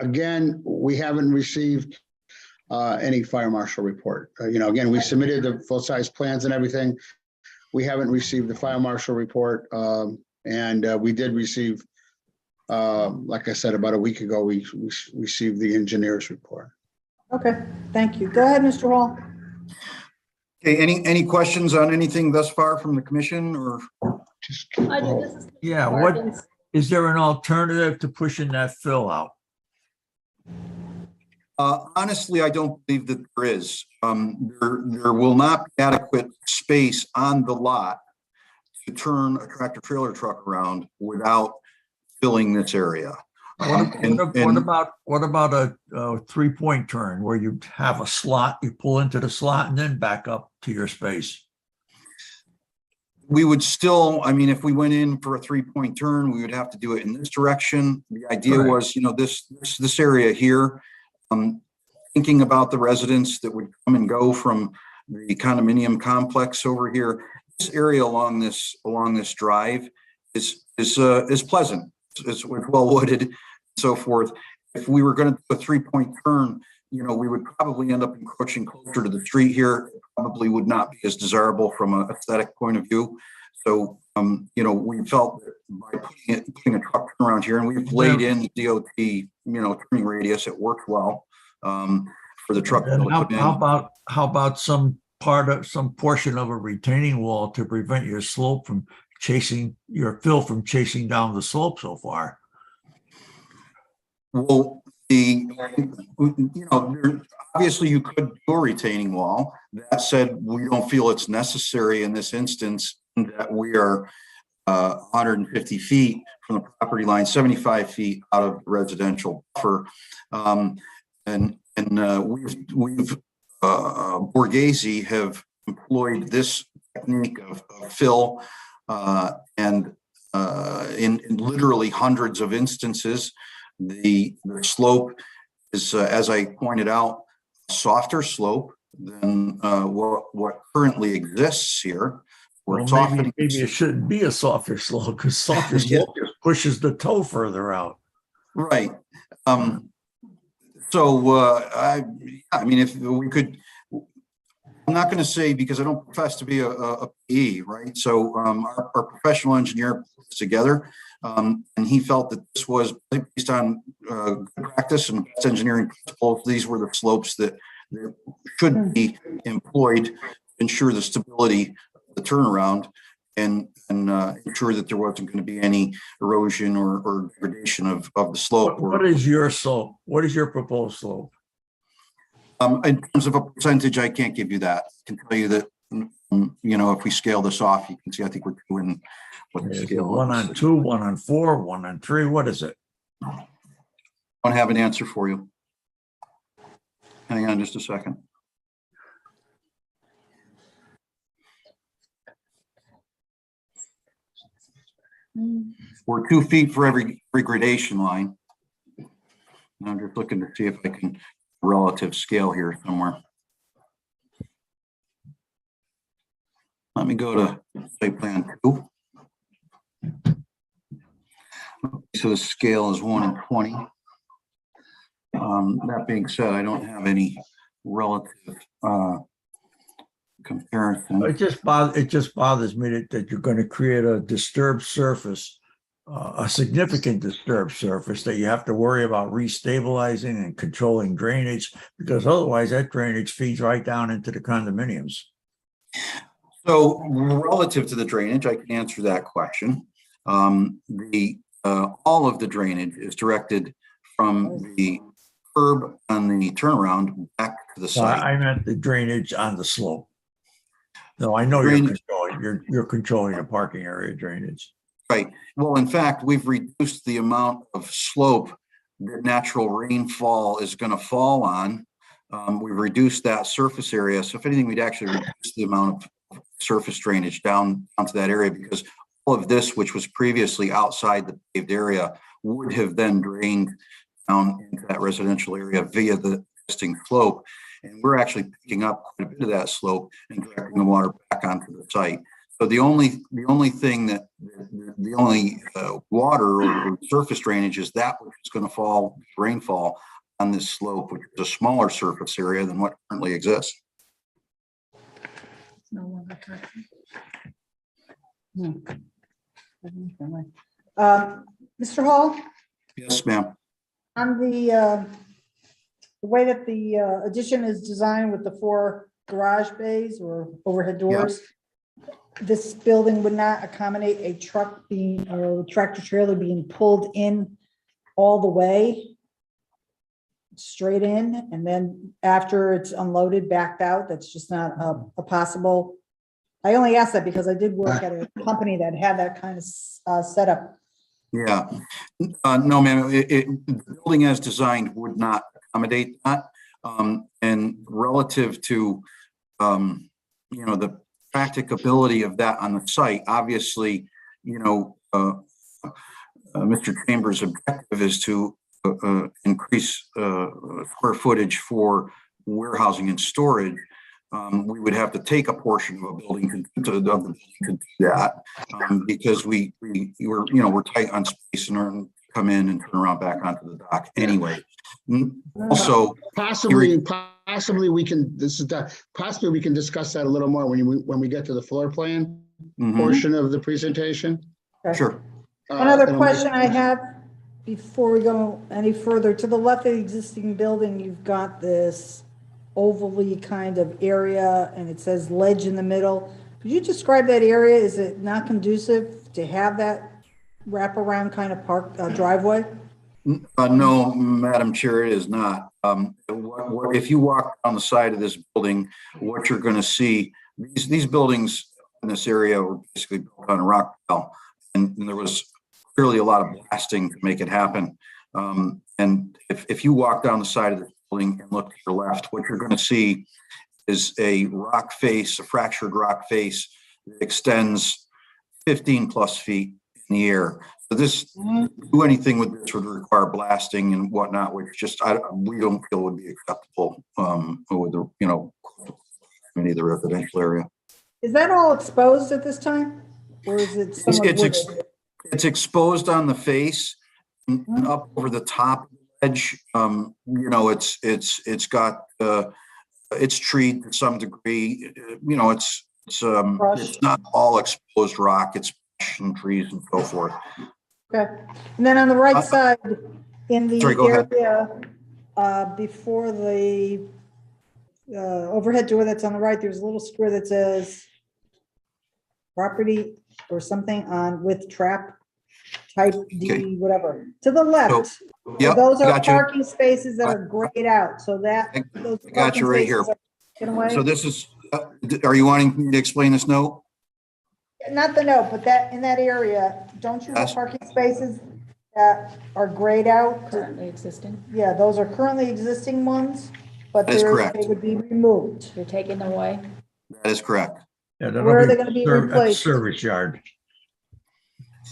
Again, we haven't received any fire marshal report. Again, we submitted the full-size plans and everything. We haven't received the fire marshal report. And we did receive, like I said, about a week ago, we received the engineer's report. Okay, thank you. Go ahead, Mr. Hall. Okay, any questions on anything thus far from the commission or? Yeah, what, is there an alternative to pushing that fill out? Honestly, I don't believe that there is. There will not be adequate space on the lot to turn a tractor trailer truck around without filling this area. What about a 3-point turn where you have a slot, you pull into the slot and then back up to your space? we would still, I mean, if we went in for a 3-point turn, we would have to do it in this direction. The idea Right. was, this area here, thinking about the residents that would come and go from the condominium complex over here, this area along this drive is pleasant. It's well wooded and so forth. If we were going to do a 3-point turn, we would probably end up encroaching closer to the street here. It probably would not be as desirable from an aesthetic point of view. So, we felt that by putting a truck around here, and we've laid in the DOT, turning radius, it worked well for the truck. And how about some portion of a retaining wall to prevent your fill from chasing down the slope so far? Well, obviously you could do a retaining wall. That said, we don't feel it's necessary in this instance that we are 150 feet from the property line, 75 feet out of the residential buffer. We've Borghese have employed this technique of fill and in literally hundreds of instances. The slope is, as I pointed out, a softer slope than what currently exists here. Maybe it shouldn't be a softer slope, because softer slope just pushes the toe further out. Right. So I mean, if we could, I'm not going to say, because I don't profess to be a PE, right? So our professional engineer put this together, and he felt that this was based on good practice and best engineering principles. These were the slopes that should be employed to ensure the stability of the turnaround and ensure that there wasn't going to be any erosion or degradation of the slope. What is your slope? What is your proposed slope? In terms of a percentage, I can't give you that. I can tell you that, if we scale this off, you can see, I think we're doing what the scale is. 1 on 2, 1 on 4, 1 on 3. What is it? I don't have an answer for you. Hang on just a second. We're 2 feet for every gradation line. I'm just looking to see if I can relative scale here somewhere. Let me go to site plan 2. So the scale is 1 in 20. That being said, I don't have any relative comparison. It just bothers me that you're going to create a disturbed surface, a significant disturbed surface that you have to worry about restabilizing and controlling drainage, because otherwise that drainage feeds right down into the condominiums. So relative to the drainage, I can answer that question. All of the drainage is directed from the curb on the turnaround back to the site. I meant the drainage on the slope. No, I know you're controlling the parking area drainage. Right. Well, in fact, we've reduced the amount of slope that natural rainfall is going to fall on. We've reduced that surface area. So if anything, we'd actually reduce the amount of surface drainage down to that area, because all of this, which was previously outside the paved area, would have then drained down into that residential area via the existing slope. And we're actually picking up quite a bit of that slope and directing the water back onto the site. So the only thing that the only water or surface drainage is that which is going to fall rainfall on this slope, which is a smaller surface area than what currently exists. Mr. Hall, Yes, ma'am. on the way that the addition is designed with the 4 garage bays or overhead doors, this building would not accommodate a truck or tractor trailer being pulled in all the way straight in, and then after it's unloaded, backed out. That's just not a possible. I only asked that because I did work at a company that had that kind of setup. Yeah, no, ma'am. The building as designed would not accommodate that. And relative to, the practicability of that on the site. Obviously, Mr. Chambers' objective is to increase square footage for warehousing and storage. We would have to take a portion of a building to do that because we're tight on space and come in and turn around back onto the dock anyway. Also, possibly we can, possibly we can discuss that a little more when we get to the floor plan portion of the presentation. Okay. Sure. One other question I have before we go any further, to the left of the existing building, you've got this ovally kind of area and it says ledge in the middle. Could you describe that area? Is it not conducive to have that wraparound kind of park driveway? No, Madam Chair, it is not. If you walk on the side of this building, what you're going to see, these buildings in this area were basically built on a rock pile, and there was clearly a lot of blasting to make it happen. And if you walk down the side of the building and look to your left, what you're going to see is a rock face, a fractured rock face that extends 15 plus feet in the air. So this, do anything with this would require blasting and whatnot, which just we don't feel would be acceptable with the in the residential area. Is that all exposed at this time, or is it somewhat wooded? It's exposed on the face and up over the top edge. It's got it's treed to some degree. It's not all exposed rock. It's brush and trees and so forth. Okay, and then on the right side, in the area before the overhead door that's on the right, there's a little square that says property or something on with trap type D, whatever. To the left, those are parking spaces that are grayed out. So that those got you right here. So this is. Are you wanting me to explain this note? Not the note, but that in that area, don't you have parking spaces that are grayed out? Currently existing. Yeah, those are currently existing ones, but That is correct. they would be removed. You're taking them away? That is correct. Yeah, Where are they going to be at the replaced? service yard.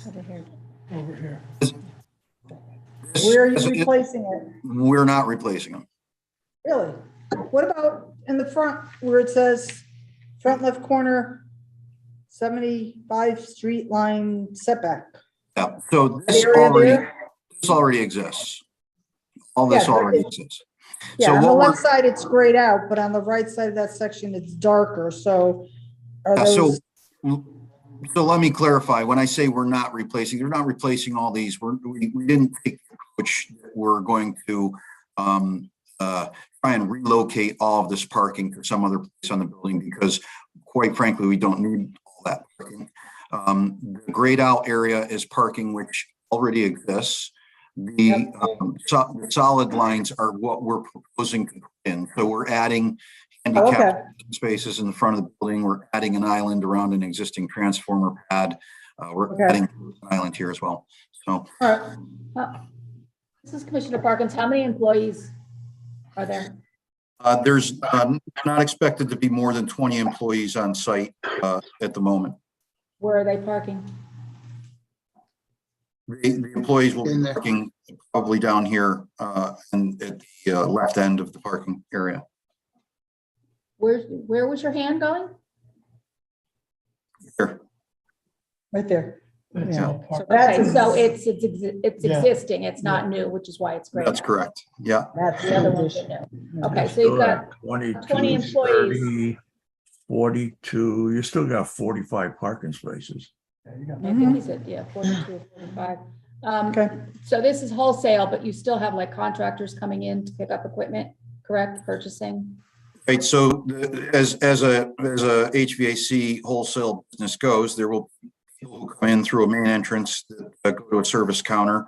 Over here. Over here. Where are you replacing it? We're not replacing them. Really? What about in the front where it says front left corner, 75 street line setback? Yeah. So this already exists. All this already exists. Yeah, so on the left side, it's grayed out, but on the right side of that section, it's darker. So are those? So let me clarify. When I say we're not replacing, they're not replacing all these. We didn't take the approach that we're going to try and relocate all of this parking to some other place on the building because, quite frankly, we don't need all that parking. The grayed out area is parking which already exists. The solid lines are what we're proposing to put in. So we're adding handicap spaces in the front of the building. We're adding an island around an existing transformer pad. We're adding an island here as well. So, This is Commissioner Parkins. How many employees are there? there's not expected to be more than 20 employees on site at the moment. Where are they parking? The employees will be parking probably down here and at the left end of the parking area. Where was your hand going? Here. Right there. Yeah. So it's existing, it's not new, which is why it's great. That's correct. Yeah. That's the other ones are new. Okay, so you've got 20 employees. 30, 42, you still got 45 parking spaces. I think he said, 42 or 45. Okay. So this is wholesale, but you still have like contractors coming in to pick up equipment, correct? Purchasing? Right. So as a HVAC wholesale business goes, there will be people who come in through a main entrance that go to a service counter.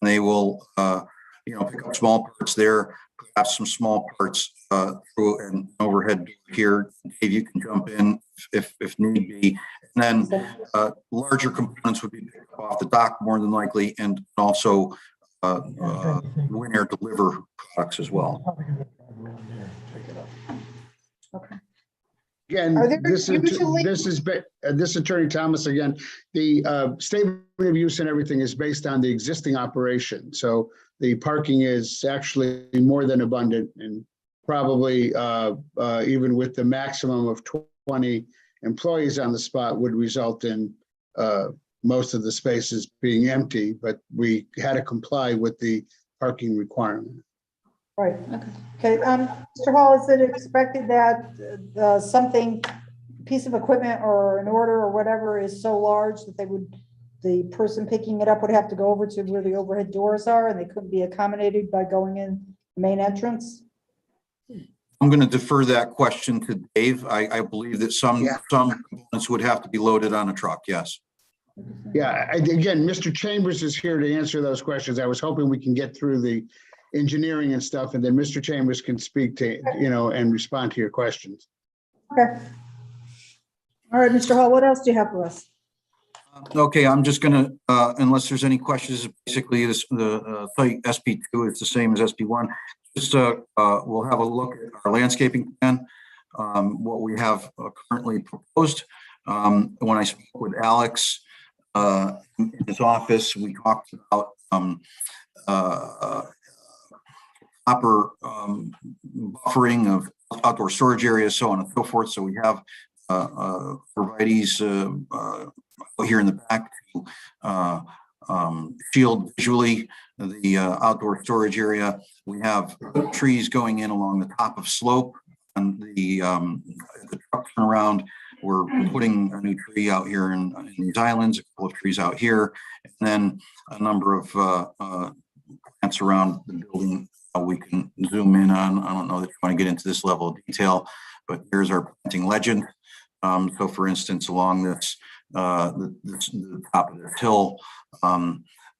They will, pick up small parts there, perhaps some small parts through an overhead door here. Dave, you can jump in if need be. And then larger components would be picked up off the dock more than likely, and also Win Air deliver products as well. Okay. Again, Are there this usually- this Attorney Thomas again, the statement of use and everything is based on the existing operation. So the parking is actually more than abundant and probably even with the maximum of 20 employees on the spot would result in most of the spaces being empty, but we had to comply with the parking requirement. Right, okay, Mr. Hall, is it expected that something, piece of equipment or an order or whatever is so large that the person picking it up would have to go over to where the overhead doors are and they couldn't be accommodated by going in the main entrance? I'm going to defer that question to Dave. I believe that some components would have to be loaded on a truck, yes. Yeah, again, Mr. Chambers is here to answer those questions. I was hoping we can get through the engineering and stuff, and then Mr. Chambers can speak to, and respond to your questions. Okay. All right, Mr. Hall, what else do you have for us? Okay, I'm just gonna, unless there's any questions, basically this, the site SP2 is the same as SP1. Just we'll have a look at our landscaping plan, what we have currently proposed. When I spoke with Alex in his office, we talked about proper buffering of outdoor storage areas, so on and so forth. So we have varieties here in the back to shield visually the outdoor storage area. We have trees going in along the top of slope and the truck turnaround. We're putting a new tree out here in these islands, a couple of trees out here, and then a number of plants around the building. We can zoom in on. I don't know that you want to get into this level of detail, but here's our planting legend. So for instance, along this, the top of this hill,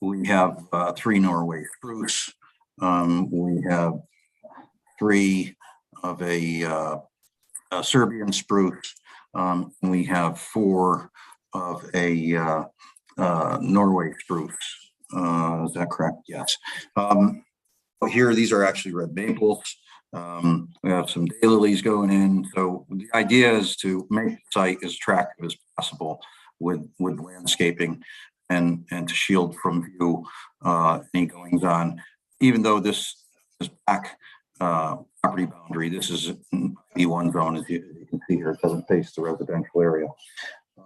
we have 3 Norway spruce. We have 3 of a Serbian spruce. And we have 4 of a Norway spruce. Is that correct? Yes. Here, these are actually red maples. We have some daylilies going in. So the idea is to make the site as attractive as possible with landscaping and to shield from view any goings on. Even though this back property boundary, this is an E1 zone, as you can see here, it doesn't face the residential area.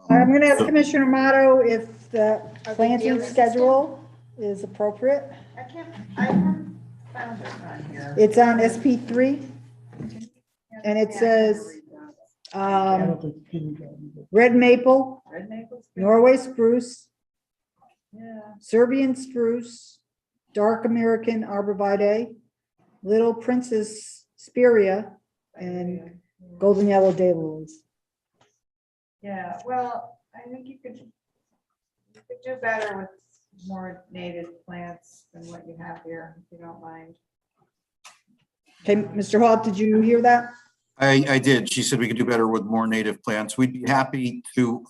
I'm going to ask Commissioner Motto if the planting schedule is appropriate. I haven't found it on here. It's on SP3 and it says red maple, Red maple. Norway spruce, Yeah. Serbian spruce, dark American arborvitae, little princess spirea, and golden yellow daylilies. Yeah, well, I think you could do better with more native plants than what you have here, if you don't mind. Okay, Mr. Hall, did you hear that? I did. She said we could do better with more native plants. We'd be happy to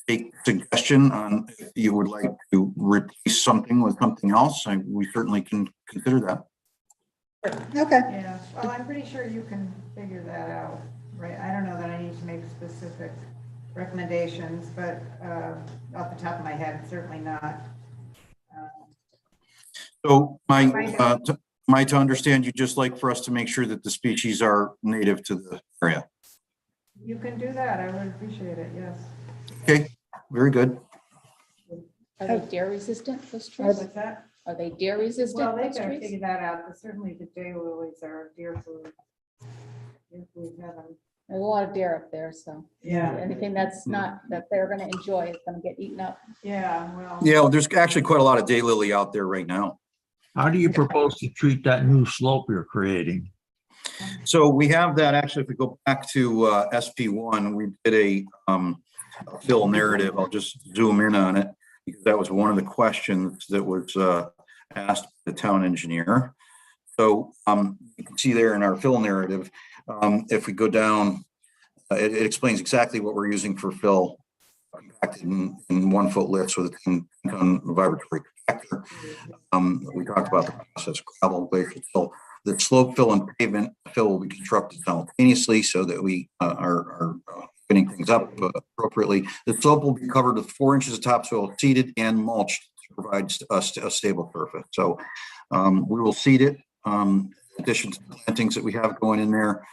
take suggestion on if you would like to replace something with something else. We certainly can consider that. Okay. Yeah, well, I'm pretty sure you can figure that out, right? I don't know that I need to make specific recommendations, but off the top of my head, certainly not. So my to understand, you just like for us to make sure that the species are native to the area. You can do that. I would appreciate it. Yes. Okay, very good. Are they deer resistant, those trees? What's that? Are they deer resistant, Well, they those gotta trees? figure that out, but certainly the daylilies are deer food. Deer food heaven. There's a lot of deer up there, so. Yeah. Anything that's not, that they're gonna enjoy is gonna get eaten up. Yeah, well. Yeah, well, there's actually quite a lot of daylily out there right now. How do you propose to treat that new slope you're creating? So we have that, actually, if we go back to SP1, we did a fill narrative. I'll just zoom in on it because that was one of the questions that was asked by the town engineer. So you can see there in our fill narrative, if we go down, it explains exactly what we're using for fill, compacted in 1 foot lifts with a 10-ton vibratory compactor. We talked about the process, gravel, glacial till. The slope fill and pavement fill will be constructed simultaneously so that we are fitting things up appropriately. The slope will be covered with 4 inches of topsoil seeded and mulched to provide us a stable surface. So we will seed it in addition to the plantings that we have going in there.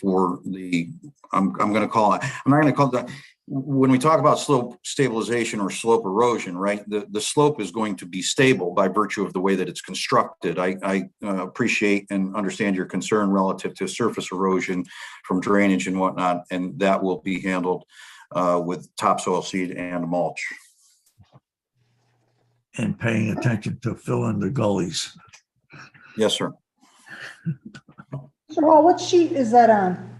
For the, I'm going to call it, I'm not going to call it that. When we talk about slope stabilization or slope erosion, right, the slope is going to be stable by virtue of the way that it's constructed. I appreciate and understand your concern relative to surface erosion from drainage and whatnot, and that will be handled with topsoil seed and mulch. And paying attention to fill in the gullies. Yes, sir. Mr. Hall, what sheet is that on?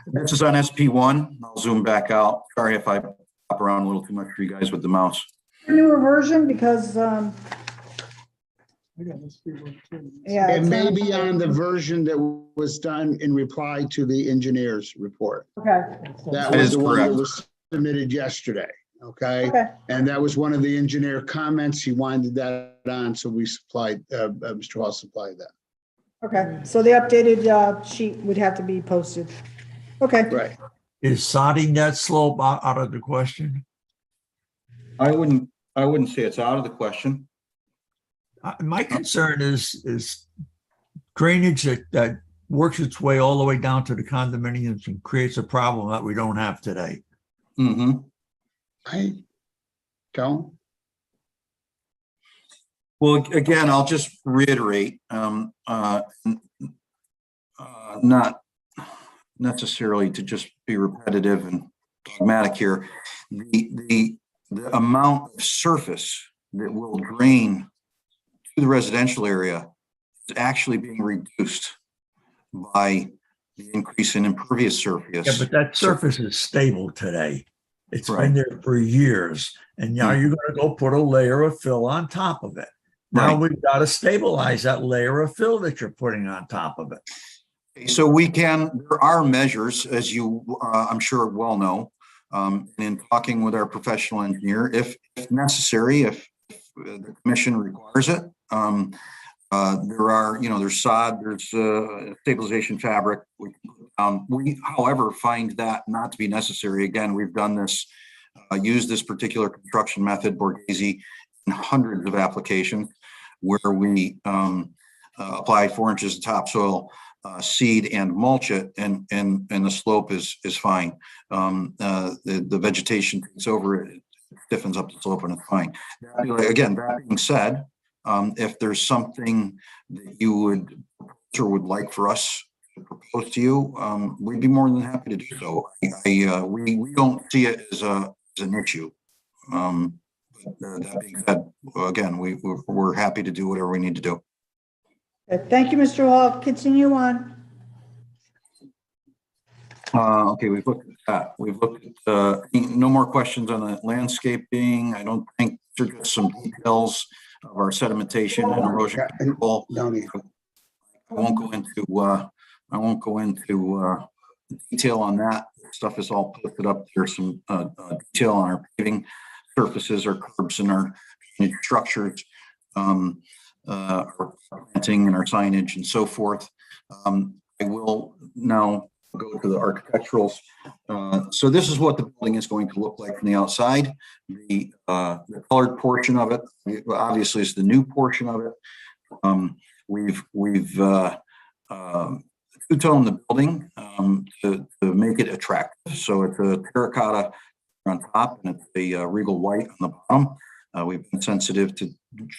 This is on SP1. I'll zoom back out. Sorry if I hop around a little too much for you guys with the mouse. Newer version, because, I got this big one too. yeah. It it's may not- be on the version that was done in reply to the engineer's report. Okay, That That was is the one that correct. was submitted yesterday, okay? okay, And that was one of the engineer comments. He wanted that on, so we supplied, Mr. Hall supplied that. okay. So the updated sheet would have to be posted. Okay. Right. Is sodding that slope out of the question? I wouldn't say it's out of the question. My concern is drainage that works its way all the way down to the condominiums and creates a problem that we don't have today. Mm-hmm. I don't. Well, again, I'll just reiterate, not necessarily to just be repetitive and dogmatic here. The amount of surface that will drain to the residential area is actually being reduced by the increase in impervious surface. Yeah, but that surface is stable today. It's Right. been there for years. And now you're going to go put a layer of fill on top of it. Now Right. we've got to stabilize that layer of fill that you're putting on top of it. So there are measures, as you, I'm sure well know, in talking with our professional engineer, if necessary, if the commission requires it. There are, there's sod, there's stabilization fabric. We, however, find that not to be necessary. Again, we've done this, used this particular construction method, Borghese, in hundreds of applications where we apply 4 inches of topsoil, seed and mulch it, and the slope is fine. The vegetation takes over, it stiffens up the slope and it's fine. Again, that being said, if there's something that you would like for us to propose to you, we'd be more than happy to do so. We don't see it as an issue. That being said, again, we're happy to do whatever we need to do. Okay, thank you, Mr. Hall. Continue on. Okay, we've looked at that. We've looked at, no more questions on the landscaping. I don't think there's just some details of our sedimentation and erosion control. I won't go into detail on that. Stuff is all posted up. There's some detail on our paving surfaces, our curbs, and our structures, our planting and our signage and so forth. I will now go to the architecturals. So this is what the building is going to look like from the outside. The colored portion of it, obviously, is the new portion of it. We've two-toned the building to make it attractive. So it's a terracotta on top and it's a regal white on the bottom. We've been sensitive to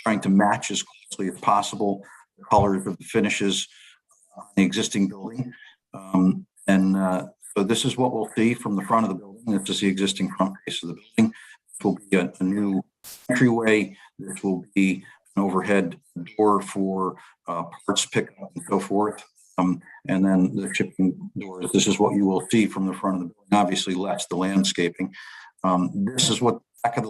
trying to match as closely as possible the colors of the finishes on the existing building. So this is what we'll see from the front of the building. This is the existing front face of the building. This will be a new entryway. This will be an overhead door for parts pickup and so forth. And then the shipping doors. This is what you will see from the front of the building, obviously less the landscaping. This is what the back of the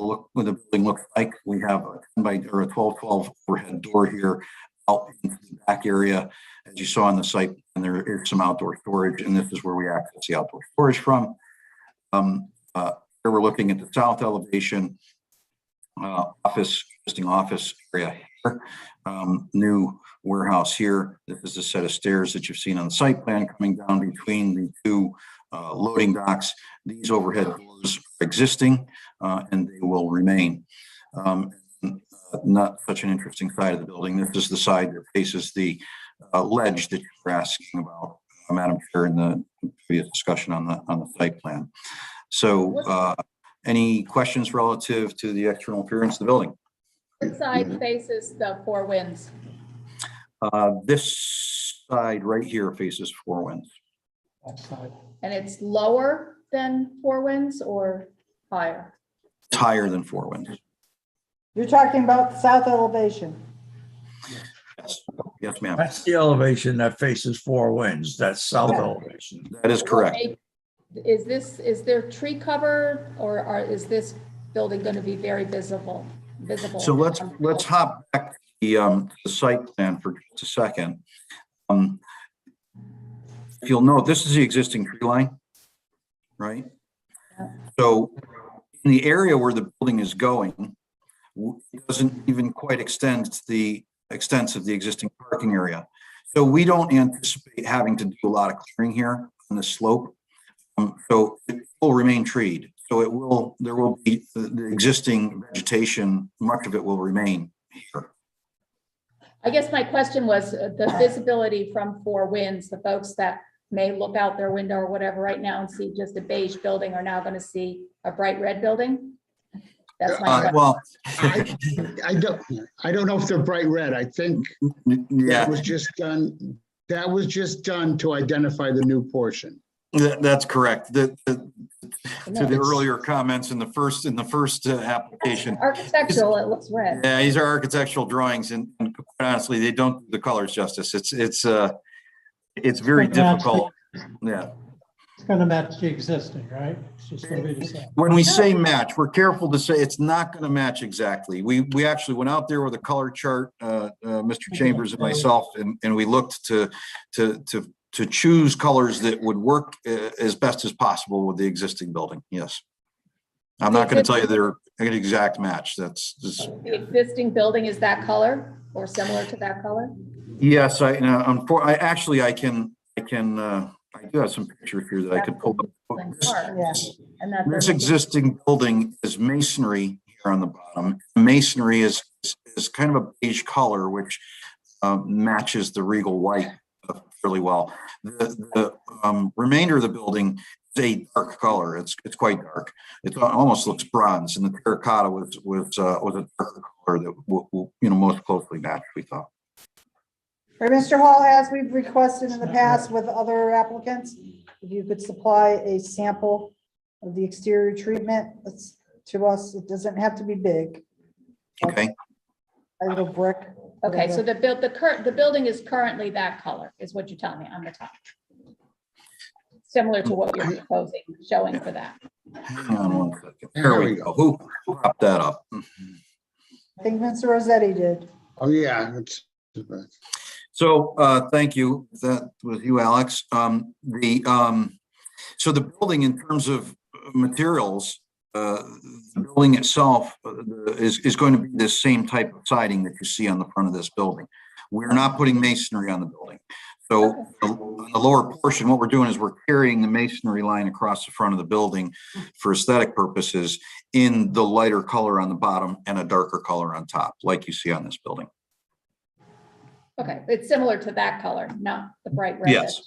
building looks like. We have a 12-12 overhead door here out into the back area, as you saw on the site, and there is some outdoor storage, and this is where we access the outdoor storage from. Here we're looking at the south elevation, existing office area here. New warehouse here. This is a set of stairs that you've seen on the site plan coming down between the two loading docks. These overhead doors are existing and they will remain. Not such an interesting side of the building. This is the side that faces the ledge that you were asking about, Madam Chair, in the previous discussion on the site plan. So any questions relative to the external appearance of the building? What side faces the Four Winds? This side right here faces Four Winds. That side. And it's lower than Four Winds or higher? It's higher than Four Winds. You're talking about the south elevation. Yes, yes, ma'am. That's the elevation that faces Four Winds, that's south elevation. That is correct. Is there tree cover or is this building going to be very visible? So let's hop back to the site plan for just a second. If you'll note, this is the existing tree line, right? So in the area where the building is going, it doesn't even quite extend to the extent of the existing parking area. So we don't anticipate having to do a lot of clearing here on the slope. So it will remain treed. So there will be the existing vegetation, much of it will remain here. I guess my question was the visibility from Four Winds, the folks that may look out their window or whatever right now and see just a beige building are now going to see a bright red building. That's my well, I don't know if they're bright red. I think yeah, that was just done. That was just done to identify the new portion. That's correct. To the earlier comments in the first application. Architectural, it looks red. Yeah, these are architectural drawings, and quite honestly, they don't do the colors justice. It's very difficult. Yeah. It's going to match the existing, right? It's just going to be the same. When we say match, we're careful to say it's not going to match exactly. We actually went out there with a color chart, Mr. Chambers and myself, and we looked to choose colors that would work as best as possible with the existing building. Yes. I'm not going to tell you they're an exact match. That's just. The existing building is that color or similar to that color? Yes, I do have some pictures here that I could pull up. This existing building is masonry here on the bottom. Masonry is kind of a beige color, which matches the regal white really well. The remainder of the building is a dark color. It's quite dark. It almost looks bronze, and the terracotta was a darker color that will most closely match, we thought. Right, Mr. Hall, as we've requested in the past with other applicants, if you could supply a sample of the exterior treatment to us, it doesn't have to be big. Okay. A little brick. Okay, so the building is currently that color, is what you're telling me on the top. Similar to what you're proposing, showing for that. Hang on one second. There we go. Who popped that up? I think Mr. Rossetti did. Oh, yeah. So thank you. That was you, Alex. So the building, in terms of materials, the building itself is going to be the same type of siding that you see on the front of this building. We're not putting masonry on the building. So on the lower portion, what we're doing is we're carrying the masonry line across the front of the building for aesthetic purposes in the lighter color on the bottom and a darker color on top, like you see on this building. Okay, it's similar to that color, not the bright red. Yes.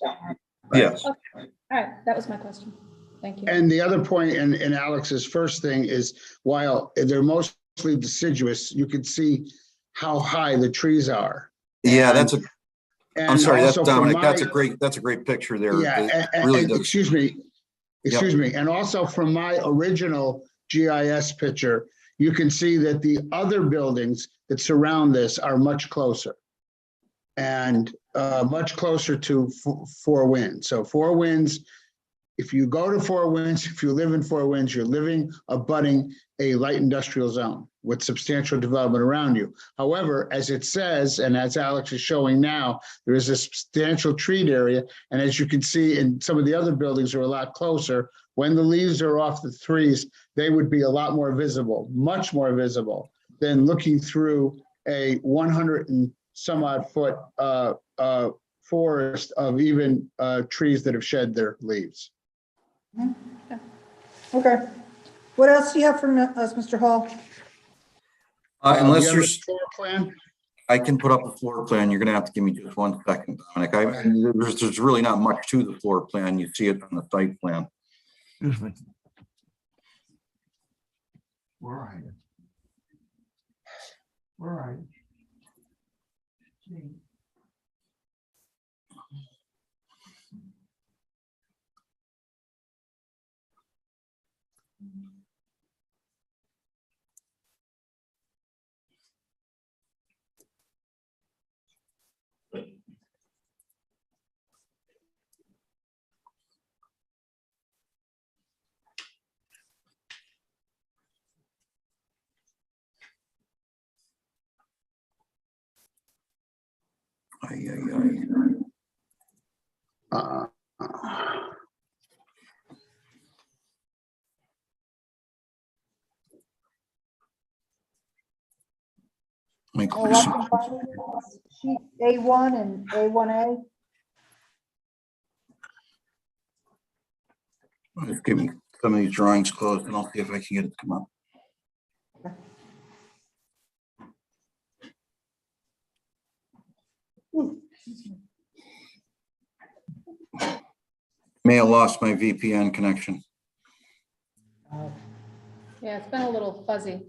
Yes. Okay. All right, that was my question. Thank you. And the other point in Alex's first thing is, while they're mostly deciduous, you can see how high the trees are. Yeah, I'm sorry, that's Dominic. That's a great picture there. Yeah, excuse me. And also from my original GIS picture, you can see that the other buildings that surround this are much closer. And much closer to Four Winds. So Four Winds, if you go to Four Winds, if you live in Four Winds, you're living abutting a light industrial zone with substantial development around you. However, as it says, and as Alex is showing now, there is a substantial treed area. And as you can see in some of the other buildings are a lot closer. When the leaves are off the trees, they would be a lot more visible, much more visible than looking through a 100 some odd foot forest of even trees that have shed their leaves. Okay. What else do you have from us, Mr. Hall? Unless Do you have there's, a floor plan? I can put up a floor plan. You're gonna have to give me just 1 second, Dominic. There's really not much to the floor plan. You see it on the site plan. Excuse me. Where are you? Where are you? Ay, ay, ay. Uh, Let me go Oh, to I some- can find sheet A1 and A1A. Just give me some of these drawings closed and I'll see if I can get it to come up. May have lost my VPN connection. Yeah, it's been a little fuzzy.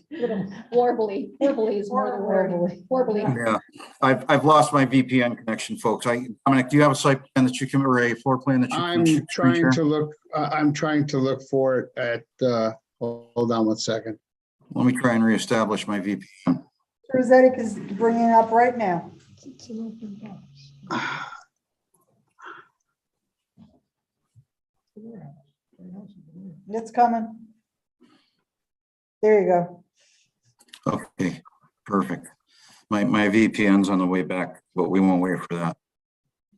Little warbly, warbly is more the word, warbly. Yeah, I've lost my VPN connection, folks. Dominic, do you have a site plan that you can, or a floor plan that you can? I'm trying to look for it at, hold on 1 second. Let me try and reestablish my VPN. Rosetti is bringing it up right now. It's coming. There you go. Okay, perfect. My VPN's on the way back, but we won't wait for that.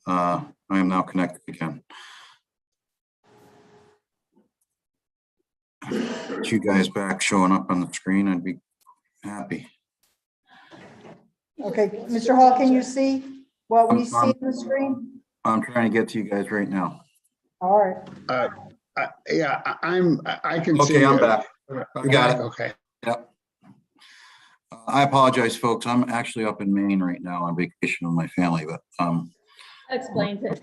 I am now connected again. Get you guys back showing up on the screen, I'd be happy. Okay, Mr. Hall, can you see what we see I'm- on the screen? I'm trying to get to you guys right now. All right. Yeah, I can see. Okay, I'm back. I got it. Okay. Yep. I apologize, folks. I'm actually up in Maine right now on vacation with my family, but That explains it.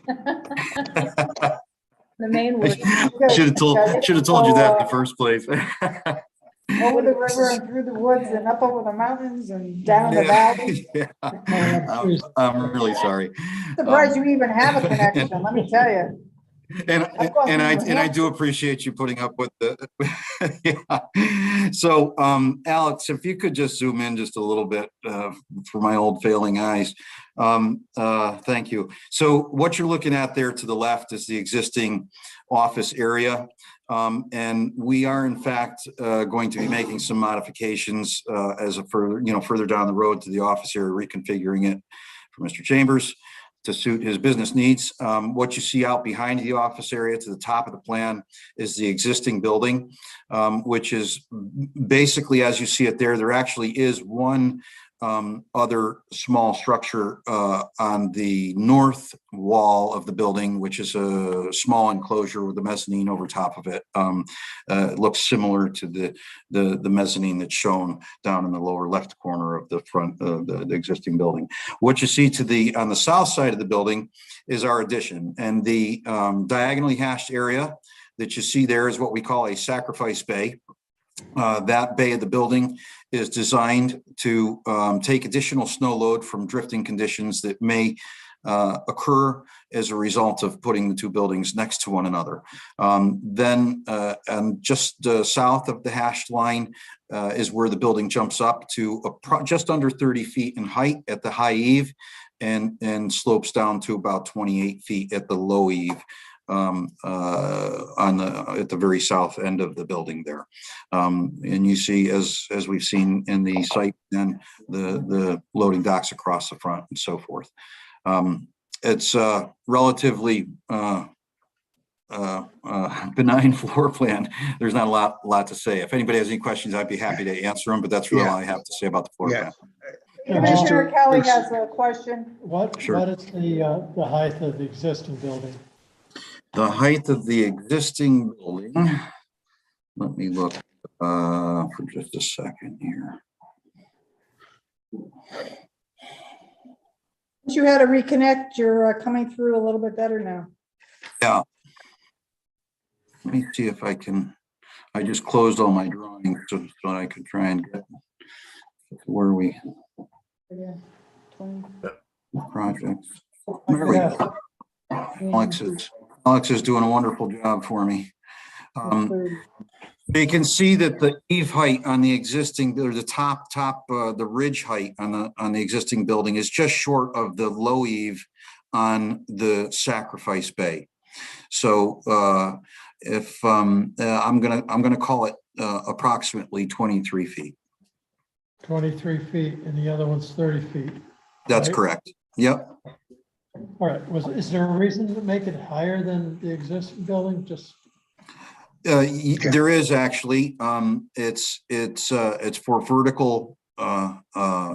The main word. should have told you that in the first place. Over the river and through the woods and up over the mountains and down the valley. Yeah. I'm really sorry. Surprised you even have a connection, let me tell you. And I do appreciate you putting up with the, yeah. So, Alex, if you could just zoom in just a little bit for my old failing eyes. Thank you. So what you're looking at there to the left is the existing office area. And we are in fact going to be making some modifications as a further down the road to the office area, reconfiguring it for Mr. Chambers to suit his business needs. What you see out behind the office area to the top of the plan is the existing building, which is basically, as you see it there, there actually is one other small structure on the north wall of the building, which is a small enclosure with a mezzanine over top of it. It looks similar to the mezzanine that's shown down in the lower left corner of the front of the existing building. What you see on the south side of the building is our addition, and the diagonally hashed area that you see there is what we call a sacrifice bay. That bay of the building is designed to take additional snow load from drifting conditions that may occur as a result of putting the two buildings next to one another. Then just south of the hashed line is where the building jumps up to just under 30 feet in height at the high eave and slopes down to about 28 feet at the low eave. At the very south end of the building there, and you see, as we've seen in the site, and the loading docks across the front and so forth. It's relatively benign floor plan, there's not a lot to say. If anybody has any questions, I'd be happy to answer them, but that's really all I have to say about the floor Yeah. plan. Commissioner Kelly has a question. What Sure. is the height of the existing building? The height of the existing building, let me look for just a second here. You had to reconnect. You're coming through a little bit better now. Yeah. Let me see if I can, I just closed all my drawings so I could try and get where we projects. There we go. Alex is doing a wonderful job for me. You can see that the eave height on the existing, or the top, the ridge height on the existing building is just short of the low eave on the sacrifice bay. So if I'm gonna call it approximately 23 feet. 23 feet and the other one's 30 feet. That's right? correct. Yep. All right, is there a reason to make it higher than the existing building? Just There is actually. It's for vertical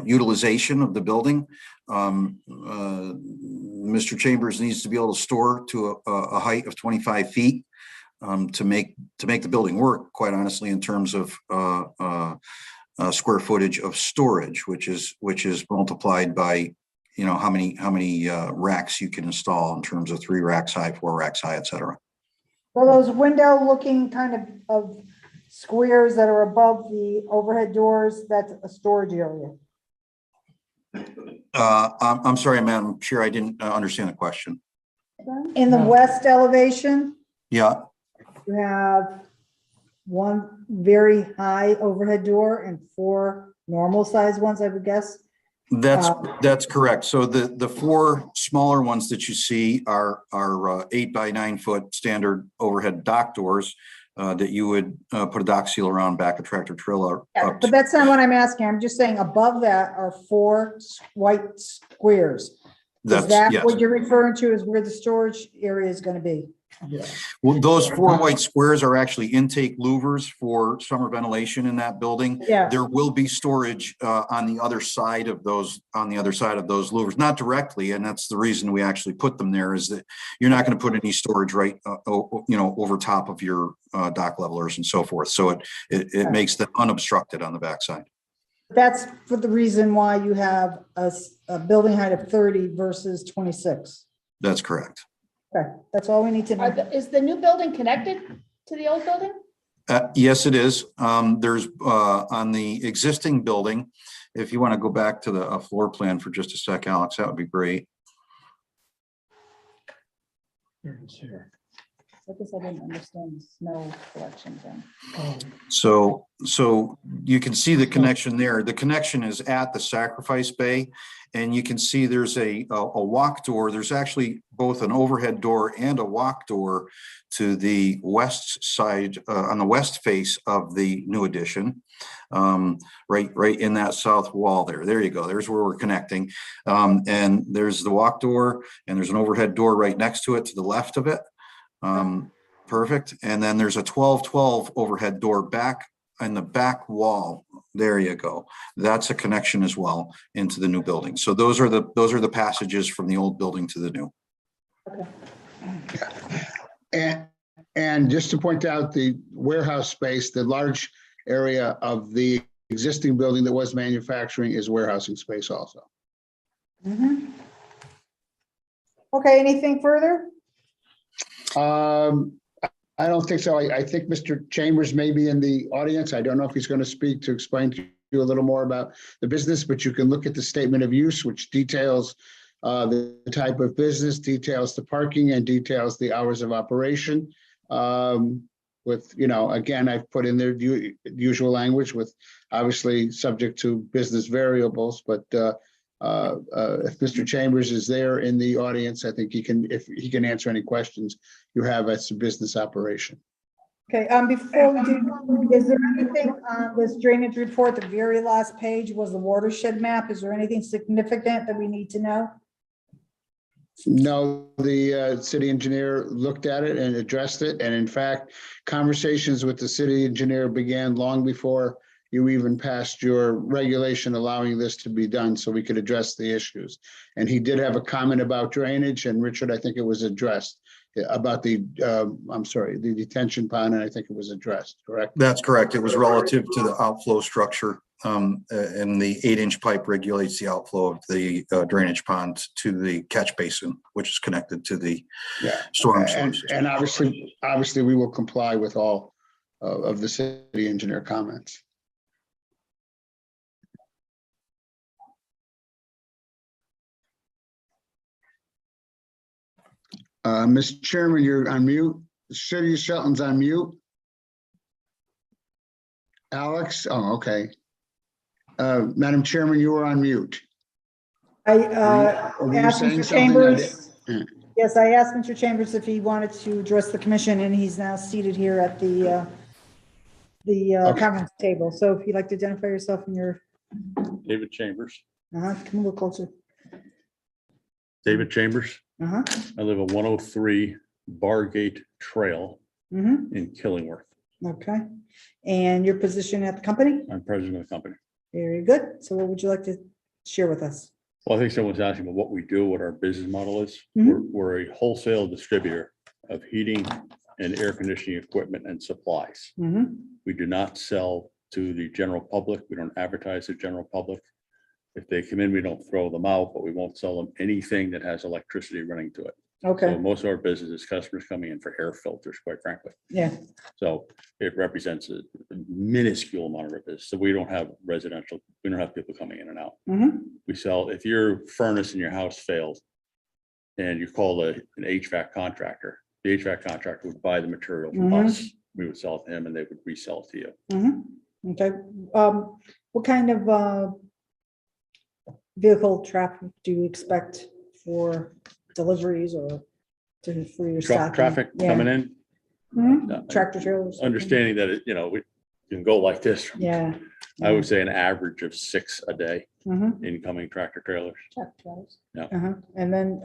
utilization of the building. Mr. Chambers needs to be able to store to a height of 25 feet to make the building work, quite honestly, in terms of square footage of storage, which is multiplied by, you know, how many racks you can install in terms of 3 racks high, 4 racks high, et cetera. Well, those window looking kind of squares that are above the overhead doors, that's a storage area. I'm sorry, Madam Chair, I didn't understand the question. In the west elevation, Yeah, you have one very high overhead door and 4 normal size ones, I would guess. that's correct. So the 4 smaller ones that you see are 8 by 9 foot standard overhead dock doors that you would put a dock seal around, back a tractor trailer up. But that's not what I'm asking. I'm just saying above that are 4 white squares. Is that Yes. what you're referring to as where the storage area is going to be? Well, those 4 white squares are actually intake louvers for summer ventilation in that building. Yeah. There will be storage on the other side of those louvers, not directly, and that's the reason we actually put them there, is that you're not going to put any storage right, over top of your dock levelers and so forth. So it makes them unobstructed on the backside. That's for the reason why you have a building height of 30 versus 26. That's correct. Okay, that's all we need to know. Is the new building connected to the old building? Yes, it is. There's on the existing building, if you want to go back to the floor plan for just a sec, Alex, that would be great. here it is here. I guess I didn't understand snow collection thing. So you can see the connection there. The connection is at the sacrifice bay, and you can see there's a walk door. There's actually both an overhead door and a walk door to the west side, on the west face of the new addition, right in that south wall there. There you go. There's where we're connecting. And there's the walk door, and there's an overhead door right next to it to the left of it. Perfect. And then there's a 12-12 overhead door back in the back wall. There you go. That's a connection as well into the new building. So those are the passages from the old building to the new. And just to point out, the warehouse space, the large area of the existing building that was manufacturing is warehousing space also. Mm-hmm. Okay, anything further? I don't think so. I think Mr. Chambers may be in the audience. I don't know if he's going to speak to explain to you a little more about the business, but you can look at the statement of use, which details the type of business, details the parking, and details the hours of operation. With, again, I've put in there usual language with obviously subject to business variables, but if Mr. Chambers is there in the audience, I think if he can answer any questions you have as to business operation. Okay, before we do, is there anything on this drainage report, the very last page was the watershed map? Is there anything significant that we need to know? No, the city engineer looked at it and addressed it. And in fact, conversations with the city engineer began long before you even passed your regulation allowing this to be done so we could address the issues. And he did have a comment about drainage, and Richard, I think it was addressed about the, I'm sorry, the detention pond, and I think it was addressed, correct? That's correct. It was relative to the outflow structure. And the 8-inch pipe regulates the outflow of the drainage pond to the catch basin, which is connected to the storm source. And obviously we will comply with all of the city engineer comments. Mr. Chairman, you're on mute. City of Shelton's on mute. Alex, oh, okay. Madam Chairman, you are on mute. I Were you asked saying Mr. something? Chambers. Yes, I asked Mr. Chambers if he wanted to address the commission, and he's now seated here at the conference table. So if you'd like to identify yourself and your, David Chambers. come a little closer. David Chambers. Uh-huh. I live at 103 Bargate Trail in Killingworth. Okay. And your position at the company? I'm president of the company. Very good. So what would you like to share with us? Well, I think someone's asking about what we do, what our business model is. We're a wholesale distributor of heating and air conditioning equipment and supplies. We do not sell to the general public. We don't advertise to the general public. If they come in, we don't throw them out, but we won't sell them anything that has electricity running to it. Okay. So most of our business is customers coming in for air filters, quite frankly. Yeah. So it represents a minuscule amount of our business. So we don't have residential, we don't have people coming in and out. We sell, if your furnace in your house fails and you call an HVAC contractor, the HVAC contractor would buy the material from us. We would sell it to him and they would resell it to you. Okay. What kind of vehicle traffic do you expect for deliveries or for your stocking? Traffic coming in. Tractor trailers. Understanding that, we can go like this. Yeah. I would say an average of 6 a day incoming tractor trailers. Yeah. And then,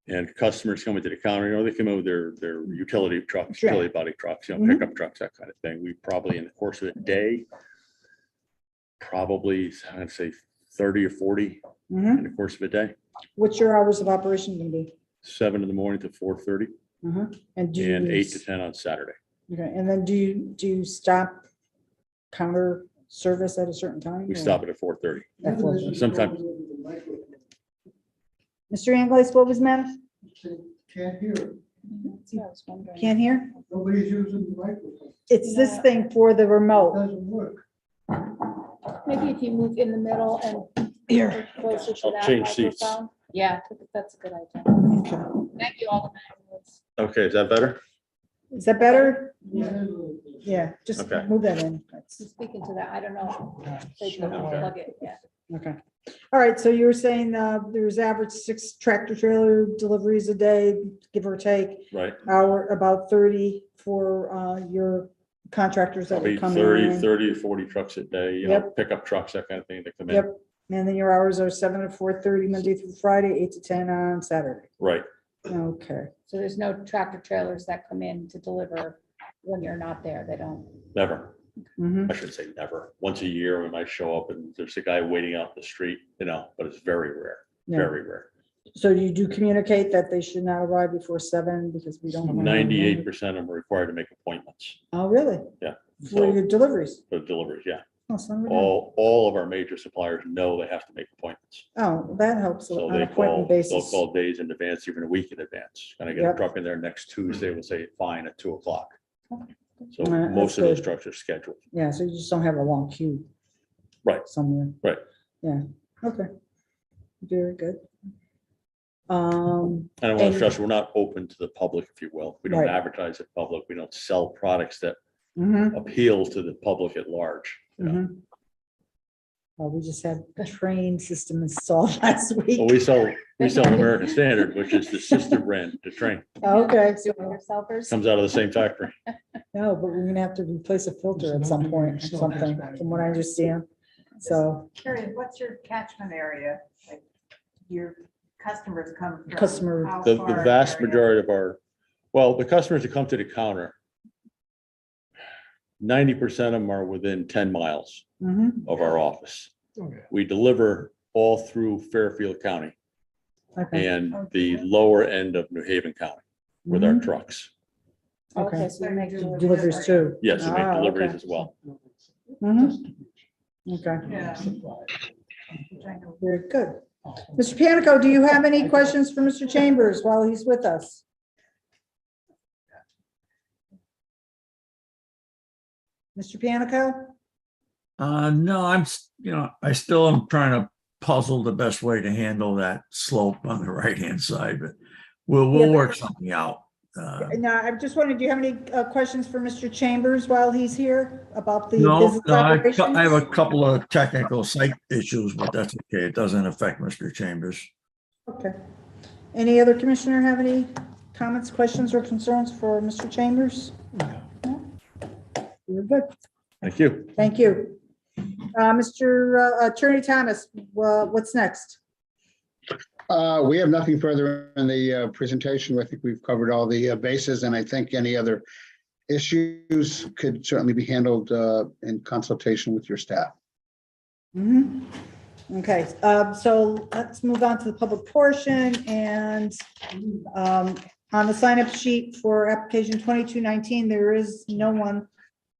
And customers coming to the counter, they come in with their utility trucks, Sure. utility body trucks, pickup trucks, that kind of thing. We probably in the course of a day, probably, I'd say 30 or 40 in the course of a day. what's your hours of operation gonna be? 7 in the morning to 4:30 And do you? and 8 to 10 on Saturday. Okay, and then do you stop counter service at a certain time? We or- stop it at 4:30. At 4:30. Sometimes, Mr. Angles, what was meant? Can't hear. Can't hear? Nobody's using the microphone. It's this thing for the remote. Doesn't work. Maybe if you move in the middle and Here. closer to I'll that change seats. microphone. Yeah, that's a good idea. Thank you, Alderman. okay, is that better? Is that better? Yeah, just Okay. move that in. He's speaking to that. I don't know. They can plug it, yeah. Okay. All right, so you were saying there's average 6 tractor trailer deliveries a day, give or take. Right. About 30 for your contractors that Probably would come 30 in. to 40 trucks a day, Yep. pickup trucks, that kind of thing that come in. Yep. And then your hours are 7 to 4:30 Monday through Friday, 8 to 10 on Saturday. Right. Okay. So there's no tractor trailers that come in to deliver when you're not there. They don't. Never. Mhm. I shouldn't say never. Once a year, we might show up and there's a guy waiting out the street, but it's very rare, Yeah. very rare. So you do communicate that they should not arrive before 7 because we don't. have enough- 98% of them are required to make appointments. Oh, really? Yeah. For So, your deliveries? for deliveries, yeah. Oh, son of a gun. All of our major suppliers know they have to make appointments. Oh, that helps So on they an appointment they'll basis. call days in advance, even a week in advance. Can I get a Yep. truck in there next Tuesday? We'll say fine at 2:00. So Alright, most that's of those good. trucks are scheduled. Yeah, so you just don't have a long queue. Right. Somewhere. Right. Yeah, okay. Very good. I don't want and- to stress, we're not open to the public, if you will. We don't Right. advertise to the public. We don't sell products that Mhm, appeal to the public at large. mhm. Well, we just had a train system installed last week. Well, we sell American Standard, which is the sister brand to Train. Okay, Do-it-yourselfers. Comes out of the same factory. no, but we're gonna have to replace a filter at some point, or something, from what I understand. So, Curious, what's your catchment area? Like your customers come from? Customer- How The far vast area? majority of the customers that come to the counter, 90% of them are within 10 miles Mhm. of our office. Okay. We deliver all through Fairfield County Okay. and the lower end of New Haven County with our Mhm. trucks. Okay, so you make Deliveries too. Yes, we make Ah, deliveries okay. as well. Mhm. Okay, Yeah. very good. Mr. Panico, do you have any questions for Mr. Chambers while he's with us? Mr. Panico? No, I still am trying to puzzle the best way to handle that slope on the right-hand side, but Yeah, we'll but- work something out. No, I'm just wondering, do you have any questions for Mr. Chambers while he's here about the No, business no, I operations? have a couple of technical site issues, but that's okay. It doesn't affect Mr. Chambers. Okay. Any other commissioner have any comments, questions, or concerns for Mr. Chambers? No? You're good. Thank you. Thank you. Mr. Attorney Thomas, what's next? We have nothing further in the presentation. I think we've covered all the bases, and I think any other issues could certainly be handled in consultation with your staff. Mhm. Okay, so let's move on to the public portion, and on the sign-up sheet for application 2219, there is no one.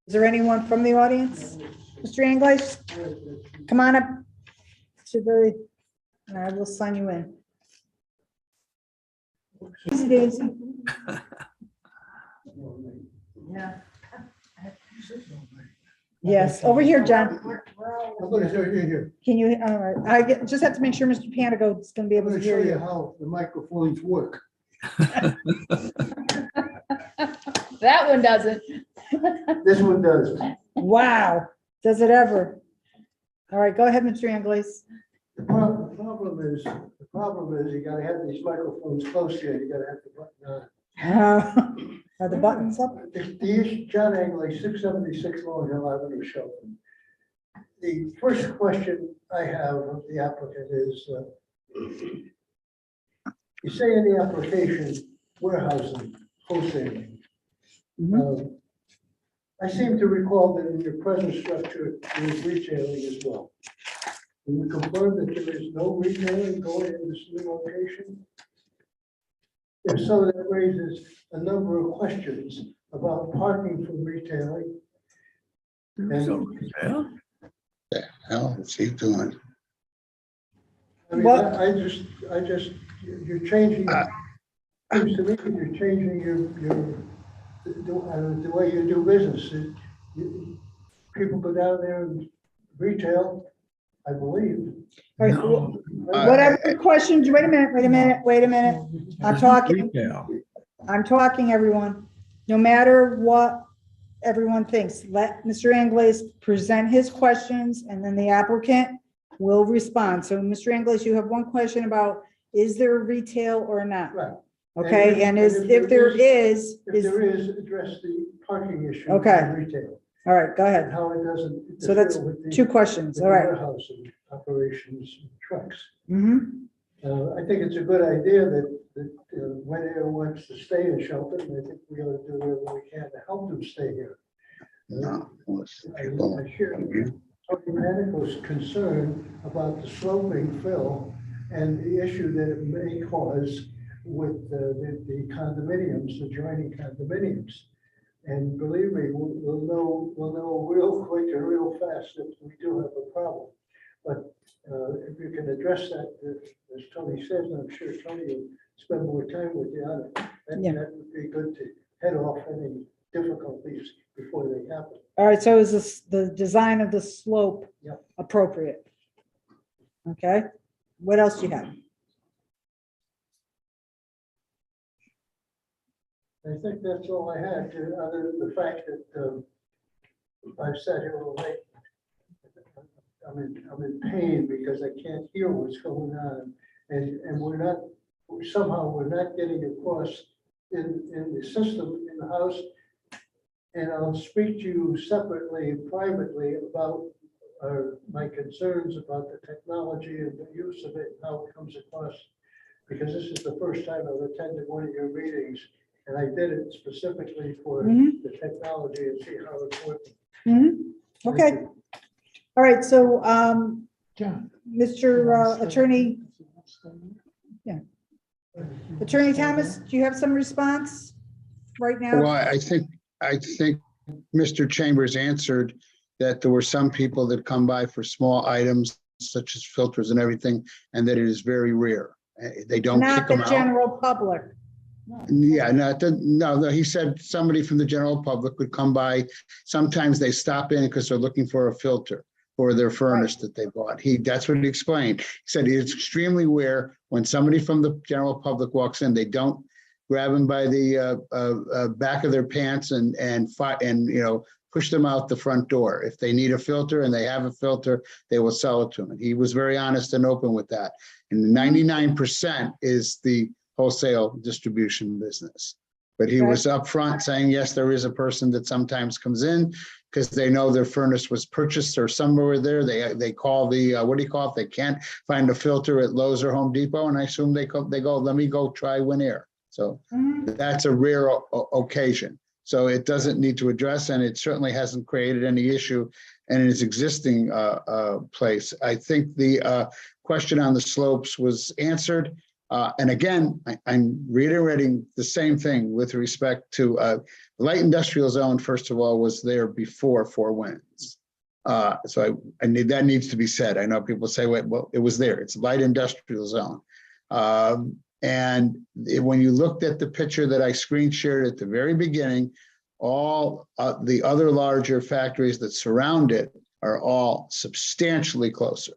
Is there anyone from the audience? Mr. English, come on up to the, I will sign you in. Easy daisy. Yeah. Yes, over here, John. I'm gonna show you here. Can you, just have to make sure Mr. Panico is gonna be I'm able to gonna show hear you you. how the microphones work. That one doesn't. This one does. Wow, does it ever? All right, go ahead, Mr. Anglais. The problem is you gotta have these microphones close here, you gotta have the button on. Are the buttons up? The John Anglais, 676 Long Hill Avenue, Shelton. The first question I have of the applicant is, you say in the application, warehousing, wholesaling. I seem to recall that in your present structure, there is retailing as well. Can you confirm that there is no retailing going in this new location? If so, that raises a number of questions about parking for retailing. Yeah. The hell is he doing? I mean, What? I just, you're changing, seems to me that you're changing the way you do business. People go down there and retail, I believe. All right, No. whatever questions, wait a minute. I'm talking, everyone. No matter what everyone thinks, let Mr. Anglais present his questions, and then the applicant will respond. So, Mr. Anglais, you have one question about, is there retail or not? Right. Okay, and if there is, address the parking issue. Okay. in Retail, all right, go and ahead. how it doesn't. So that's interfere with the- two questions, with all the right. Warehousing operations, and trucks. Mhm. I think it's a good idea that when anyone wants to stay in Shelton, I think we ought to do whatever we can to help them stay here. No. I share Tony Panico's concern about the sloping fill and the issue that it may cause with the condominiums, the joining condominiums. And believe me, we'll know real quick and real fast if we do have a problem. But if you can address that, as Tony says, and I'm sure Tony will spend more time with you on it, that would be good to head off any difficulties before they happen. All right, so is this, the design of the slope Yep. appropriate? Okay, what else do you have? I think that's all I had, other than the fact that I've sat here all night. I'm in pain because I can't hear what's going on, and we're not getting across in the system, in the house. And I'll speak to you separately and privately about my concerns about the technology and the use of it, and how it comes across because this is the first time I've attended one of your meetings, and I did it specifically for Mhm. the technology and see how it's working. Okay. All right, so, John. Mr. Attorney, yeah. Attorney Thomas, do you have some response right now? Well, I think Mr. Chambers answered that there were some people that come by for small items such as filters and everything, and that it is very rare. They don't kick Not the them out. general public. Yeah, no, he said somebody from the general public would come by. Sometimes they stop in because they're looking for a filter for their furnace that they bought. That's what he explained. He said it's extremely rare when somebody from the general public walks in, they don't grab them by the back of their pants and push them out the front door. If they need a filter and they have a filter, they will sell it to them. And he was very honest and open with that. And 99% is the wholesale distribution business. But he was upfront saying, yes, there is a person that sometimes comes in because they know their furnace was purchased or somewhere there. They call the, what do you call it? They can't find a filter at Lowe's or Home Depot. And I assume they go, let me go try Winair. So that's a rare occasion. So it doesn't need to address, and it certainly hasn't created any issue in its existing place. I think the question on the slopes was answered. And again, I'm reiterating the same thing with respect to the light industrial zone. First of all, was there before Four Winds. So that needs to be said. I know people say, wait, well, it was there. It's a light industrial zone. And when you looked at the picture that I screen shared at the very beginning, all the other larger factories that surround it are all substantially closer.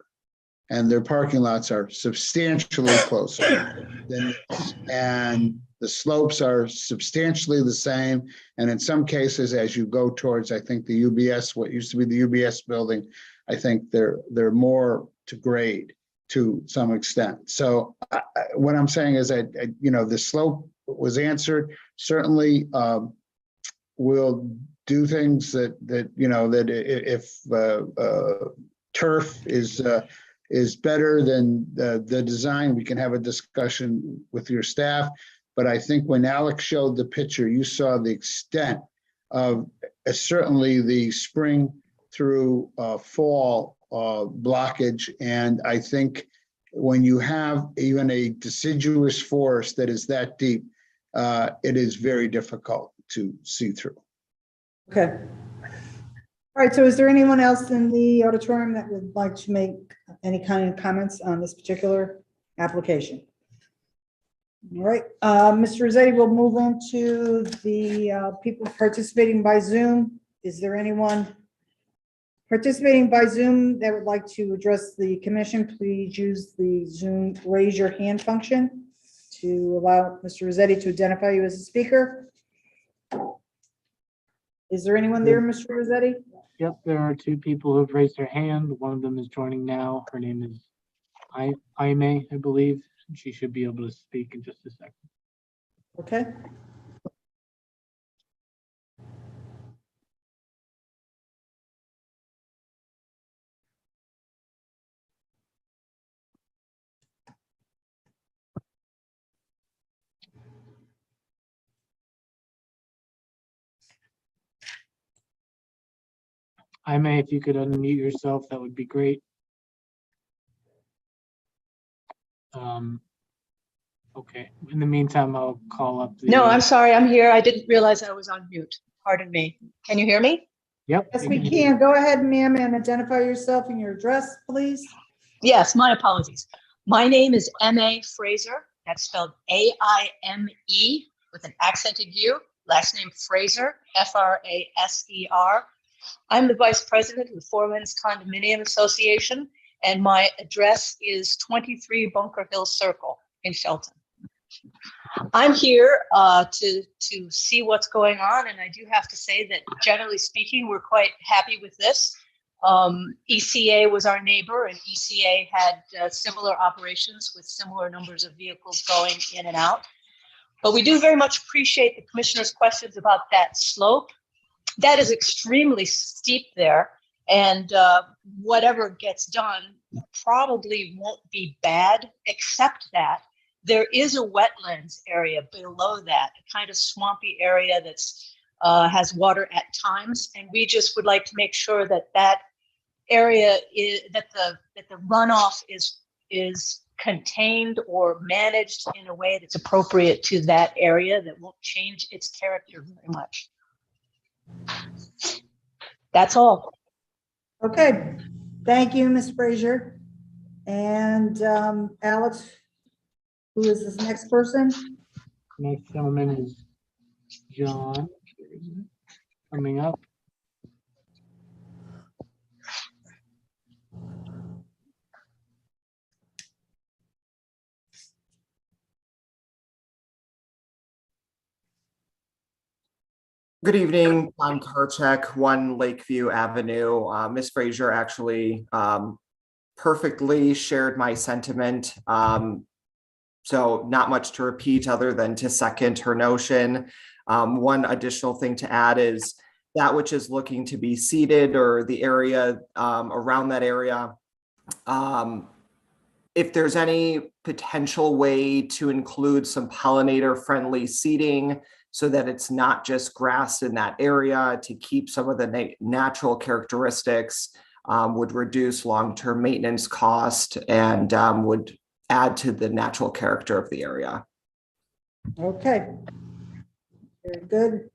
And their parking lots are substantially closer than this. And the slopes are substantially the same. And in some cases, as you go towards, I think the UBS, what used to be the UBS building, I think they're more to grade to some extent. So what I'm saying is that, the slope was answered. Certainly we'll do things that if turf is better than the design, we can have a discussion with your staff. But I think when Alex showed the picture, you saw the extent of certainly the spring through fall blockage. And I think when you have even a deciduous forest that is that deep, it is very difficult to see through. Okay. All right, so is there anyone else in the auditorium that would like to make any kind of comments on this particular application? All right, Mr. Rossetti, we'll move into the people participating by Zoom. Is there anyone participating by Zoom that would like to address the commission? Please use the Zoom raise your hand function to allow Mr. Rossetti to identify you as a speaker. Is there anyone there, Mr. Rossetti? Yep, there are two people who've raised their hand. One of them is joining now. Her name is Aime, I believe. She should be able to speak in just a second. Okay. Aime, if you could unmute yourself, that would be great. Okay, in the meantime, I'll call up the. No, I'm sorry, I'm here. I didn't realize I was on mute. Pardon me. Can you hear me? Yep. Yes, we can. Go ahead, ma'am, and identify yourself and your address, please. Yes, my apologies. My name is M.A. Fraser. That's spelled A-I-M-E with an accented U. Last name Fraser, F-R-A-S-E-R. I'm the vice president of the Four Winds Condominium Association, and my address is 23 Bunker Hill Circle in Shelton. I'm here to see what's going on, and I do have to say that generally speaking, we're quite happy with this. ECA was our neighbor, and ECA had similar operations with similar numbers of vehicles going in and out. But we do very much appreciate the commissioner's questions about that slope. That is extremely steep there, and whatever gets done probably won't be bad, except that there is a wetlands area below that, a kind of swampy area that's has water at times, and we just would like to make sure that that area is that the runoff is contained or managed in a way that's appropriate to that area that won't change its character very much. That's all. Okay, thank you, Ms. Frazier. And Alex, who is this next person? Next gentleman is John, coming up. Good evening, I'm Karchek, 1 Lakeview Avenue. Ms. Frazier actually perfectly shared my sentiment. So not much to repeat other than to second her notion. One additional thing to add is that which is looking to be seeded or the area around that area. If there's any potential way to include some pollinator-friendly seeding so that it's not just grass in that area to keep some of the natural characteristics, would reduce long-term maintenance cost and would add to the natural character of the area. Okay. Very good.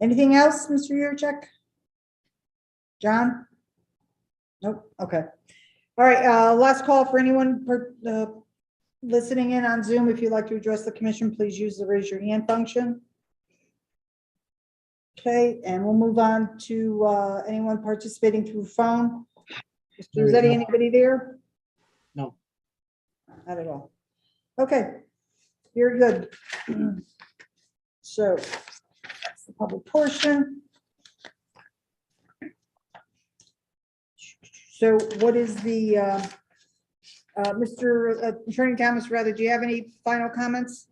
Anything else, Mr. Yurchek? John? Nope, okay. All right, last call for anyone listening in on Zoom. If you'd like to address the commission, please use the raise your hand function. Okay, and we'll move on to anyone participating through phone. Is there anybody there? No. Not at all. Okay, you're good. So that's the public portion. So what is the, Mr. Attorney Thomas, rather, do you have any final comments?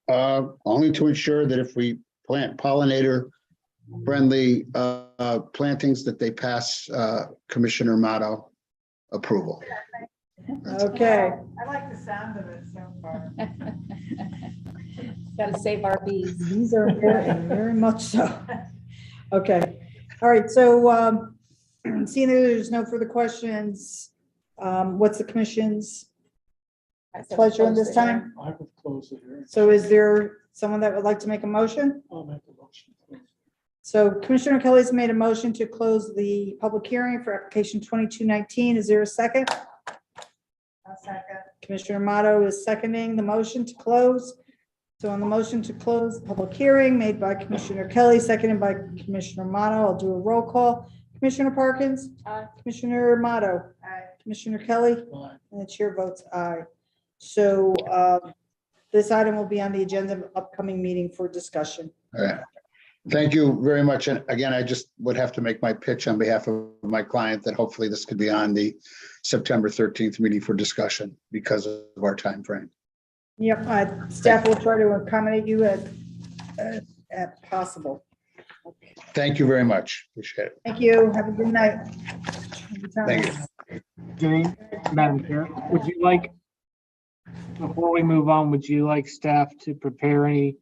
Only to ensure that if we plant pollinator-friendly plantings, that they pass Commissioner Motto approval. Okay. I like the sound of it so far. Got to save our bees. These are very much so. Okay. All right. So seeing that there's no further questions, what's the commission's pleasure in this time? I would close the hearing. So is there someone that would like to make a motion? I'll make a motion. So Commissioner Kelly's made a motion to close the public hearing for application 2219. Is there a second? A second. Commissioner Motto is seconding the motion to close. So on the motion to close the public hearing made by Commissioner Kelly, seconded by Commissioner Motto, I'll do a roll call. Commissioner Parkins? Aye. Commissioner Motto? Aye. Commissioner Kelly? Aye. And the chair votes aye. So this item will be on the agenda of upcoming meeting for discussion. All right. Thank you very much. And again, I just would have to make my pitch on behalf of my client that hopefully this could be on the September 13th meeting for discussion because of our time frame. Yep, staff will try to accommodate you at possible. Okay. Thank you very much. Appreciate it. Thank you. Have a good night. Thank you. Jane, Madam Chair, would you like, before we move on, would you like staff to prepare any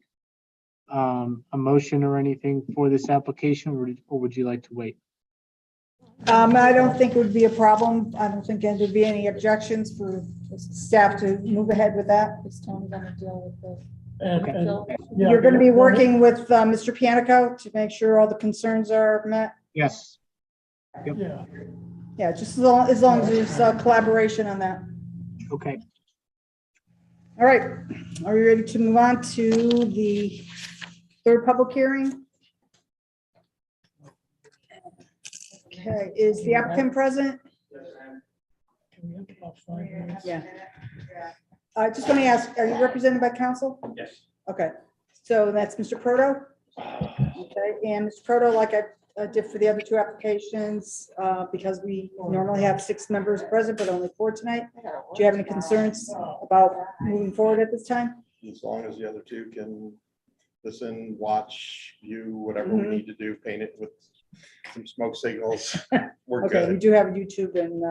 a motion or anything for this application, or would you like to wait? I don't think it would be a problem. I don't think there'd be any objections for staff to move ahead with that. Is Tony going to deal with You're going to be working with Mr. Pianico to make sure all the concerns are met? Yes. Yep. Yeah. Yeah, just as long as there's collaboration on that. Okay. All right, are we ready to move on to the third public hearing? Okay, is the applicant present? Yeah. I just want to ask, are you represented by counsel? Yes. Okay, so that's Mr. Proto? Okay, and Mr. Proto, like I did for the other two applications, because we normally have 6 members present, but only 4 tonight. Do you have any concerns about moving forward at this time? As long as the other two can listen, watch, view, whatever we need to do, paint it with some smoke signals, we're Okay, you good. do have YouTube and,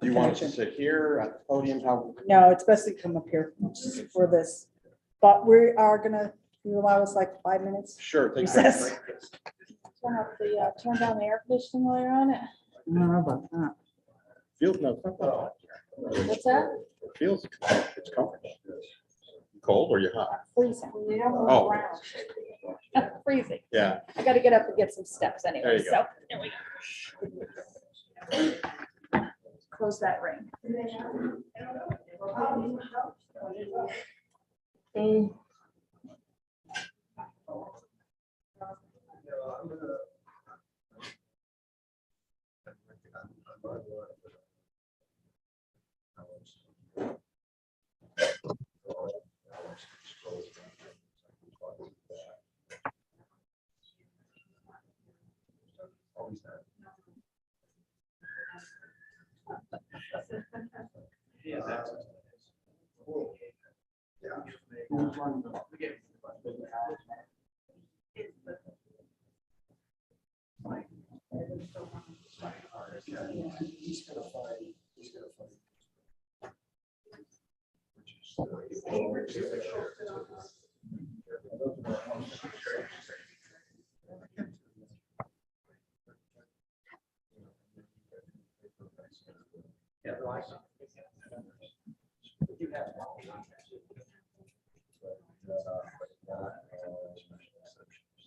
Do you want us to sit here at the podium? How? No, it's best to come up here for this. But we are gonna, you allow us like 5 minutes? Sure. Thank you. Recess. Turn up the, turn down the air conditioning while you're on it. I don't know about that. Feels no. It's not that What's that? hot. It feels, it's comfortable. Cold or you hot? Freezing. Oh. Freezing. Yeah. I gotta get up and get some steps There anyway, you go. so there we go. Close that ring.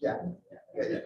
Yeah. Yeah.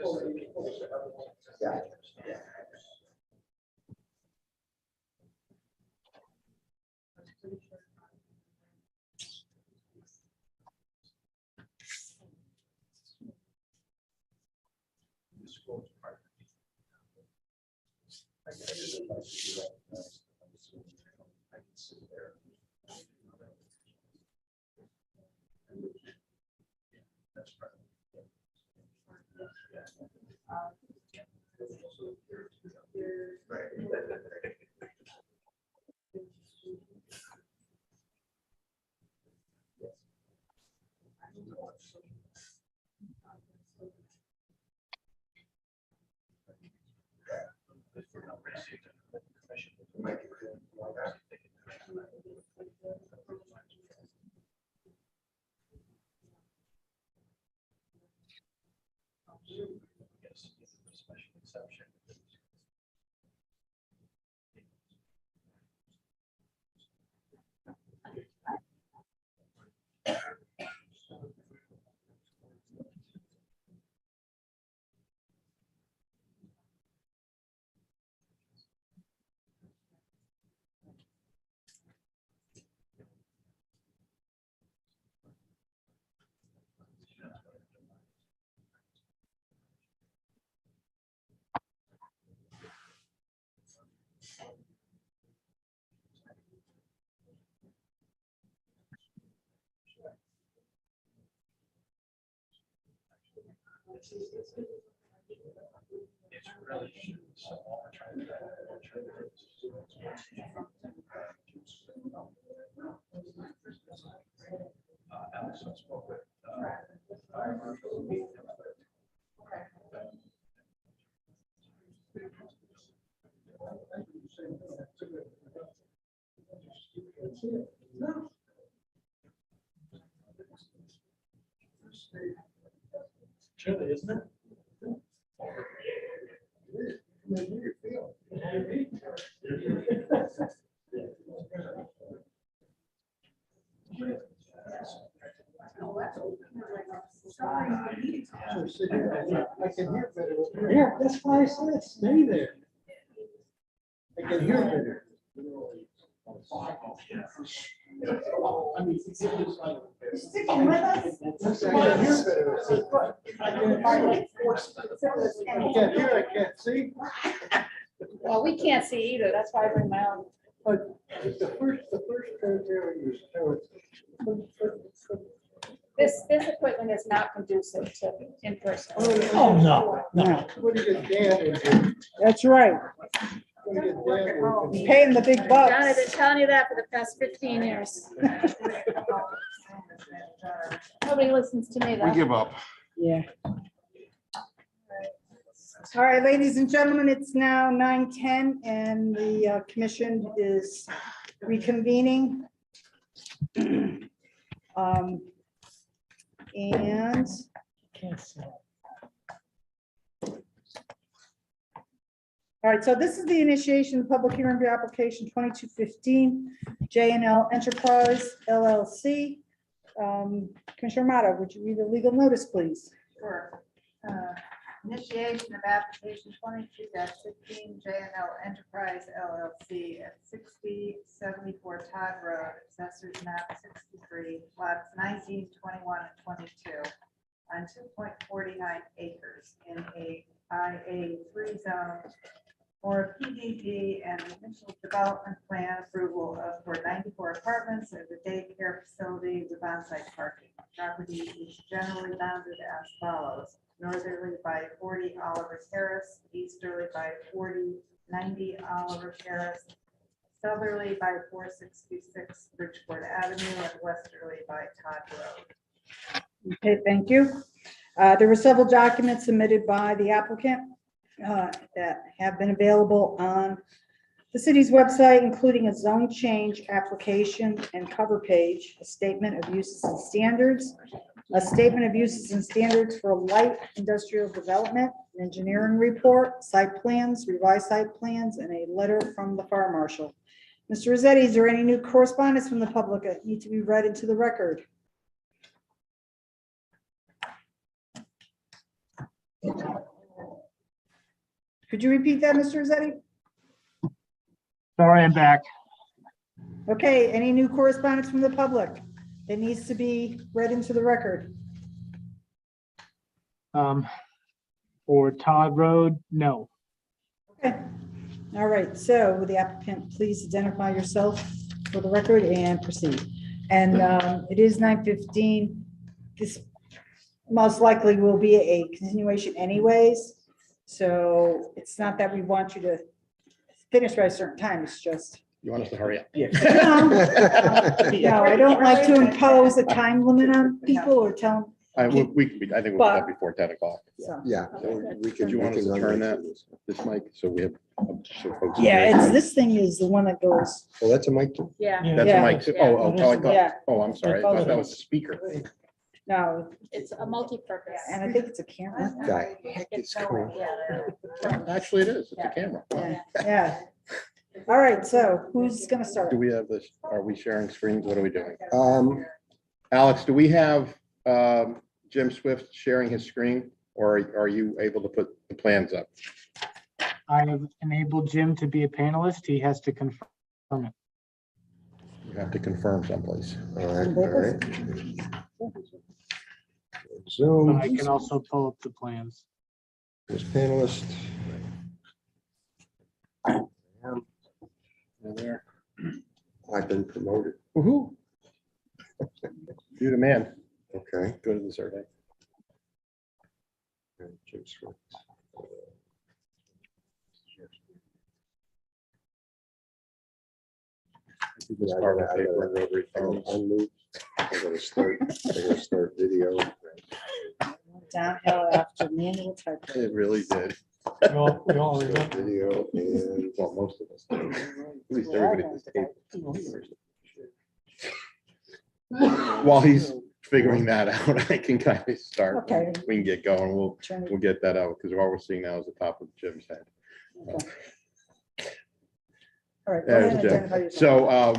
Chilly, isn't it? Yeah, that's why I said stay there. I can hear better. Sticking with us? I can't hear, I can't see. Well, we can't see either. That's why I bring my own. But the first area was. This equipment is not conducive to in-person. Oh, no, no. What do you get, Dan? That's right. Paying the big bucks. John, I've been telling you that for the past 15 years. Nobody listens to me though. We give up. Yeah. All right, ladies and gentlemen, it's now 9:10 and the commission is reconvening. And all right, so this is the initiation of the public hearing for application 2215 J&L Enterprise LLC. Commissioner Motto, would you read the legal notice, please? Sure. Initiation of application 22-15 J&L Enterprise LLC at 6074 Todd Road, Assessors Map 63, lots 19, 21, and 22 on 2.49 acres in a IA3 zone for PDD and initial development plan approval of for 94 apartments and a daycare facility with on-site parking. Property is generally bounded as follows: northerly by 40 Oliver Terrace, easterly by 4090 Oliver Terrace, southerly by 466 Bridgeport Avenue, and westerly by Todd Road. Okay, thank you. There were several documents submitted by the applicant that have been available on the city's website, including a zone change application and cover page, a statement of uses and standards, a statement of uses and standards for light industrial development, an engineering report, site plans, revised site plans, and a letter from the fire marshal. Mr. Rossetti, is there any new correspondence from the public that need to be read into the record? Could you repeat that, Mr. Rossetti? Sorry, I'm back. Okay, any new correspondence from the public that needs to be read into the record? For Todd Road, no. Okay, all right, so would the applicant please identify yourself for the record and proceed? And it is 9:15. This most likely will be a continuation anyways. So it's not that we want you to finish by a certain time, it's just. You want us to hurry up? No, I don't like to impose a time limit on people or tell I think we'll put that before 10 o'clock. them. Yeah. Do you want us to turn this mic, so we have. so folks can Yeah, hear it's, you? this thing is the one that goes. Well, that's a mic too. Yeah. That's a mic, too. Oh, I Yeah. thought, oh, I'm sorry, I thought that was a speaker. No, It's a multi-purpose. and I think it's a camera. The heck is cool. Actually, it is, it's a camera. Yeah. All right, so who's gonna start? Do we have this, are we sharing screens? What are we doing? Alex, do we have Jim Swift sharing his screen, or are you able to put the plans up? I have enabled Jim to be a panelist. He has to confirm it. You have to confirm someplace. All right. But Zoom, I can also pull up the plans. this panelist. There. I've been promoted. Woohoo. You're the man. Okay. Go to the survey. Jim Swift. This carbon paper and rotary phones. I'm gonna start video. Downhill after manual type. It really did. We all Start Video and. Well, most of us. did. At least everybody at this table. While he's figuring that out, I can kind of start. Okay. We can get going. We'll Turn it- get that out, because all we're seeing now is the top of Jim's head. All right, go There's ahead and Jim. identify yourself.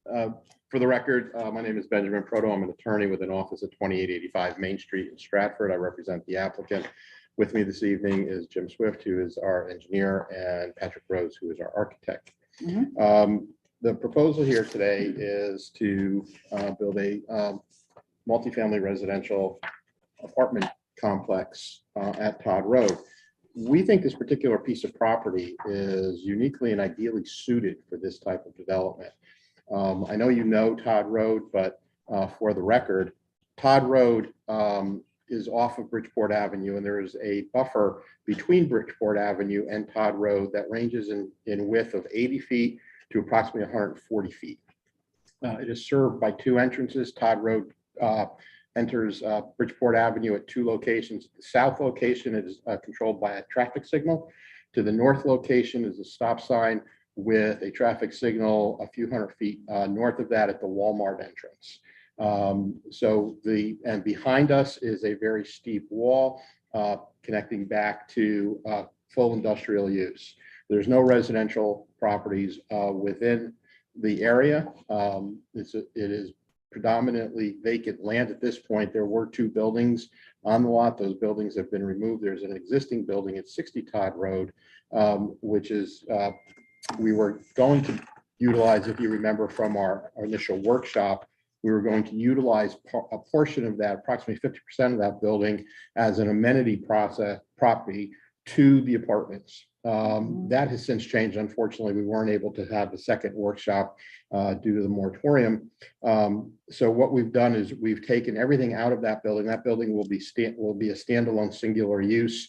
So, for the record, my name is Benjamin Proto. I'm an attorney with an office at 2885 Main Street in Stratford. I represent the applicant. With me this evening is Jim Swift, who is our engineer, and Patrick Rose, who is our architect. The proposal here today is to build a multifamily residential apartment complex at Todd Road. We think this particular piece of property is uniquely and ideally suited for this type of development. I know you know Todd Road, but for the record, Todd Road is off of Bridgeport Avenue, and there is a buffer between Bridgeport Avenue and Todd Road that ranges in width of 80 feet to approximately 140 feet. It is served by two entrances. Todd Road enters Bridgeport Avenue at two locations. The south location is controlled by a traffic signal. To the north location is a stop sign with a traffic signal a few hundred feet north of that at the Walmart entrance. And behind us is a very steep wall connecting back to full industrial use. There's no residential properties within the area. It is predominantly vacant land at this point. There were two buildings on the lot. Those buildings have been removed. There's an existing building at 60 Todd Road, which is we were going to utilize, if you remember from our initial workshop, we were going to utilize a portion of that, approximately 50% of that building, as an amenity property to the apartments. That has since changed. Unfortunately, we weren't able to have the second workshop due to the moratorium. So what we've done is we've taken everything out of that building. That building will be a standalone singular use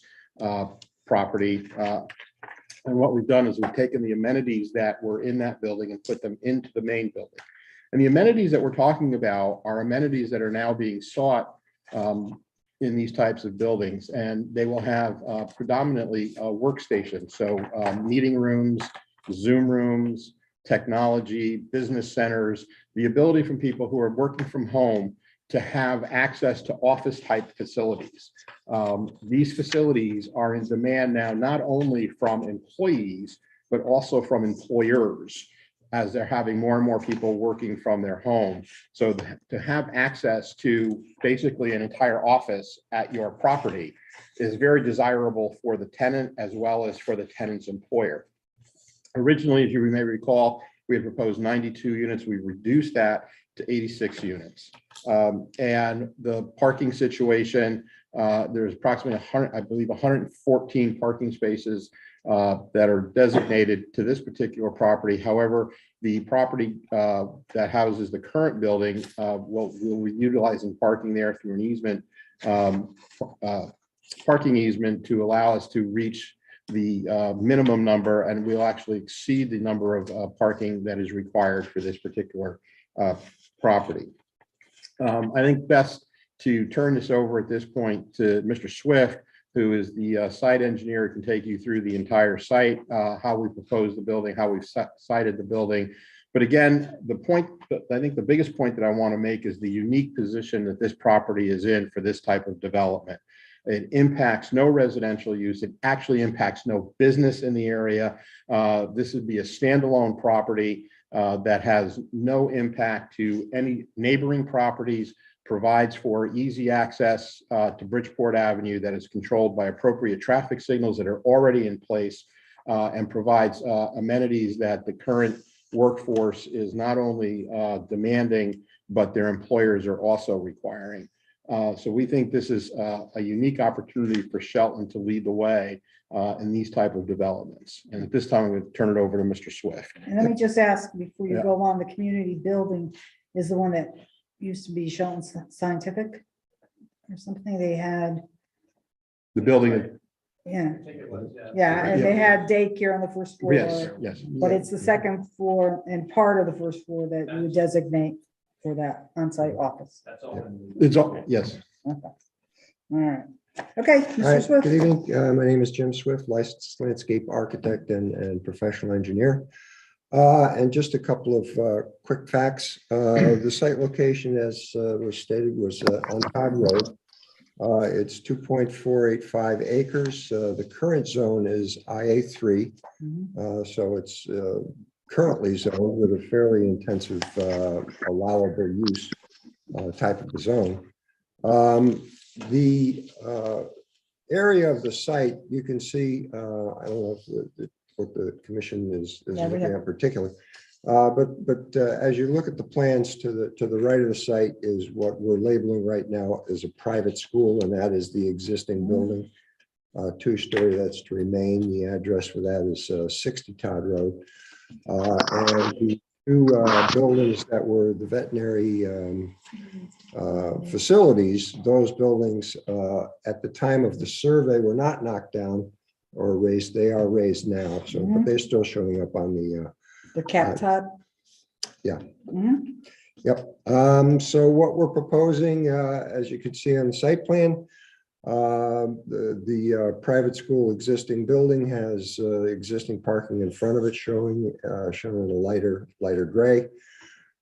property. And what we've done is we've taken the amenities that were in that building and put them into the main building. And the amenities that we're talking about are amenities that are now being sought in these types of buildings, and they will have predominantly workstations. So meeting rooms, Zoom rooms, technology, business centers, the ability from people who are working from home to have access to office type facilities. These facilities are in demand now, not only from employees, but also from employers, as they're having more and more people working from their home. So to have access to basically an entire office at your property is very desirable for the tenant as well as for the tenant's employer. Originally, if you may recall, we had proposed 92 units. We reduced that to 86 units. And the parking situation, there's approximately 100, I believe 114 parking spaces that are designated to this particular property. However, the property that houses the current building will be utilizing parking there through an easement, parking easement, to allow us to reach the minimum number, and we'll actually exceed the number of parking that is required for this particular property. I think best to turn this over at this point to Mr. Swift, who is the site engineer, can take you through the entire site, how we propose the building, how we've sited the building. But again, the point, I think the biggest point that I want to make is the unique position that this property is in for this type of development. It impacts no residential use. It actually impacts no business in the area. This would be a standalone property that has no impact to any neighboring properties, provides for easy access to Bridgeport Avenue that is controlled by appropriate traffic signals that are already in place, and provides amenities that the current workforce is not only demanding, but their employers are also requiring. So we think this is a unique opportunity for Shelton to lead the way in these type of developments. And at this time, I'm going to turn it over to Mr. Swift. And let me just ask before you Yeah. go on, the community building is the one that used to be Shelton Scientific or something. They had, The building, yeah, and they had daycare on the first floor. yes, yes. But it's the second floor and part of the first floor that you would designate for that on-site office. It's all, yes. Okay. All right. Okay, Hi, Mr. Swift. good evening. My name is Jim Swift, licensed landscape architect and professional engineer. And just a couple of quick facts. The site location, as was stated, was on Todd Road. It's 2.485 acres. The current zone is IA3. So it's currently zoned with a fairly intensive allowable use type of the zone. The area of the site, you can see, I don't know if what the commission is looking at particularly, but as you look at the plans to the right of the site is what we're labeling right now as a private school, and that is the existing building, two-story. That's to remain. The address for that is 60 Todd Road, and the two buildings that were the veterinary facilities, those buildings at the time of the survey were not knocked down or raised. They are raised now, so but they're still showing up on the Cat Todd. Yeah. Yep. So what we're proposing, as you can see on the site plan, the private school existing building has existing parking in front of it shown in a lighter gray.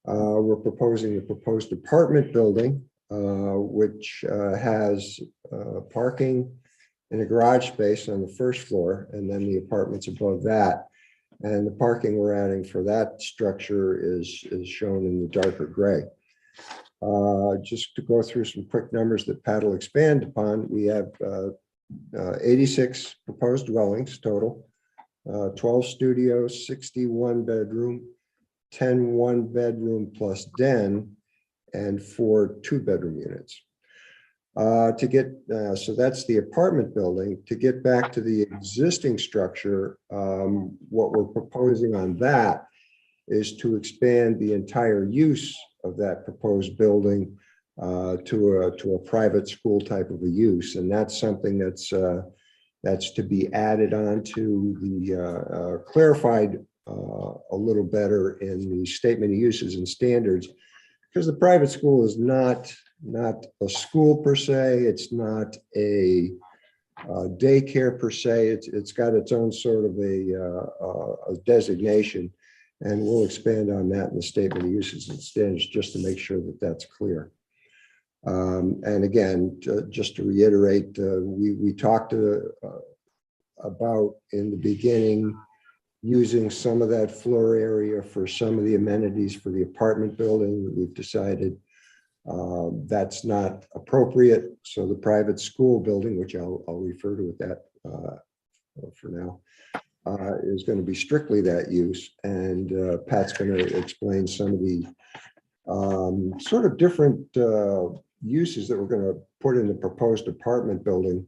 We're proposing the proposed apartment building, which has parking in a garage space on the first floor, and then the apartments above that. And the parking we're adding for that structure is shown in the darker gray. Just to go through some quick numbers that Pat will expand upon, we have 86 proposed dwellings total, 12 studios, 61 bedroom, 10 one-bedroom plus den, and 4 two-bedroom units. So that's the apartment building. To get back to the existing structure, what we're proposing on that is to expand the entire use of that proposed building to a private school type of a use. And that's something that's to be added on to the clarified a little better in the statement of uses and standards, because the private school is not a school per se. It's not a daycare per se. It's got its own sort of a designation, and we'll expand on that in the statement of uses and standards just to make sure that that's clear. And again, just to reiterate, we talked about in the beginning using some of that floor area for some of the amenities for the apartment building. We've decided that's not appropriate. So the private school building, which I'll refer to with that for now, is going to be strictly that use. And Pat's going to explain some of the sort of different uses that we're going to put in the proposed apartment building.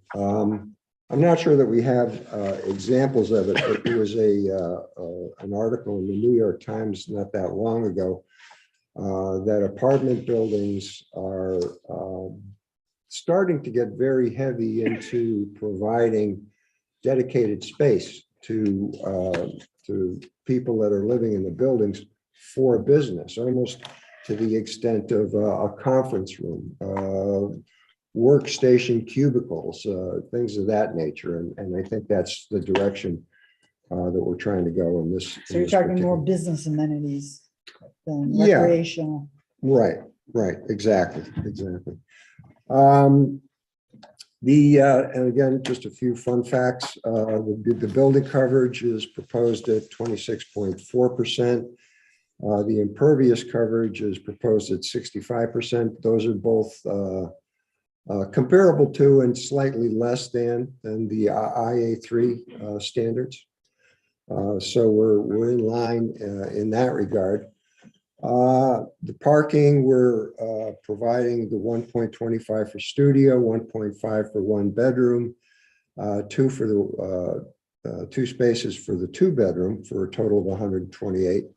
I'm not sure that we have examples of it, but there was an article in the New York Times not that long ago that apartment buildings are starting to get very heavy into providing dedicated space to people that are living in the buildings for business, almost to the extent of a conference room, workstation cubicles, things of that nature. And I think that's the direction that we're trying to go in this. So you're talking more business amenities than Yeah. recreational. Right, exactly. And again, just a few fun facts. The building coverage is proposed at 26.4%. The impervious coverage is proposed at 65%. Those are both comparable to and slightly less than the IA3 standards. So we're in line in that regard. The parking, we're providing the 1.25 for studio, 1.5 for one bedroom, 2 for the 2 spaces for the 2 bedroom, for a total of 128.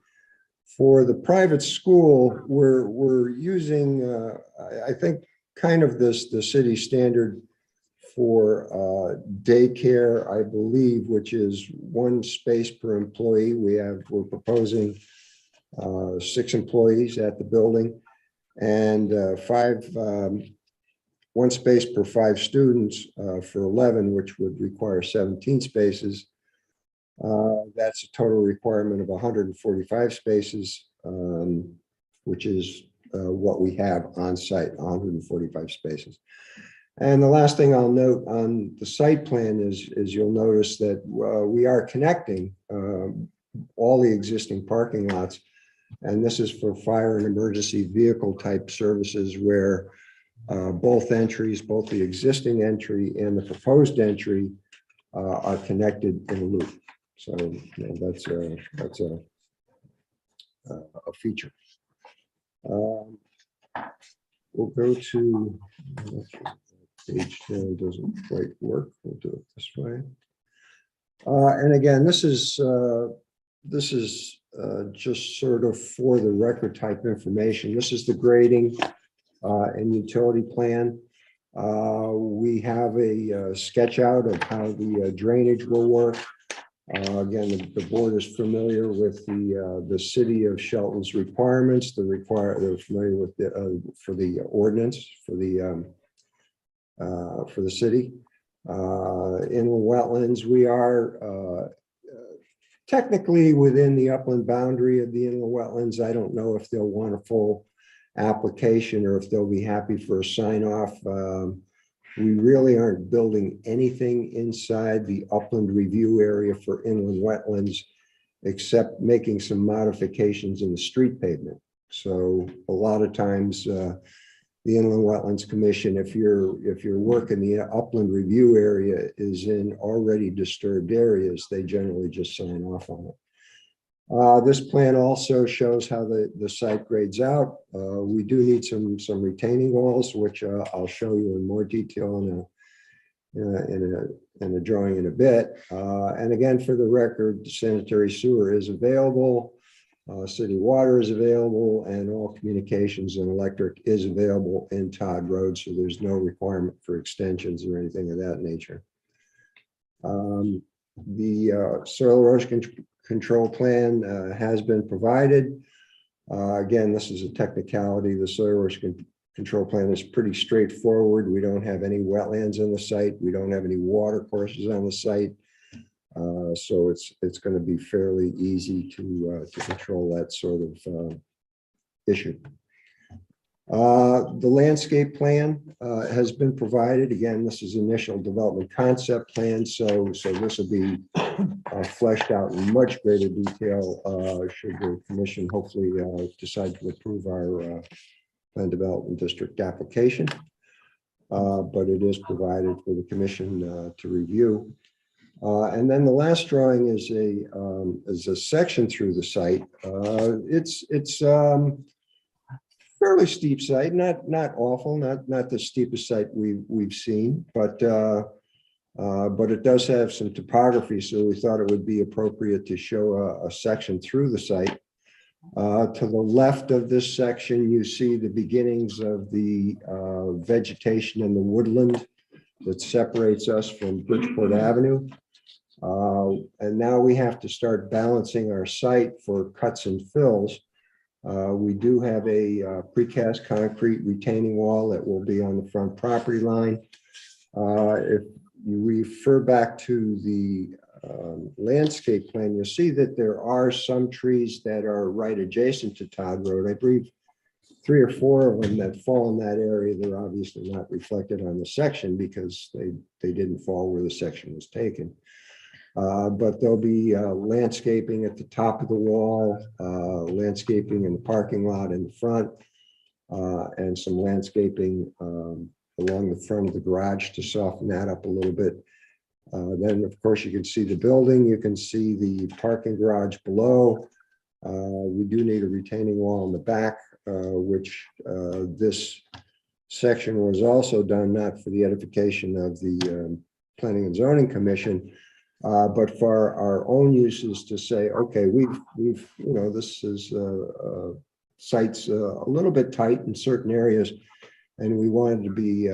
For the private school, we're using, I think, kind of the city standard for daycare, I believe, which is 1 space per employee. We're proposing 6 employees at the building, and 1 space per 5 students for 11, which would require 17 spaces. That's a total requirement of 145 spaces, which is what we have on site, 145 spaces. And the last thing I'll note on the site plan is you'll notice that we are connecting all the existing parking lots. And this is for fire and emergency vehicle type services where both entries, both the existing entry and the proposed entry are connected in a loop. So that's a feature. We'll go to page 10, doesn't quite work. We'll do it this way. And again, this is just sort of for the record type information. This is the grading and utility plan. We have a sketch out of how the drainage will work. Again, the board is familiar with the city of Shelton's requirements, they're familiar with for the ordinance for the city. Inland wetlands, we are technically within the upland boundary of the inland wetlands. I don't know if they'll want a full application or if they'll be happy for a sign off. We really aren't building anything inside the upland review area for inland wetlands, except making some modifications in the street pavement. So a lot of times, the Inland Wetlands Commission, if your work in the upland review area is in already disturbed areas, they generally just sign off on it. This plan also shows how the site grades out. We do need some retaining walls, which I'll show you in more detail in a drawing in a bit. And again, for the record, sanitary sewer is available. City water is available, and all communications and electric is available in Todd Road, so there's no requirement for extensions or anything of that nature. The soil erosion control plan has been provided. Again, this is a technicality. The soil erosion control plan is pretty straightforward. We don't have any wetlands on the site. We don't have any water courses on the site. So it's going to be fairly easy to control that sort of issue. The landscape plan has been provided. Again, this is initial development concept plan, so this will be fleshed out in much greater detail should the commission hopefully decide to approve our plan development district application. But it is provided for the commission to review. And then the last drawing is a section through the site. It's fairly steep site, not awful, not the steepest site we've seen, but it does have some topography, so we thought it would be appropriate to show a section through the site. To the left of this section, you see the beginnings of the vegetation in the woodland that separates us from Bridgeport Avenue. And now we have to start balancing our site for cuts and fills. We do have a precast concrete retaining wall that will be on the front property line. If you refer back to the landscape plan, you'll see that there are some trees that are right adjacent to Todd Road. I believe 3 or 4 of them that fall in that area. They're obviously not reflected on the section because they didn't fall where the section was taken. But there'll be landscaping at the top of the wall, landscaping in the parking lot in the front, and some landscaping along the front of the garage to soften that up a little bit. Then, of course, you can see the building. You can see the parking garage below. We do need a retaining wall in the back, which this section was also done not for the edification of the Planning and Zoning Commission, but for our own uses to say, okay, we've this is sites a little bit tight in certain areas, and we wanted to be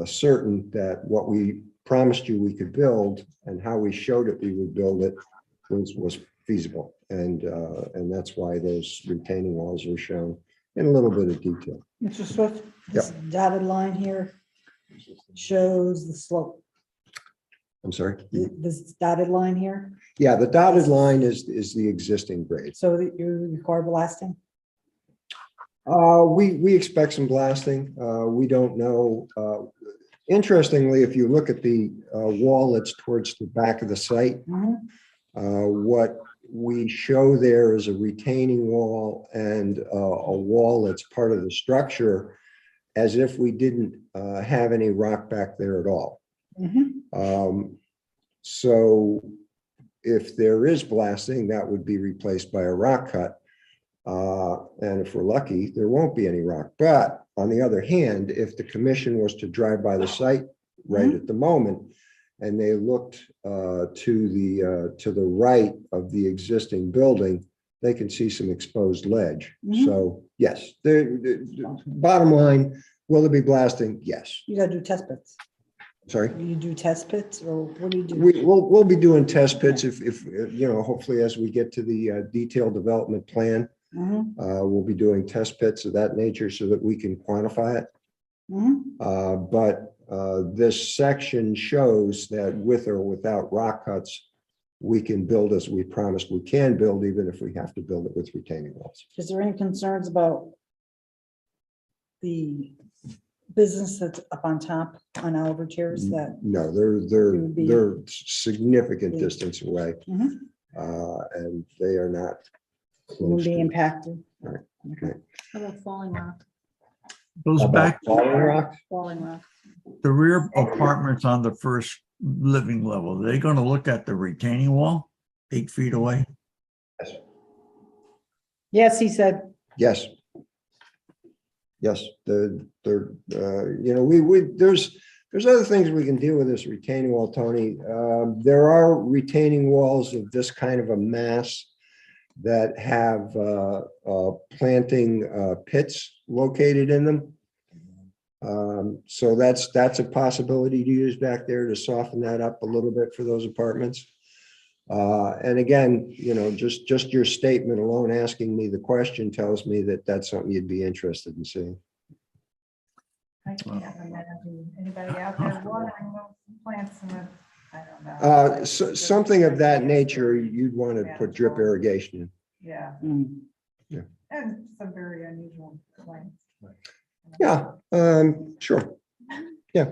certain that what we promised you we could build and how we showed it we would build it was feasible, and that's why those retaining walls are shown in a little bit of detail. Mr. Swift, this dotted line here shows the slope. I'm sorry. This dotted line here, Yeah, the dotted line is the existing grade. so that you require blasting. We expect some blasting. We don't know. Interestingly, if you look at the wall that's towards the back of the site, what we show there is a retaining wall and a wall that's part of the structure, as if we didn't have any rock back there at all. So if there is blasting, that would be replaced by a rock cut. And if we're lucky, there won't be any rock. But on the other hand, if the commission was to drive by the site right at the moment, and they looked to the right of the existing building, they can see some exposed ledge. So yes, the bottom line, will there be blasting? Yes. You gotta do test bits. Sorry? You do test pits or what do you do? We'll be doing test pits if, you know, hopefully as we get to the detailed development plan, Mhm, we'll be doing test pits of that nature so that we can quantify it. mhm. But this section shows that with or without rock cuts, we can build as we promised we can build, even if we have to build it with retaining walls. Is there any concerns about the business that's up on top on Oliver Chairs that? No, would be- they're significant distance away, Mhm. and they are not Would close be to. impacted? Right. Okay. How about falling rock? Goes About back falling rock? Falling rock. the rear apartments on the first living level. They're gonna look at the retaining wall 8 feet away. Yes, he said. Yes. Yes, you know, there's other things we can do with this retaining wall, Tony. There are retaining walls of this kind of a mass that have planting pits located in them. So that's a possibility to use back there to soften that up a little bit for those apartments. And again, you know, just your statement alone, asking me the question tells me that that's something you'd be interested in seeing. I can't imagine anybody out there watering those plants in the, I don't know. Something of that nature, you'd want to put drip irrigation in. Yeah. Yeah. And some very unusual plants. Yeah, sure. Yeah.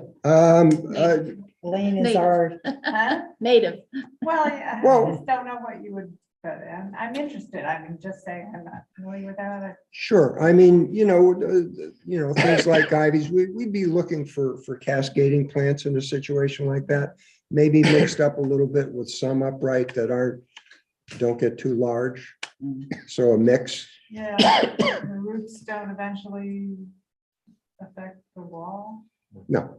Lane is Native. our, Huh? Native. Well, I Well- just don't know what you would, but I'm interested. I mean, just saying, I'm not familiar with that. Sure. I mean, you know, things like ivies, we'd be looking for cascading plants in a situation like that. Maybe mixed up a little bit with some upright that don't get too large. So a mix. Yeah, the roots don't eventually affect the wall. No,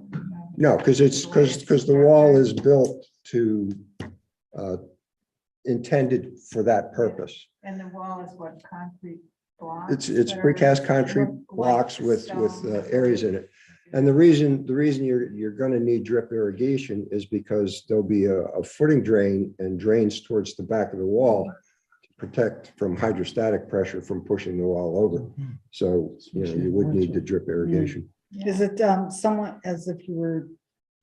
because the wall is built to intended for that purpose. And the wall is what, concrete blocks? It's that are- precast concrete look like blocks with stone. areas in it. And the reason you're going to need drip irrigation is because there'll be a footing drain and drains towards the back of the wall to protect from hydrostatic pressure from pushing the wall over. So, you know, you would need the drip irrigation. is it somewhat as if you were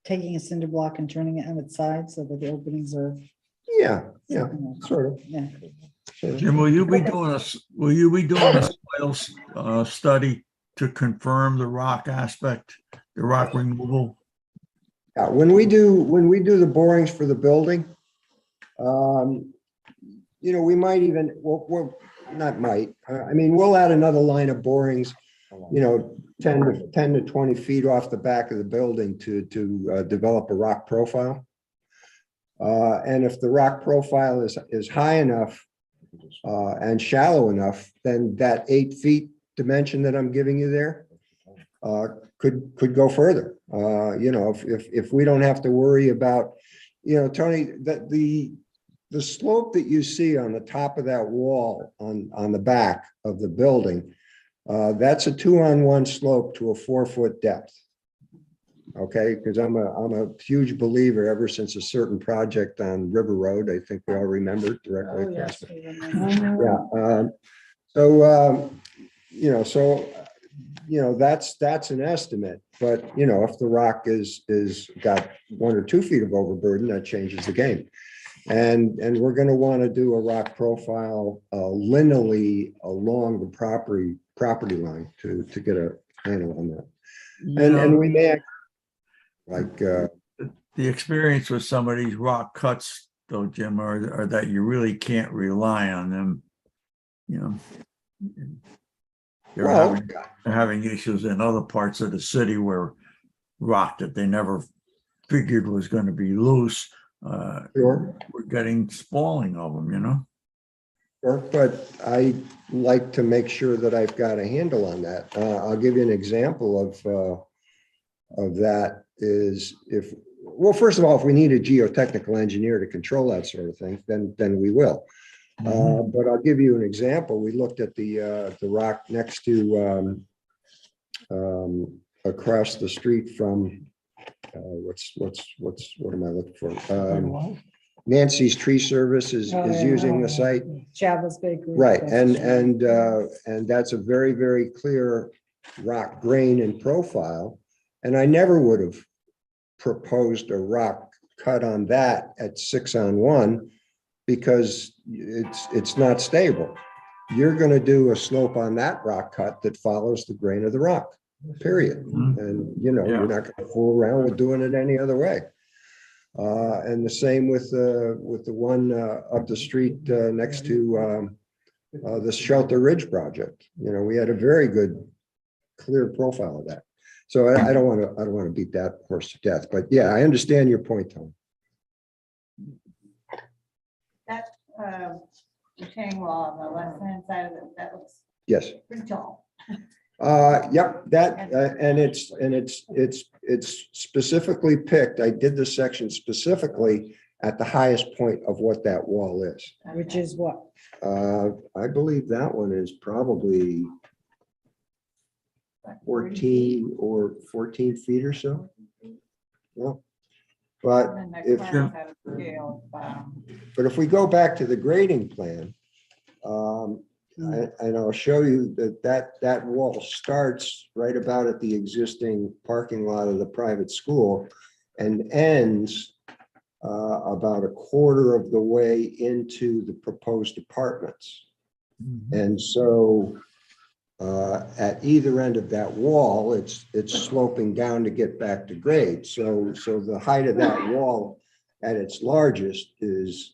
taking a cinder block and turning it on its side so that the openings are? Yeah, sort of. Yeah. Jim, will you be doing a soil study to confirm the rock aspect, the rock removal? Yeah, when we do the borings for the building, you know, we might even, we'll not might, I mean, we'll add another line of borings, you know, 10 to 20 feet off the back of the building to develop a rock profile. And if the rock profile is high enough and shallow enough, then that 8 feet dimension that I'm giving you there could go further. You know, if we don't have to worry about, you know, Tony, that the slope that you see on the top of that wall on the back of the building, that's a 2-on-1 slope to a 4-foot depth. Okay, because I'm a huge believer ever since a certain project on River Road, I think we all remember directly Oh, across. yes. Yeah. So, you know, that's an estimate, but you know, if the rock is got 1 or 2 feet of overburden, that changes the game. And we're going to want to do a rock profile lineally along the property line to get a handle on that. And we may like the experience with some of these rock cuts though, Jim, are that you really can't rely on them. You know, they're having issues in other parts of the city where rock that they never figured was going to be loose. Sure. We're getting spalling of them, you know. Sure, but I like to make sure that I've got a handle on that. I'll give you an example of that is well, first of all, if we need a geotechnical engineer to control that sort of thing, then we will. But I'll give you an example. We looked at the rock next to across the street from what am I looking for? Nancy's Tree Service is using the site. Chavez Bakery. Right, and that's a very, very clear rock grain and profile. And I never would have proposed a rock cut on that at 6-on-1 because it's not stable. You're gonna do a slope on that rock cut that follows the grain of the rock, period. And you're not gonna fool around with doing it any other way. And the same with the one up the street next to the Shelter Ridge project. We had a very good, clear profile of that. So I don't want to beat that horse to death, but yeah, I understand your point, Tom. That retaining wall on the left-hand side of it, that looks Yes. pretty tall. Yep, that, and it's specifically picked. I did this section specifically at the highest point of what that wall is. Which is what? I believe that one is probably 14 or 14 feet or so. Yeah. But And that if, carves out a scale, but if we go back to the grading plan, and I'll show you that wall starts right about at the existing parking lot of the private school and ends about a quarter of the way into the proposed apartments. And so at either end of that wall, it's sloping down to get back to grade. So the height of that wall at its largest is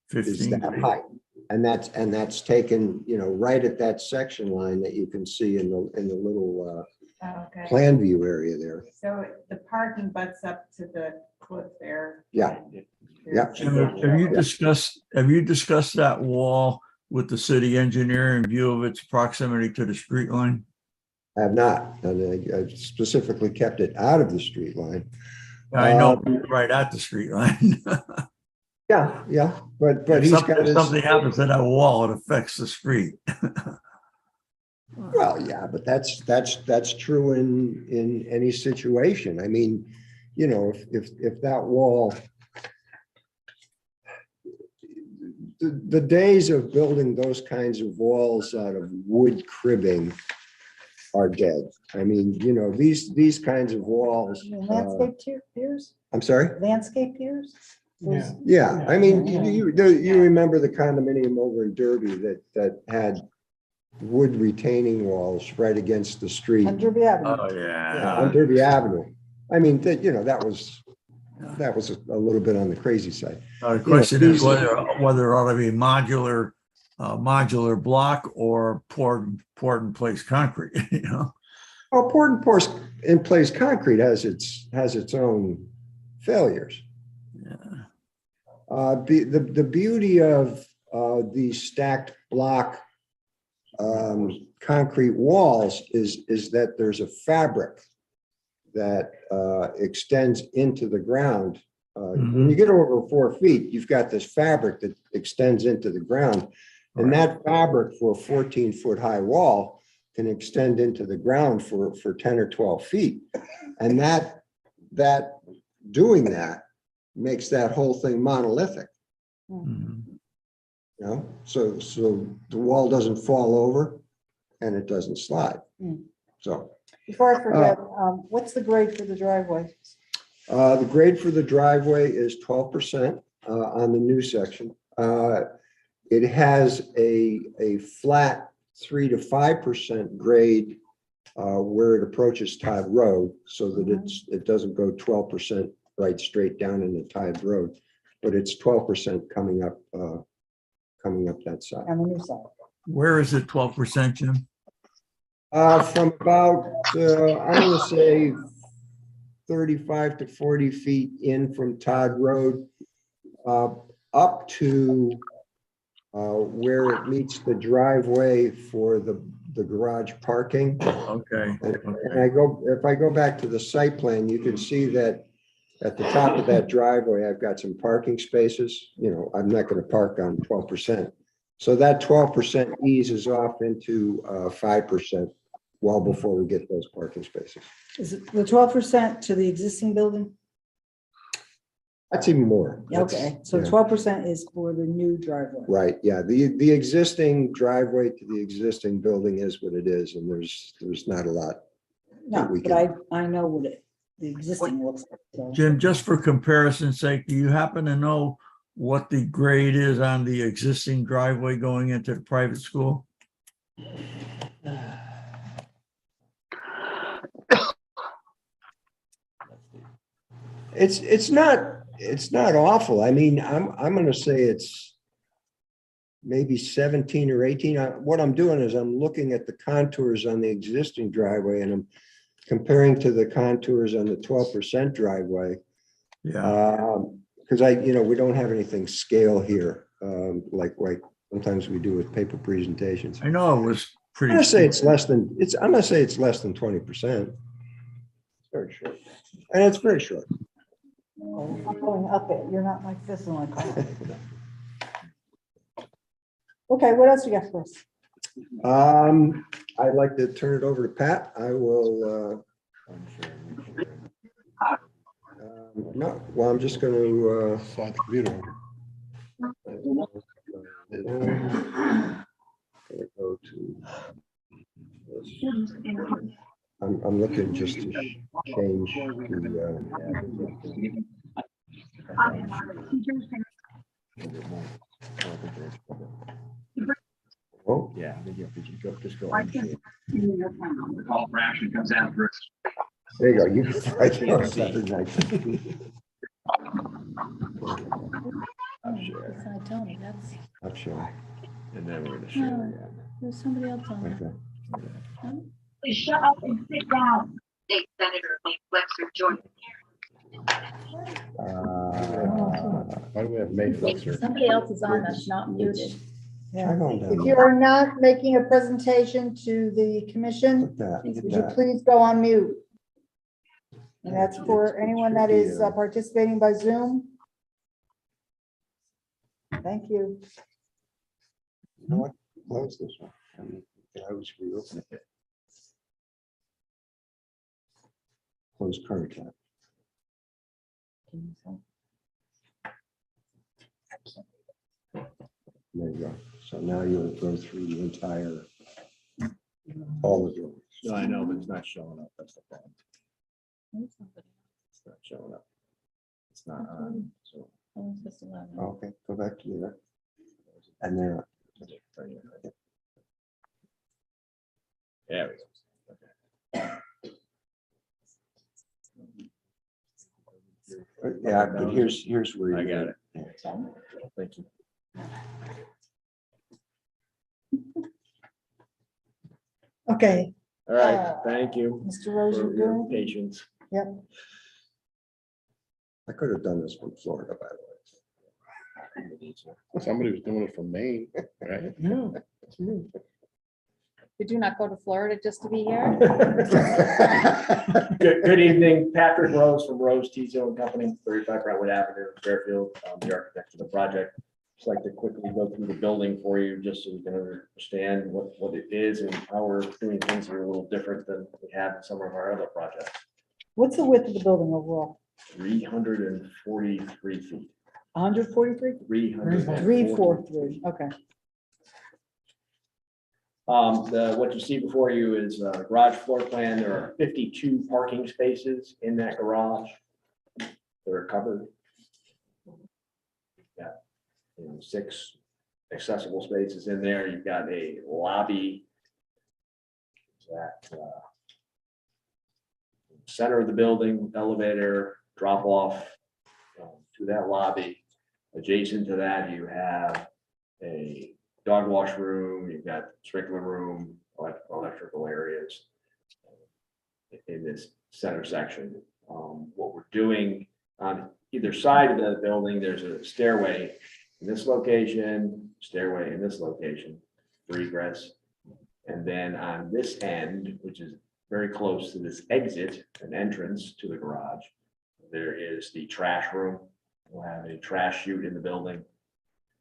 15 that feet. height. And that's taken, right at that section line that you can see in the little okay. plan view area there. So the parking butts up to the cliff there. Yeah. Yeah. Jim, have you discussed that wall with the city engineer in view of its proximity to the street line? I have not, and I specifically kept it out of the street line. I know, right at the street line. Yeah, but If he's something, got if his. something happens to that wall, it affects the street. Well, yeah, but that's true in any situation. I mean, if that wall, the days of building those kinds of walls out of wood cribbing are dead. I mean, these kinds of walls. Landscape piers? I'm sorry? Landscape piers? Yeah, I mean, you remember the condominium over in Derby that had wood retaining walls right against the street. On Derby Avenue. Oh, yeah. On Derby Avenue. I mean, that was a little bit on the crazy side. The question is whether it ought to be modular block or poured in place concrete, Well, poured in place concrete has its own failures. The beauty of these stacked block concrete walls is that there's a fabric that extends into the ground. When you get over 4 feet, you've got this fabric that extends into the ground. And that fabric for a 14-foot high wall can extend into the ground for 10 or 12 feet. And that doing that makes that whole thing monolithic. So the wall doesn't fall over and it doesn't slide. So Before I forget, what's the grade for the driveway? the grade for the driveway is 12% on the new section. It has a flat 3 to 5% grade where it approaches Todd Road, so that it doesn't go 12% right straight down into Todd Road, but it's 12% coming up that side. On the new side. Where is it 12%, Jim? From about, I'm gonna say 35 to 40 feet in from Todd Road, up to where it meets the driveway for the garage parking. Okay. And if I go back to the site plan, you can see that at the top of that driveway, I've got some parking spaces. I'm not gonna park on 12%. So that 12% eases off into 5% well before we get those parking spaces. Is it the 12% to the existing building? That's even more. Okay, so Yeah. 12% is for the new driveway. Right, yeah, the existing driveway to the existing building is what it is, and there's not a lot. No, that we but I know what the existing looks like. So. Jim, just for comparison's sake, do you happen to know what the grade is on the existing driveway going into the private school? It's not awful. I mean, I'm gonna say it's maybe 17 or 18. What I'm doing is I'm looking at the contours on the existing driveway and I'm comparing to the contours on the 12% driveway. Yeah. Because we don't have anything scale here, like sometimes we do with paper presentations. I know it was pretty. I'm gonna say it's less than 20%. It's very short. And it's very short. Oh, I'm going up it. You're not like this one. Okay, what else you got for us? I'd like to turn it over to Pat. I will. No, well, I'm just going to. Slide the computer Go to. I'm looking just to change the. Oh, yeah, just go. Call for action comes after us. There you go. You can try to. Tony, that's. I'm sure. And then we're gonna No, there's somebody else on there. Okay. Please shut up and sit down. State Senator Lee Wexler joined. Why do we have May Fletcher? Somebody else is on that's not muted. Yeah. If you are not making a presentation to the commission, would you please go on mute? And that's for anyone that is participating by Zoom. Thank you. You know what? Close this one. I was reopen it. Close current tab. There you go. So now you'll go through the entire, all of yours. No, I know, but it's not showing up. That's the problem. It's not showing up. It's not on. So. Okay, go back to there. And there. There we go. Yeah, but here's where I you got it. Thank you. Okay. All right, thank you. Mr. Rose, for you're your good? patience. Yep. I could have done this from Florida, by the way. Somebody was doing it from Maine, right? Yeah. Did you not go to Florida just to be here? Good evening, Patrick Rose from Rose T-Zone Company, 35 Brentwood Avenue, Fairfield, the architect of the project. Just like to quickly go through the building for you, just so you can understand what it is and how we're doing things here a little different than we have in some of our other projects. What's the width of the building overall? 343 feet. 143? 343, okay. What you see before you is a garage floor plan. There are 52 parking spaces in that garage. They're covered. Yeah. 6 accessible spaces in there. You've got a lobby that center of the building, elevator, drop off to that lobby. Adjacent to that, you have a dog wash room, you've got sprinkler room, electrical areas in this center section. What we're doing on either side of the building, there's a stairway in this location, stairway in this location for egress. And then on this end, which is very close to this exit and entrance to the garage, there is the trash room. We'll have a trash chute in the building,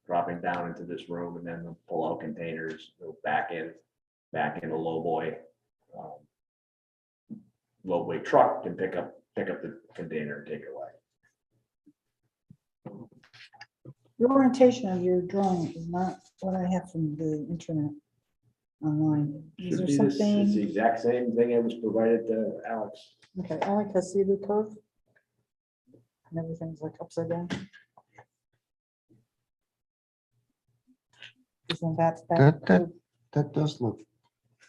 dropping down into this room, and then the pull-out containers go back in a low boy low weight truck can pick up the container and take it away. The orientation of your drawing is not what I have from the internet online. Is Should there be this, it's the something? exact same thing that was provided to Alex. Okay, I like to see the curve. And everything's like upside down. Isn't that? That does look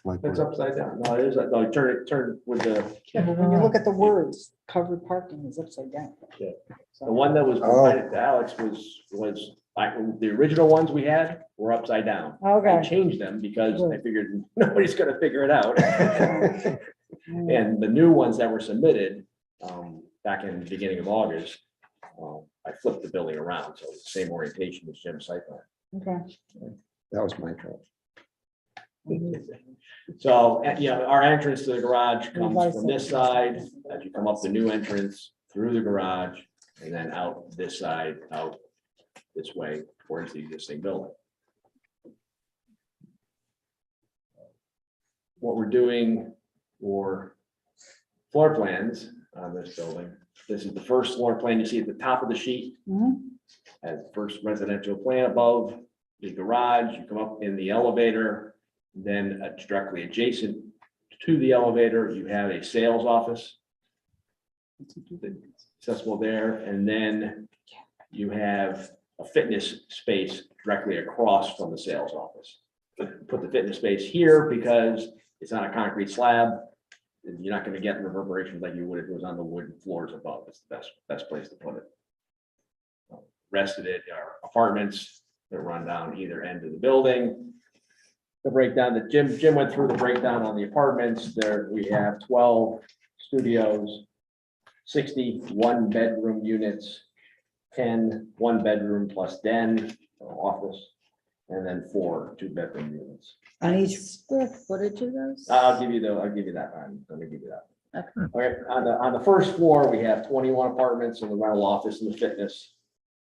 like. It's upside down. No, it is, no, turn with the, Yeah, but when you look at the words, covered parking is upside down. yeah. The one that was provided to Alex was like, the original ones we had were upside down. I Okay. changed them because I figured nobody's gonna figure it out. And the new ones that were submitted, back in the beginning of August, I flipped the building around, so it's the same orientation as Jim's site plan. Okay. That was my fault. So, yeah, our entrance to the garage comes from this side, as you come up the new entrance, through the garage, and then out this side, out this way towards the existing building. What we're doing for floor plans on this building, this is the first floor plan you see at the top of the sheet. As first residential plan above the garage, you come up in the elevator, then directly adjacent to the elevator, you have a sales office accessible there, and then you have a fitness space directly across from the sales office. Put the fitness space here because it's on a concrete slab. You're not going to get reverberations like you would if it was on the wooden floors above. It's the best place to put it. Rest of it are apartments that run down either end of the building. The breakdown that Jim went through, the breakdown on the apartments there, we have 12 studios, 60 one-bedroom units, 10 one-bedroom plus den office, and then 4 two-bedroom units. On each. Square footage of those? I'll give you that. Let me give you that. Okay, on the first floor, we have 21 apartments and the rental office and the fitness.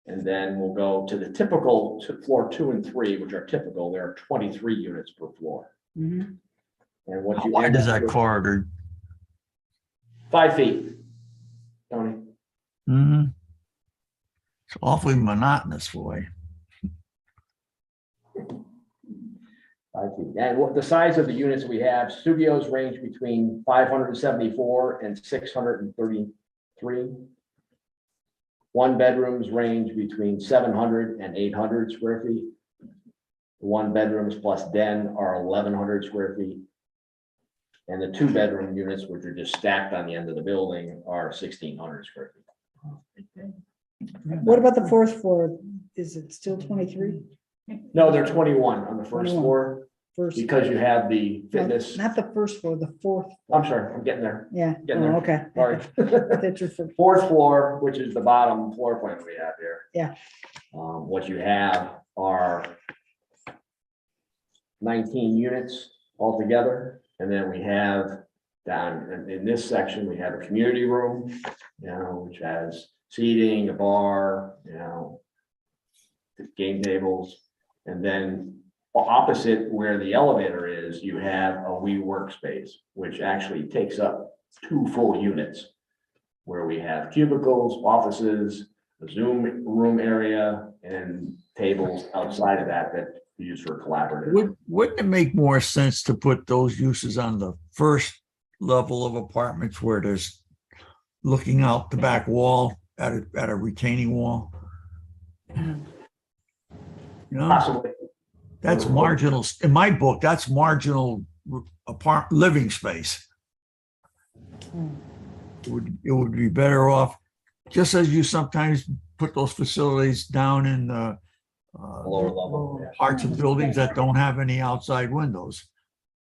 And then we'll go to the typical floor 2 and 3, which are typical. There are 23 units per floor. And what How you wide end is up that with- corridor? 5 feet. Tony, It's awfully monotonous for you. 5 feet. And what the size of the units we have, studios range between 574 and 633. One bedrooms range between 700 and 800 square feet. One bedrooms plus den are 1,100 square feet. And the 2-bedroom units, which are just stacked on the end of the building, are 1,600 square feet. What about the 4th floor? Is it still 23? No, they're 21 on the first 21. floor, because you have the No, fitness. Not the 1st floor, the 4th. I'm sorry, I'm getting there. Yeah. Getting Oh, there. okay. Sorry. That's your 4th floor, which is the bottom floor plan we have here. Yeah. What you have are 19 units altogether. And then we have down in this section, we have a community room, which has seating, a bar, game tables. And then opposite where the elevator is, you have a WeWork space, which actually takes up 2 full units, where we have cubicles, offices, a Zoom room area, and tables outside of that we use for collaborative. Wouldn't it make more sense to put those uses on the first level of apartments where there's looking out the back wall at a retaining wall? Possibly. That's marginal. In my book, that's marginal living space. It would be better off, just as you sometimes put those facilities down in the lower level parts of buildings that don't have any outside windows.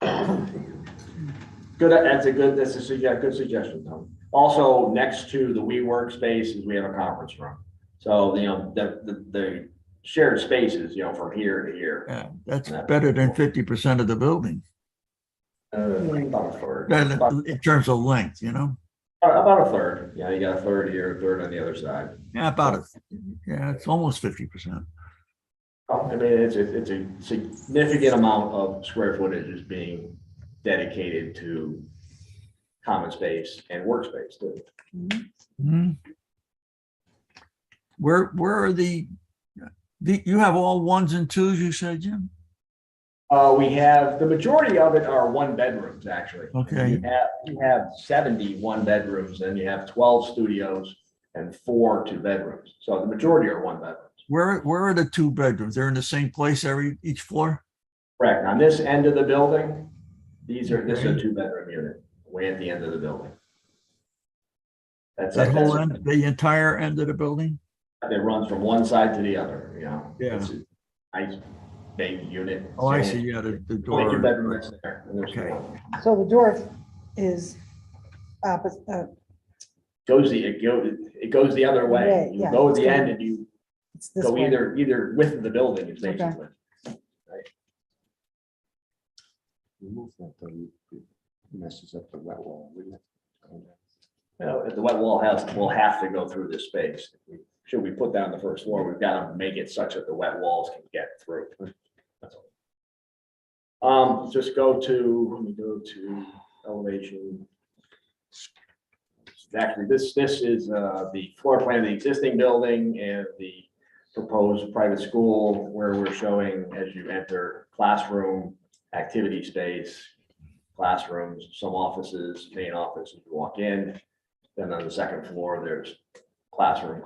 Good, that's a good suggestion, Tom. Also, next to the WeWork spaces, we have a conference room. So, the shared spaces, from here to here. Yeah, that's better than 50% of the building. About a third. In terms of length, About a third. Yeah, you got a third here, a third on the other side. Yeah, it's almost 50%. I mean, it's a significant amount of square footage is being dedicated to common space and workspace too. Mhm. Where are you have all ones and twos, you said, Jim? We have, the majority of it are one bedrooms, actually. Okay. You have 70 one bedrooms, and you have 12 studios and 4 2 bedrooms. So the majority are one bedrooms. Where are the 2 bedrooms? They're in the same place each floor? Correct. On this end of the building, this is a Okay. 2-bedroom unit, way at the end of the building. That's That it. whole end, the entire end of the building? It runs from one side to the other, you know. Yeah. It's a nice big unit. Oh, I see. Yeah, the Only door. 2 bedrooms there. And there's Okay. 1. So the door is opposite, It goes the other way. Yeah, You yeah, go to it's the gonna- end and you it's this go way. either width of the building is Okay. basically. Remove that, though, it messes up the wet wall, wouldn't it? Well, if the wet wall will have to go through this space. Should we put down the first floor, we've got to make it such that the wet walls can get through. That's all. Let me go to elevation. Actually, this is the floor plan of the existing building and the proposed private school, where we're showing as you enter classroom, activity space, classrooms, some offices, main office, you walk in. Then on the second floor, there's classroom,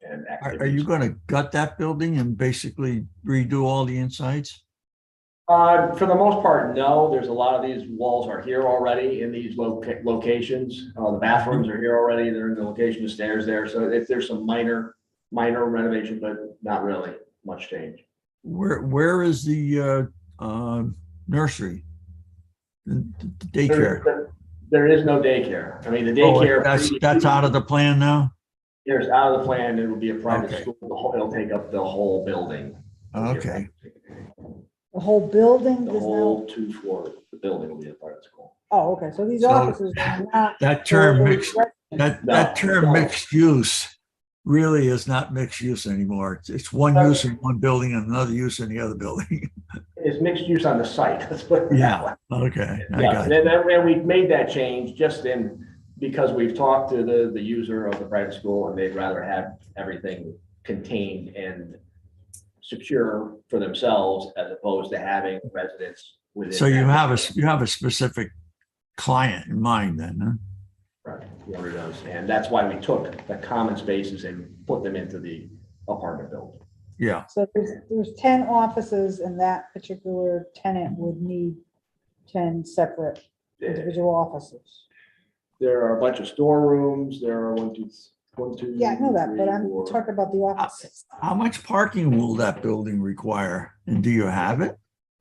and activity. Are you going to gut that building and basically redo all the insides? For the most part, no. There's a lot of these walls are here already in these locations. The bathrooms are here already. They're in the location of stairs there. So if there's some minor renovation, but not really much change. Where is the nursery? The daycare? There is no daycare. I mean, the Oh, daycare. that's out of the plan now? There's out of the plan. It will be a private Okay. school. It'll take up the whole building. Okay. The whole building The is now, whole 2 floors, the building will be a private school. oh, okay, so these So offices are not. That term for mixed, that No, term no. mixed use really is not mixed use anymore. It's one use in one building and another use in the other building. It's mixed use on the site. Let's put it that Yeah, way. okay. I Yeah, got and it. then we've made that change because we've talked to the user of the private school, and they'd rather have everything contained and secure for themselves as opposed to having residents within. So you that. have a specific client in mind then, huh? Right, whoever does. And that's why we took the common spaces and put them into the apartment building. Yeah. So there's 10 offices and that particular tenant would need 10 separate individual offices. There are a bunch of storerooms. There are one, two. Yeah, I know that, but I'm 4. talking about the offices. How much parking will that building require? And do you have it?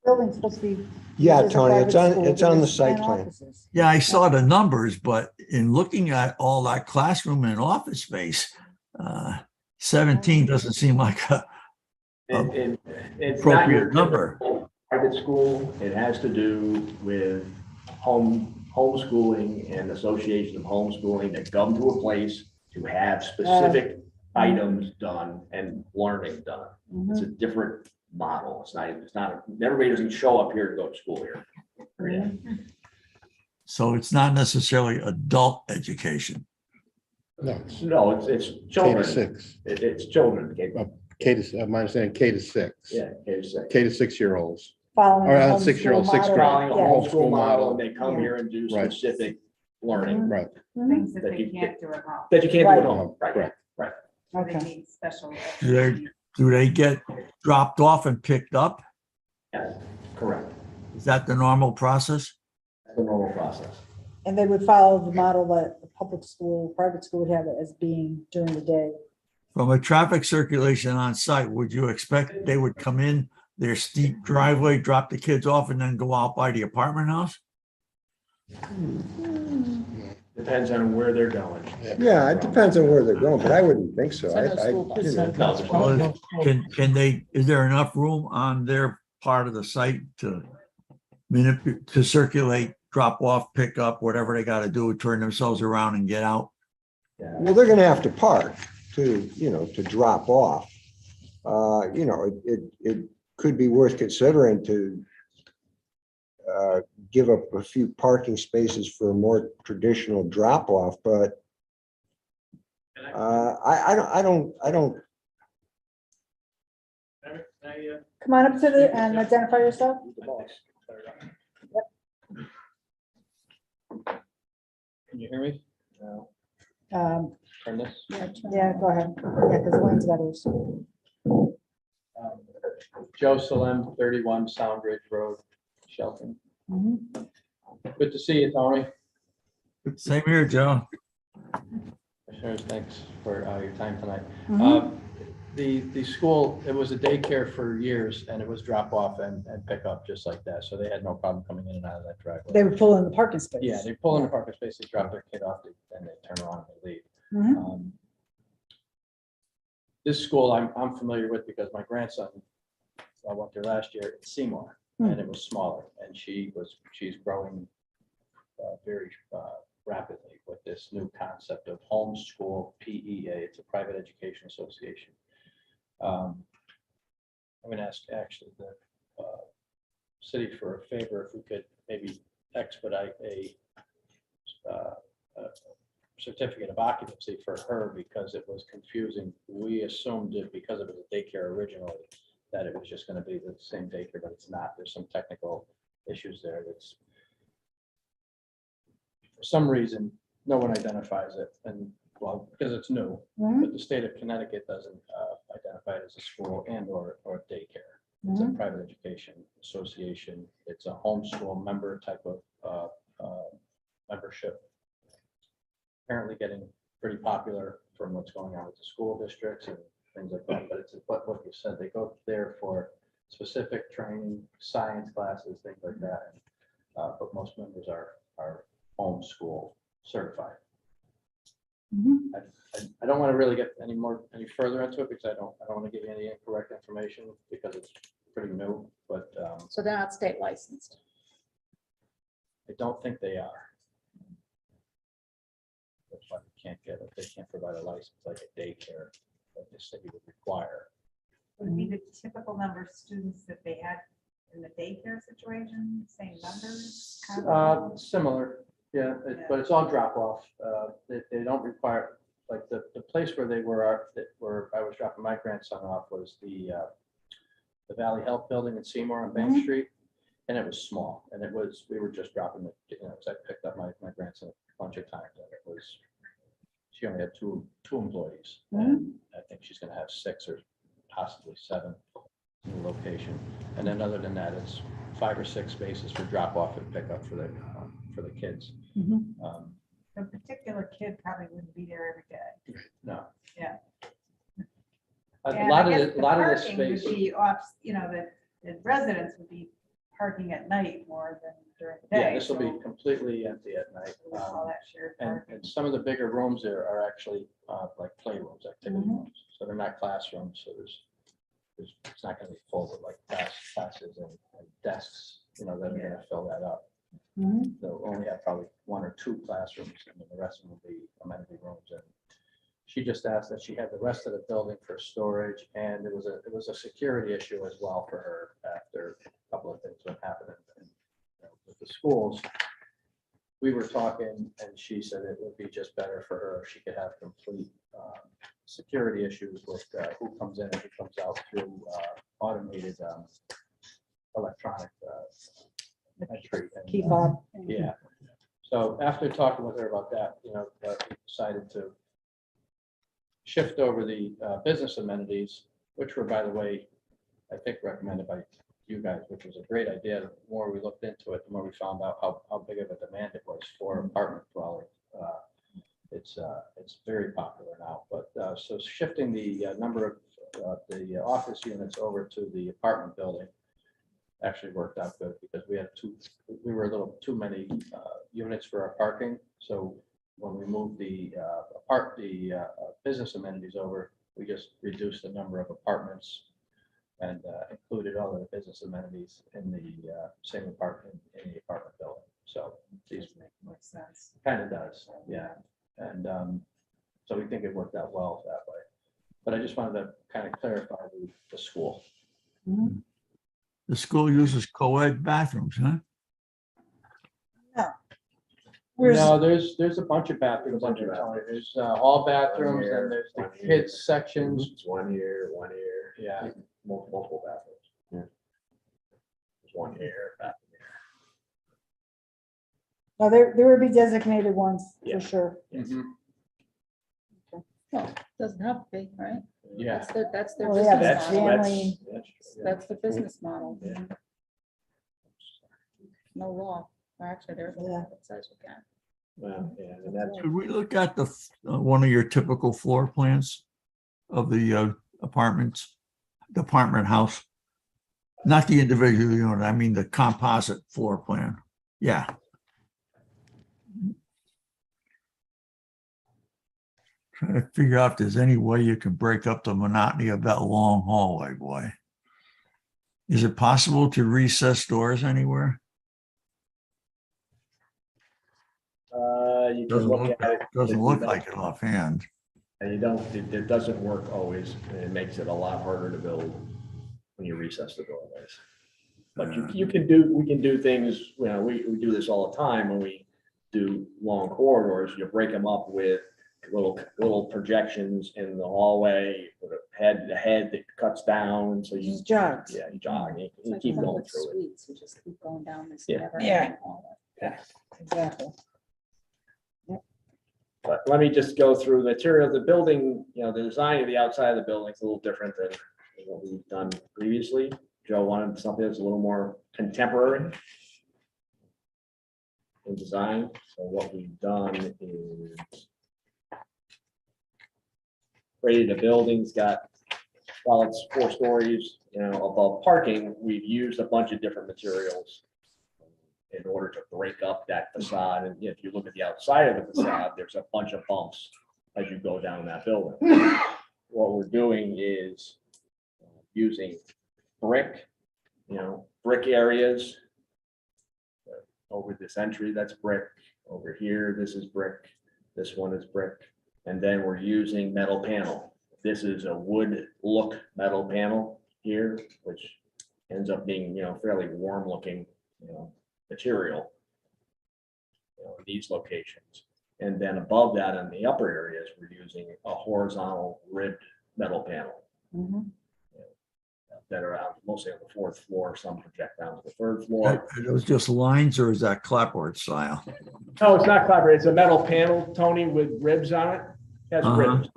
Building's supposed to be. Yeah, used as a Tony, private school, it's on the there's site 10 plan. offices. Yeah, I saw the numbers, but in looking at all that classroom and office space, 17 doesn't seem like a It's not your appropriate number. typical private school. It has to do with homeschooling and association of homeschooling that come to a place to have specific items done and learning done. It's a different model. It's not, everybody doesn't show up here to go to school here. So it's not necessarily adult education. No, No, it's K children. to 6. It's children. K to, my understanding, K to 6. Yeah, K to 6. K to 6-year-olds. Following Or the a homeschool 6-year-old, model. 6th grade. Following a Yeah. homeschool model, and they come Yeah. here and do Right. specific learning Right. Things that That they you can't do at home. that you can't do at home. Right. Right. They Okay. need special. Do they get dropped off and picked up? Yes, correct. Is that the normal process? That's the normal process. And they would follow the model that the public school, private school would have it as being during the day. From a traffic circulation on site, would you expect they would come in their steep driveway, drop the kids off, and then go out by the apartment house? Depends on where they're going. Yeah, it depends on where they're going, but I wouldn't think so. Send those school buses. No, there's no- Can they, is there enough room on their part of the site to circulate, drop off, pick up, whatever they got to do, turn themselves around and get out? Well, they're gonna have to park to drop off. It could be worth considering to give up a few parking spaces for a more traditional drop off, but I don't. Come on up to the, and identify yourself. Can you hear me? No. Turn this. Yeah, go ahead. Yeah, because the line's better. Joe Salem, 31 Sound Ridge Road, Shelton. Mhm. Good to see you, Tony. Same here, Joe. Commissioners, thanks for your time tonight. Mhm. The school, it was a daycare for years, and it was drop off and pick up just like that. So they had no problem coming in and out of that driveway. They would pull in the parking space. Yeah, they pull in the parking space, they drop their kid off, and they turn around and they leave. Mhm. This school I'm familiar with because my grandson, I went there last year in Seymour, and it was smaller, and she's growing very rapidly with this new concept of homeschool PEA. It's a private education association. I'm going to ask actually the city for a favor if we could maybe expedite a certificate of occupancy for her because it was confusing. We assumed it because it was a daycare originally that it was just going to be the same daycare, but it's not. There's some technical issues there. That's for some reason no one identifies it, and well, because it's new, but the state of Connecticut doesn't identify it as a school and or daycare. It's a private education association. It's a homeschool member type of membership. Apparently getting pretty popular from what's going on with the school districts and things like that. But it's what you said, they go there for specific training, science classes, things like that. But most members are homeschool certified. I don't want to really get any further into it because I don't want to give you any incorrect information because it's pretty new, but So they're not state licensed. I don't think they are. That's why they can't get it. They can't provide a license like a daycare that the city would require. Would it be the typical number of students that they had in the daycare situation, same numbers? Similar, yeah, but it's all drop off. They don't require, like the place where they were, where I was dropping my grandson off was the Valley Health Building in Seymour on Bank Street. And it was small, and we were just dropping it, because I picked up my grandson a bunch of times, and it was, she only had two employees. And I think she's gonna have 6 or possibly 7 in the location. And then other than that, it's 5 or 6 spaces for drop off and pickup for the kids. The particular kid probably wouldn't be there every day. No. Yeah. A And lot I of guess the parking space. would be off, the residents would be parking at night more than during the day. Yeah, this will be so completely empty at night. all that shared And parking. some of the bigger rooms there are actually like playrooms, activity rooms. So they're not classrooms. So it's not going to be full with like classes and desks, that are going to fill that up. They'll only have probably 1 or 2 classrooms, and then the rest of them will be amenity rooms. And she just asked that she had the rest of the building for storage, and it was a security issue as well for her after a couple of things that happened with the schools. We were talking, and she said it would be just better for her if she could have complete security issues with who comes in and who comes out through automated electronic entry. Key fob. Yeah. So after talking with her about that, we decided to shift over the business amenities, which were, by the way, I think recommended by you guys, which was a great idea. The more we looked into it, the more we found out how big of a demand it was for apartment dwellings. It's very popular now, but so shifting the number of the office units over to the apartment building actually worked out good because we were a little too many units for our parking. So when we moved the business amenities over, we just reduced the number of apartments and included all of the business amenities in the same apartment in the apartment building. So these make more sense. kind of does, yeah. And so we think it worked out well that way. But I just wanted to kind of clarify the school. The school uses co-ed bathrooms, huh? No, there's a bunch of bathrooms. There's all bathrooms and there's the kids sections. It's one here, Yeah. multiple bathrooms. Yeah. There's one here, bathroom No, there would be designated ones Yeah. for sure. Mhm. No, doesn't have to be, right? Yeah. That's their Oh, yeah, business that's model. family. That's the business model. Yeah. No law, or actually, there's a law that says you can. Well, yeah, and that's, Could we look at the, one of your typical floor plans of the apartments, the apartment house? Not the individual unit, I mean the composite floor plan. Yeah. Trying to figure out if there's any way you can break up the monotony of that long hallway, boy. Is it possible to recess doors anywhere? you can Doesn't look look, at it. doesn't but look you like don't- it offhand. And you don't, it doesn't work always, and it makes it a lot harder to build when you recess the doorways. But you can do, we can do things, you know, we do this all the time when we do long corridors, you break them up with little projections in the hallway, with the head that cuts down, so you. Just jogs. Yeah, you jog, you It's like keep some of going the through it. suites, you just keep going down this Yeah. never. Yeah. ending hallway. Yeah. Exactly. But let me just go through the material of the building, you know, the design of the outside of the building is a little different than what we've done previously. Joe wanted something that's a little more contemporary in design. So what we've done is created a building's got, while it's 4 stories, you know, above parking, we've used a bunch of different materials in order to break up that facade. And if you look at the outside of the facade, there's a bunch of bumps as you go down that building. What we're doing is using brick, you know, brick areas. Over this entry, that's brick. Over here, this is brick. This one is brick. And then we're using metal panel. This is a wood look metal panel here, which ends up being, you know, fairly warm looking, you know, material, you know, in these locations. And then above that in the upper areas, we're using a horizontal ribbed metal panel that are out mostly on the 4th floor, some project down to the 3rd floor. Are those just lines or is that clapboard style? No, it's not clapboard. It's a metal panel, Tony, with ribs on it. It has ribs.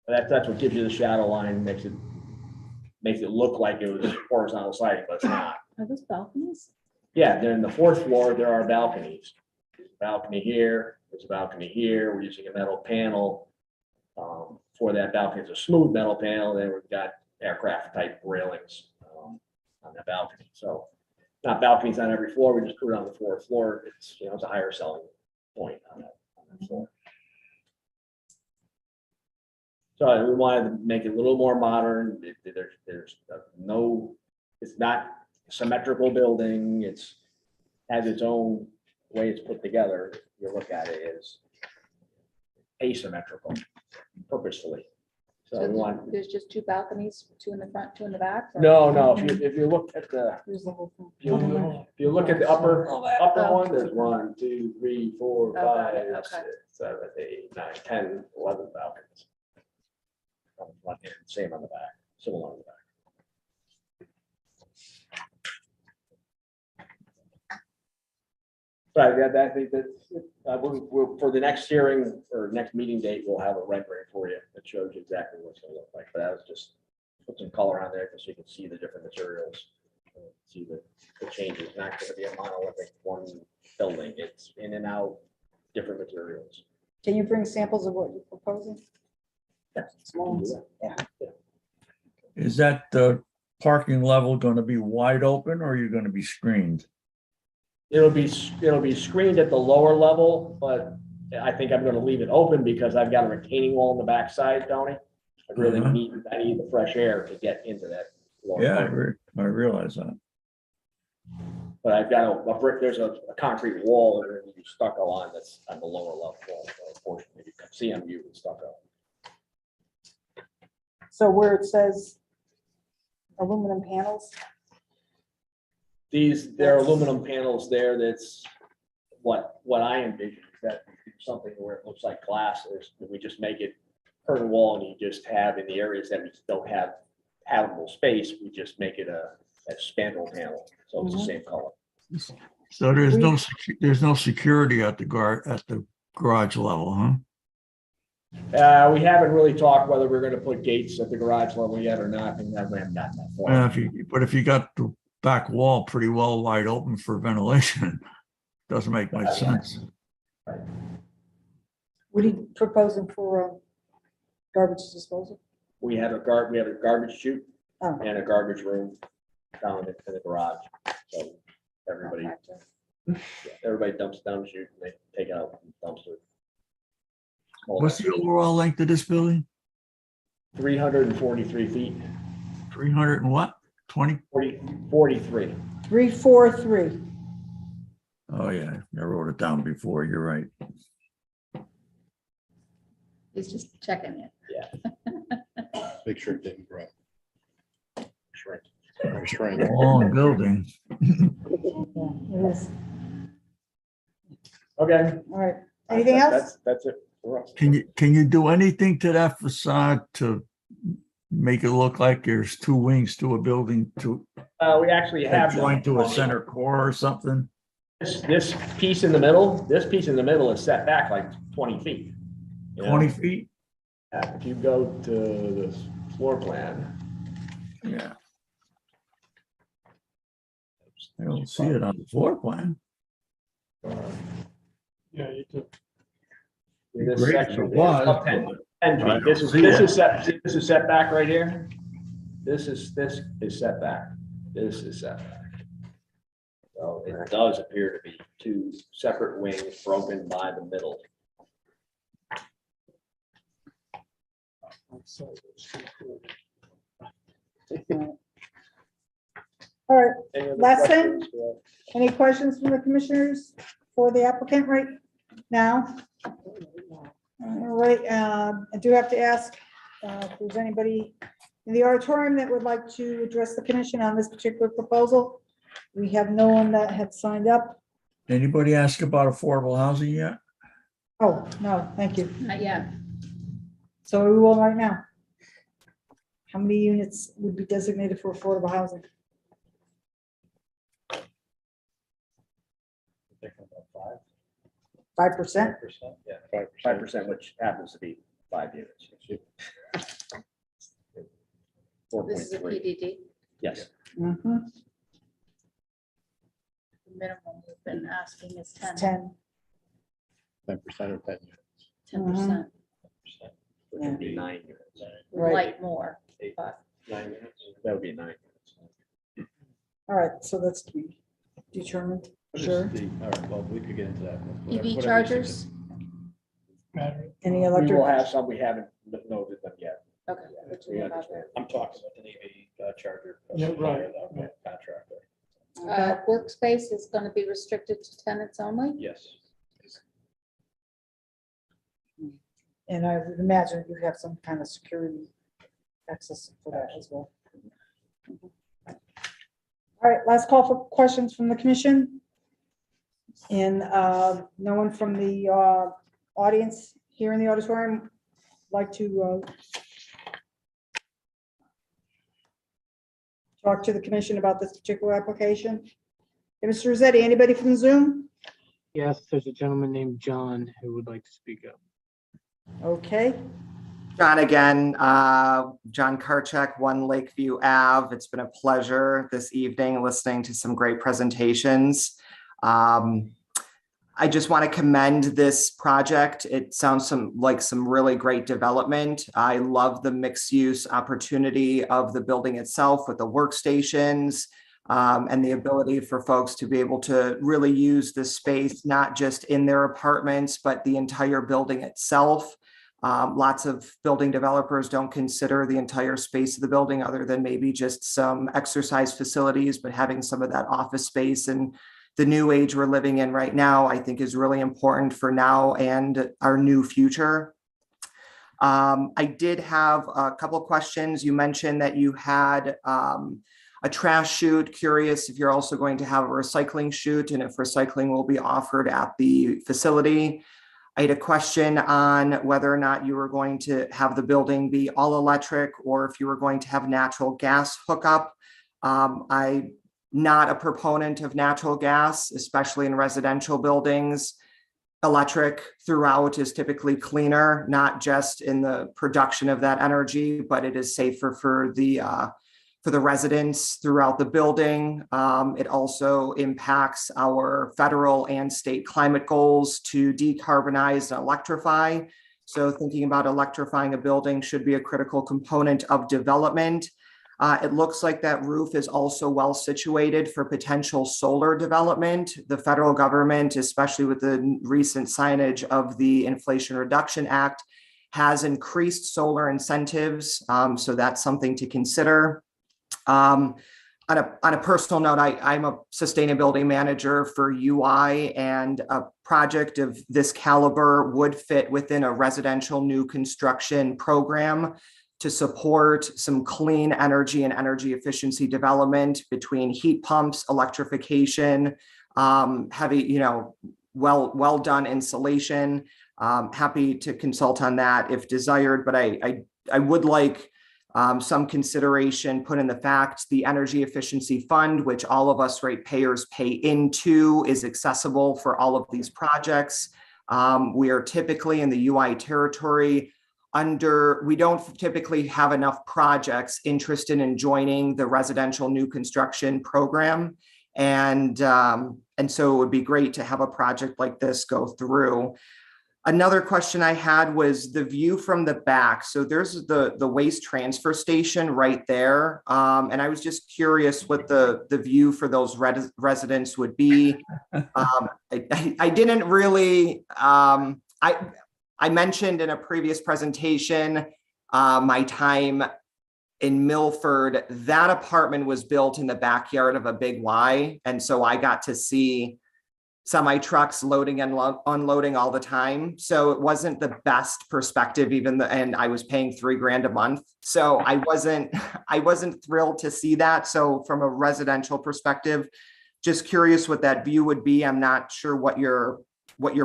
That's what gives you the shadow line, makes it look like it was horizontal siding, but it's not. Are those balconies? Yeah, then the 4th floor, there are balconies. There's a balcony here, there's a balcony here. We're using a metal panel for that balcony. It's a smooth metal panel. Then we've got aircraft type railings on that balcony. So not balconies on every floor. We just put it on the 4th floor. It's, you know, it's a higher selling point on that floor. So we wanted to make it a little more modern. There's no, it's not a symmetrical building. It's has its own way it's put together. You look at it as asymmetrical, purposefully. So we want. There's just 2 balconies, 2 in the front, 2 in the back? or- No, if you look at the, There's the whole thing. if you look at the upper one, there's 1, 2, 3, 4, got 5, it. Okay. 6, 7, 8, 9, 10, 11 balconies. Same on the back, similar on the back. Right, I think that for the next hearing or next meeting date, we'll have a rendering for you that shows you exactly what it's gonna look like. But I was just put some color on there so you can see the different materials. See the changes, not gonna be a monolithic one building. It's in and out, different materials. Can you bring samples of what you're proposing? Yeah. Small ones. Yeah. Is that the parking level going to be wide open or are you going to be screened? It'll be screened at the lower level, but I think I'm gonna leave it open because I've got a retaining wall on the backside, Tony. I really need the fresh air to get into that. lower Yeah, part. I realize that. But I've got a brick, there's a concrete wall that we're gonna use stucco on that's on the lower level portion. You can see I'm using stucco. So where it says aluminum panels, There are aluminum panels there. That's what I envision. that something where it looks like glass, we just make it curtain wall, and you just have in the areas that we don't have habitable space, we just make it a spandrel panel, so it's the same color. So there's no security at the garage level, huh? We haven't really talked whether we're gonna put gates at the garage level yet or not, and we haven't gotten that far. But if you got the back wall pretty well wide open for ventilation, doesn't make much sense. What are you proposing for garbage disposal? We have a garbage chute Oh. and a garbage room down in the garage, so everybody dumps down the chute and they take it out and dumps it. What's the overall length of this building? 343 feet. 300 and what? 20? 43. 343. Oh, yeah, I wrote it down before. You're right. He's just checking it. Yeah. Make sure it didn't grow. Shrink. Shrink. Long building. It is. Okay. All right. Anything else? That's it for us. Can you do anything to that facade to make it look like there's two wings to a building to We actually have joined to a center core or something? This piece in the middle is set back like 20 feet. You know? 20 feet? If you go to the floor plan. Yeah. I don't see it on the floor plan. Yeah, you do. This Great section if it is was, up 10 but 10 I feet. This don't is set back right here. This is set back. This is set back. So it does appear to be two separate wings broken by the middle. All right. Any other Last questions? thing? Any questions from the commissioners for the applicant right now? All right, I do have to ask if there's anybody in the auditorium that would like to address the commission on this particular proposal. We have no one that had signed up. Anybody ask about affordable housing yet? Oh, no, thank you. Not yet. So we will right now. How many units would be designated for affordable housing? Thinking about 5%? 5%, yeah, 5%, which happens to be 5 units. This is a 4.3, PDD. yes. Mhm. The minimum we've been asking is 10. 10. 10% or 10 units. 10%. Which would be 9 units. We'd Right. like more, Eight. but 9 units, that would be 9 units. All right, so that's to be determined, sure. All right, well, we could get into that. EV chargers. Any We electric? will have some, we haven't noted them yet. Okay. which we We have out understand. I'm talking with an EV charger. Yeah, right. Contractor. there. Workspace is going to be restricted to tenants only. Yes. And I would imagine you have some kind of security access for that as well. All right, last call for questions from the commission. And no one from the audience here in the auditorium like to talk to the commission about this particular application? Hey, Mr. Rossetti, anybody from Zoom? Yes, there's a gentleman named John who would like to speak up. Okay. John again, John Karchek, 1 Lakeview Ave. It's been a pleasure this evening listening to some great presentations. I just want to commend this project. It sounds like some really great development. I love the mixed use opportunity of the building itself with the workstations and the ability for folks to be able to really use the space, not just in their apartments, but the entire building itself. Lots of building developers don't consider the entire space of the building other than maybe just some exercise facilities, but having some of that office space and the new age we're living in right now, I think is really important for now and our new future. I did have a couple of questions. You mentioned that you had a trash chute. Curious if you're also going to have a recycling chute and if recycling will be offered at the facility. I had a question on whether or not you were going to have the building be all electric or if you were going to have natural gas hookup. I'm not a proponent of natural gas, especially in residential buildings. Electric throughout is typically cleaner, not just in the production of that energy, but it is safer for the residents throughout the building. It also impacts our federal and state climate goals to decarbonize and electrify. So thinking about electrifying a building should be a critical component of development. It looks like that roof is also well situated for potential solar development. The federal government, especially with the recent signage of the Inflation Reduction Act, has increased solar incentives. So that's something to consider. On a personal note, I'm a sustainability manager for UI, and a project of this caliber would fit within a residential new construction program to support some clean energy and energy efficiency development between heat pumps, electrification, heavy, well done insulation. Happy to consult on that if desired, but I would like some consideration put in the fact the Energy Efficiency Fund, which all of us ratepayers pay into, is accessible for all of these projects. We are typically in the UI territory we don't typically have enough projects interested in joining the residential new construction program. And so it would be great to have a project like this go through. Another question I had was the view from the back. So there's the waste transfer station right there. And I was just curious what the view for those residents would be. I didn't really, I mentioned in a previous presentation, my time in Milford. That apartment was built in the backyard of a big Y. And so I got to see semi trucks loading and unloading all the time. So it wasn't the best perspective, and I was paying $3,000 a month. So I wasn't thrilled to see that. So from a residential perspective, just curious what that view would be. I'm not sure what your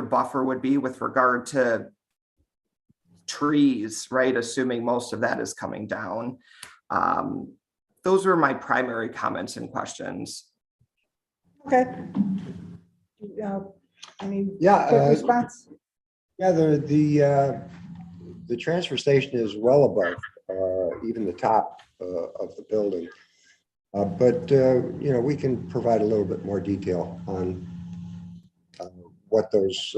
buffer would be with regard to trees, right? Assuming most of that is coming down. Those were my primary comments and questions. Okay. Any Yeah, quick response? Yeah, the transfer station is well above even the top of the building. But we can provide a little bit more detail on what those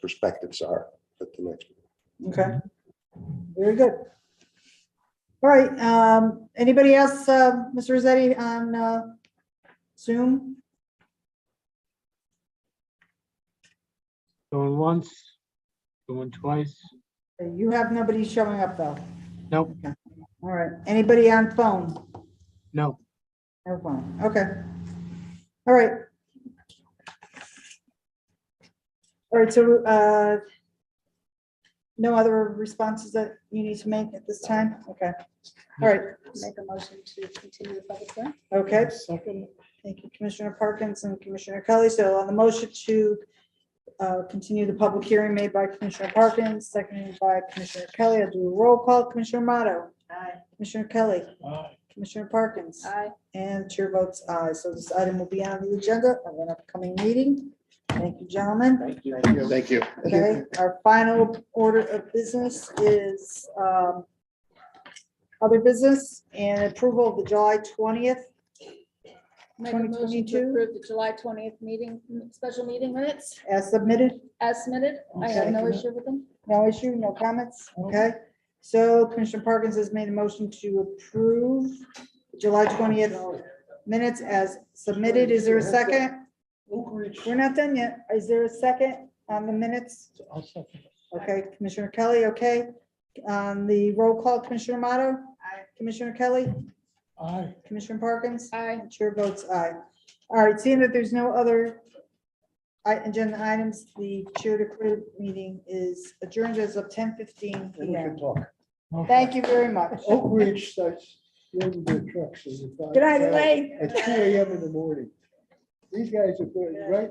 perspectives are at the next meeting. Okay. Very good. All right. Anybody else, Mr. Rossetti, on Zoom? Going once, going twice. You have nobody showing up though. Nope. Okay. All right. Anybody on phone? No. No phone. Okay. All right. All right. So no other responses that you need to make at this time? Okay. All right. Make a motion to continue the public hearing. Okay. Second. Thank you, Commissioner Parkins and Commissioner Kelly. So on the motion to continue the public hearing made by Commissioner Parkins, seconded by Commissioner Kelly. I'll do a roll call. Commissioner Motto. Aye. Commissioner Kelly. Aye. Commissioner Parkins. Aye. And chair votes aye. So this item will be on the agenda of an upcoming meeting. Thank you, gentlemen. Thank you. Thank you. Okay, our final order of business is other business and approval of the July 20th. Make a motion to 2022. approve the July 20th special meeting minutes As submitted. as submitted. I have no issue with them. No issue, no comments, okay? So Commissioner Parkins has made a motion to approve July 20th minutes as submitted. Is there a second? We're not done yet. Is there a second on the minutes? I'll second it. Okay, Commissioner Kelly, okay. On the roll call, Commissioner Motto? Aye. Commissioner Kelly? Aye. Commissioner Parkins? Aye. Chair votes aye. All right, seeing that there's no other agenda items, the chair declared meeting is adjourned as of 10:15 p.m. Okay. Thank you very much. Oak Ridge starts loading their trucks. Good night, Elaine. At 2 a.m. in the morning. These guys are putting right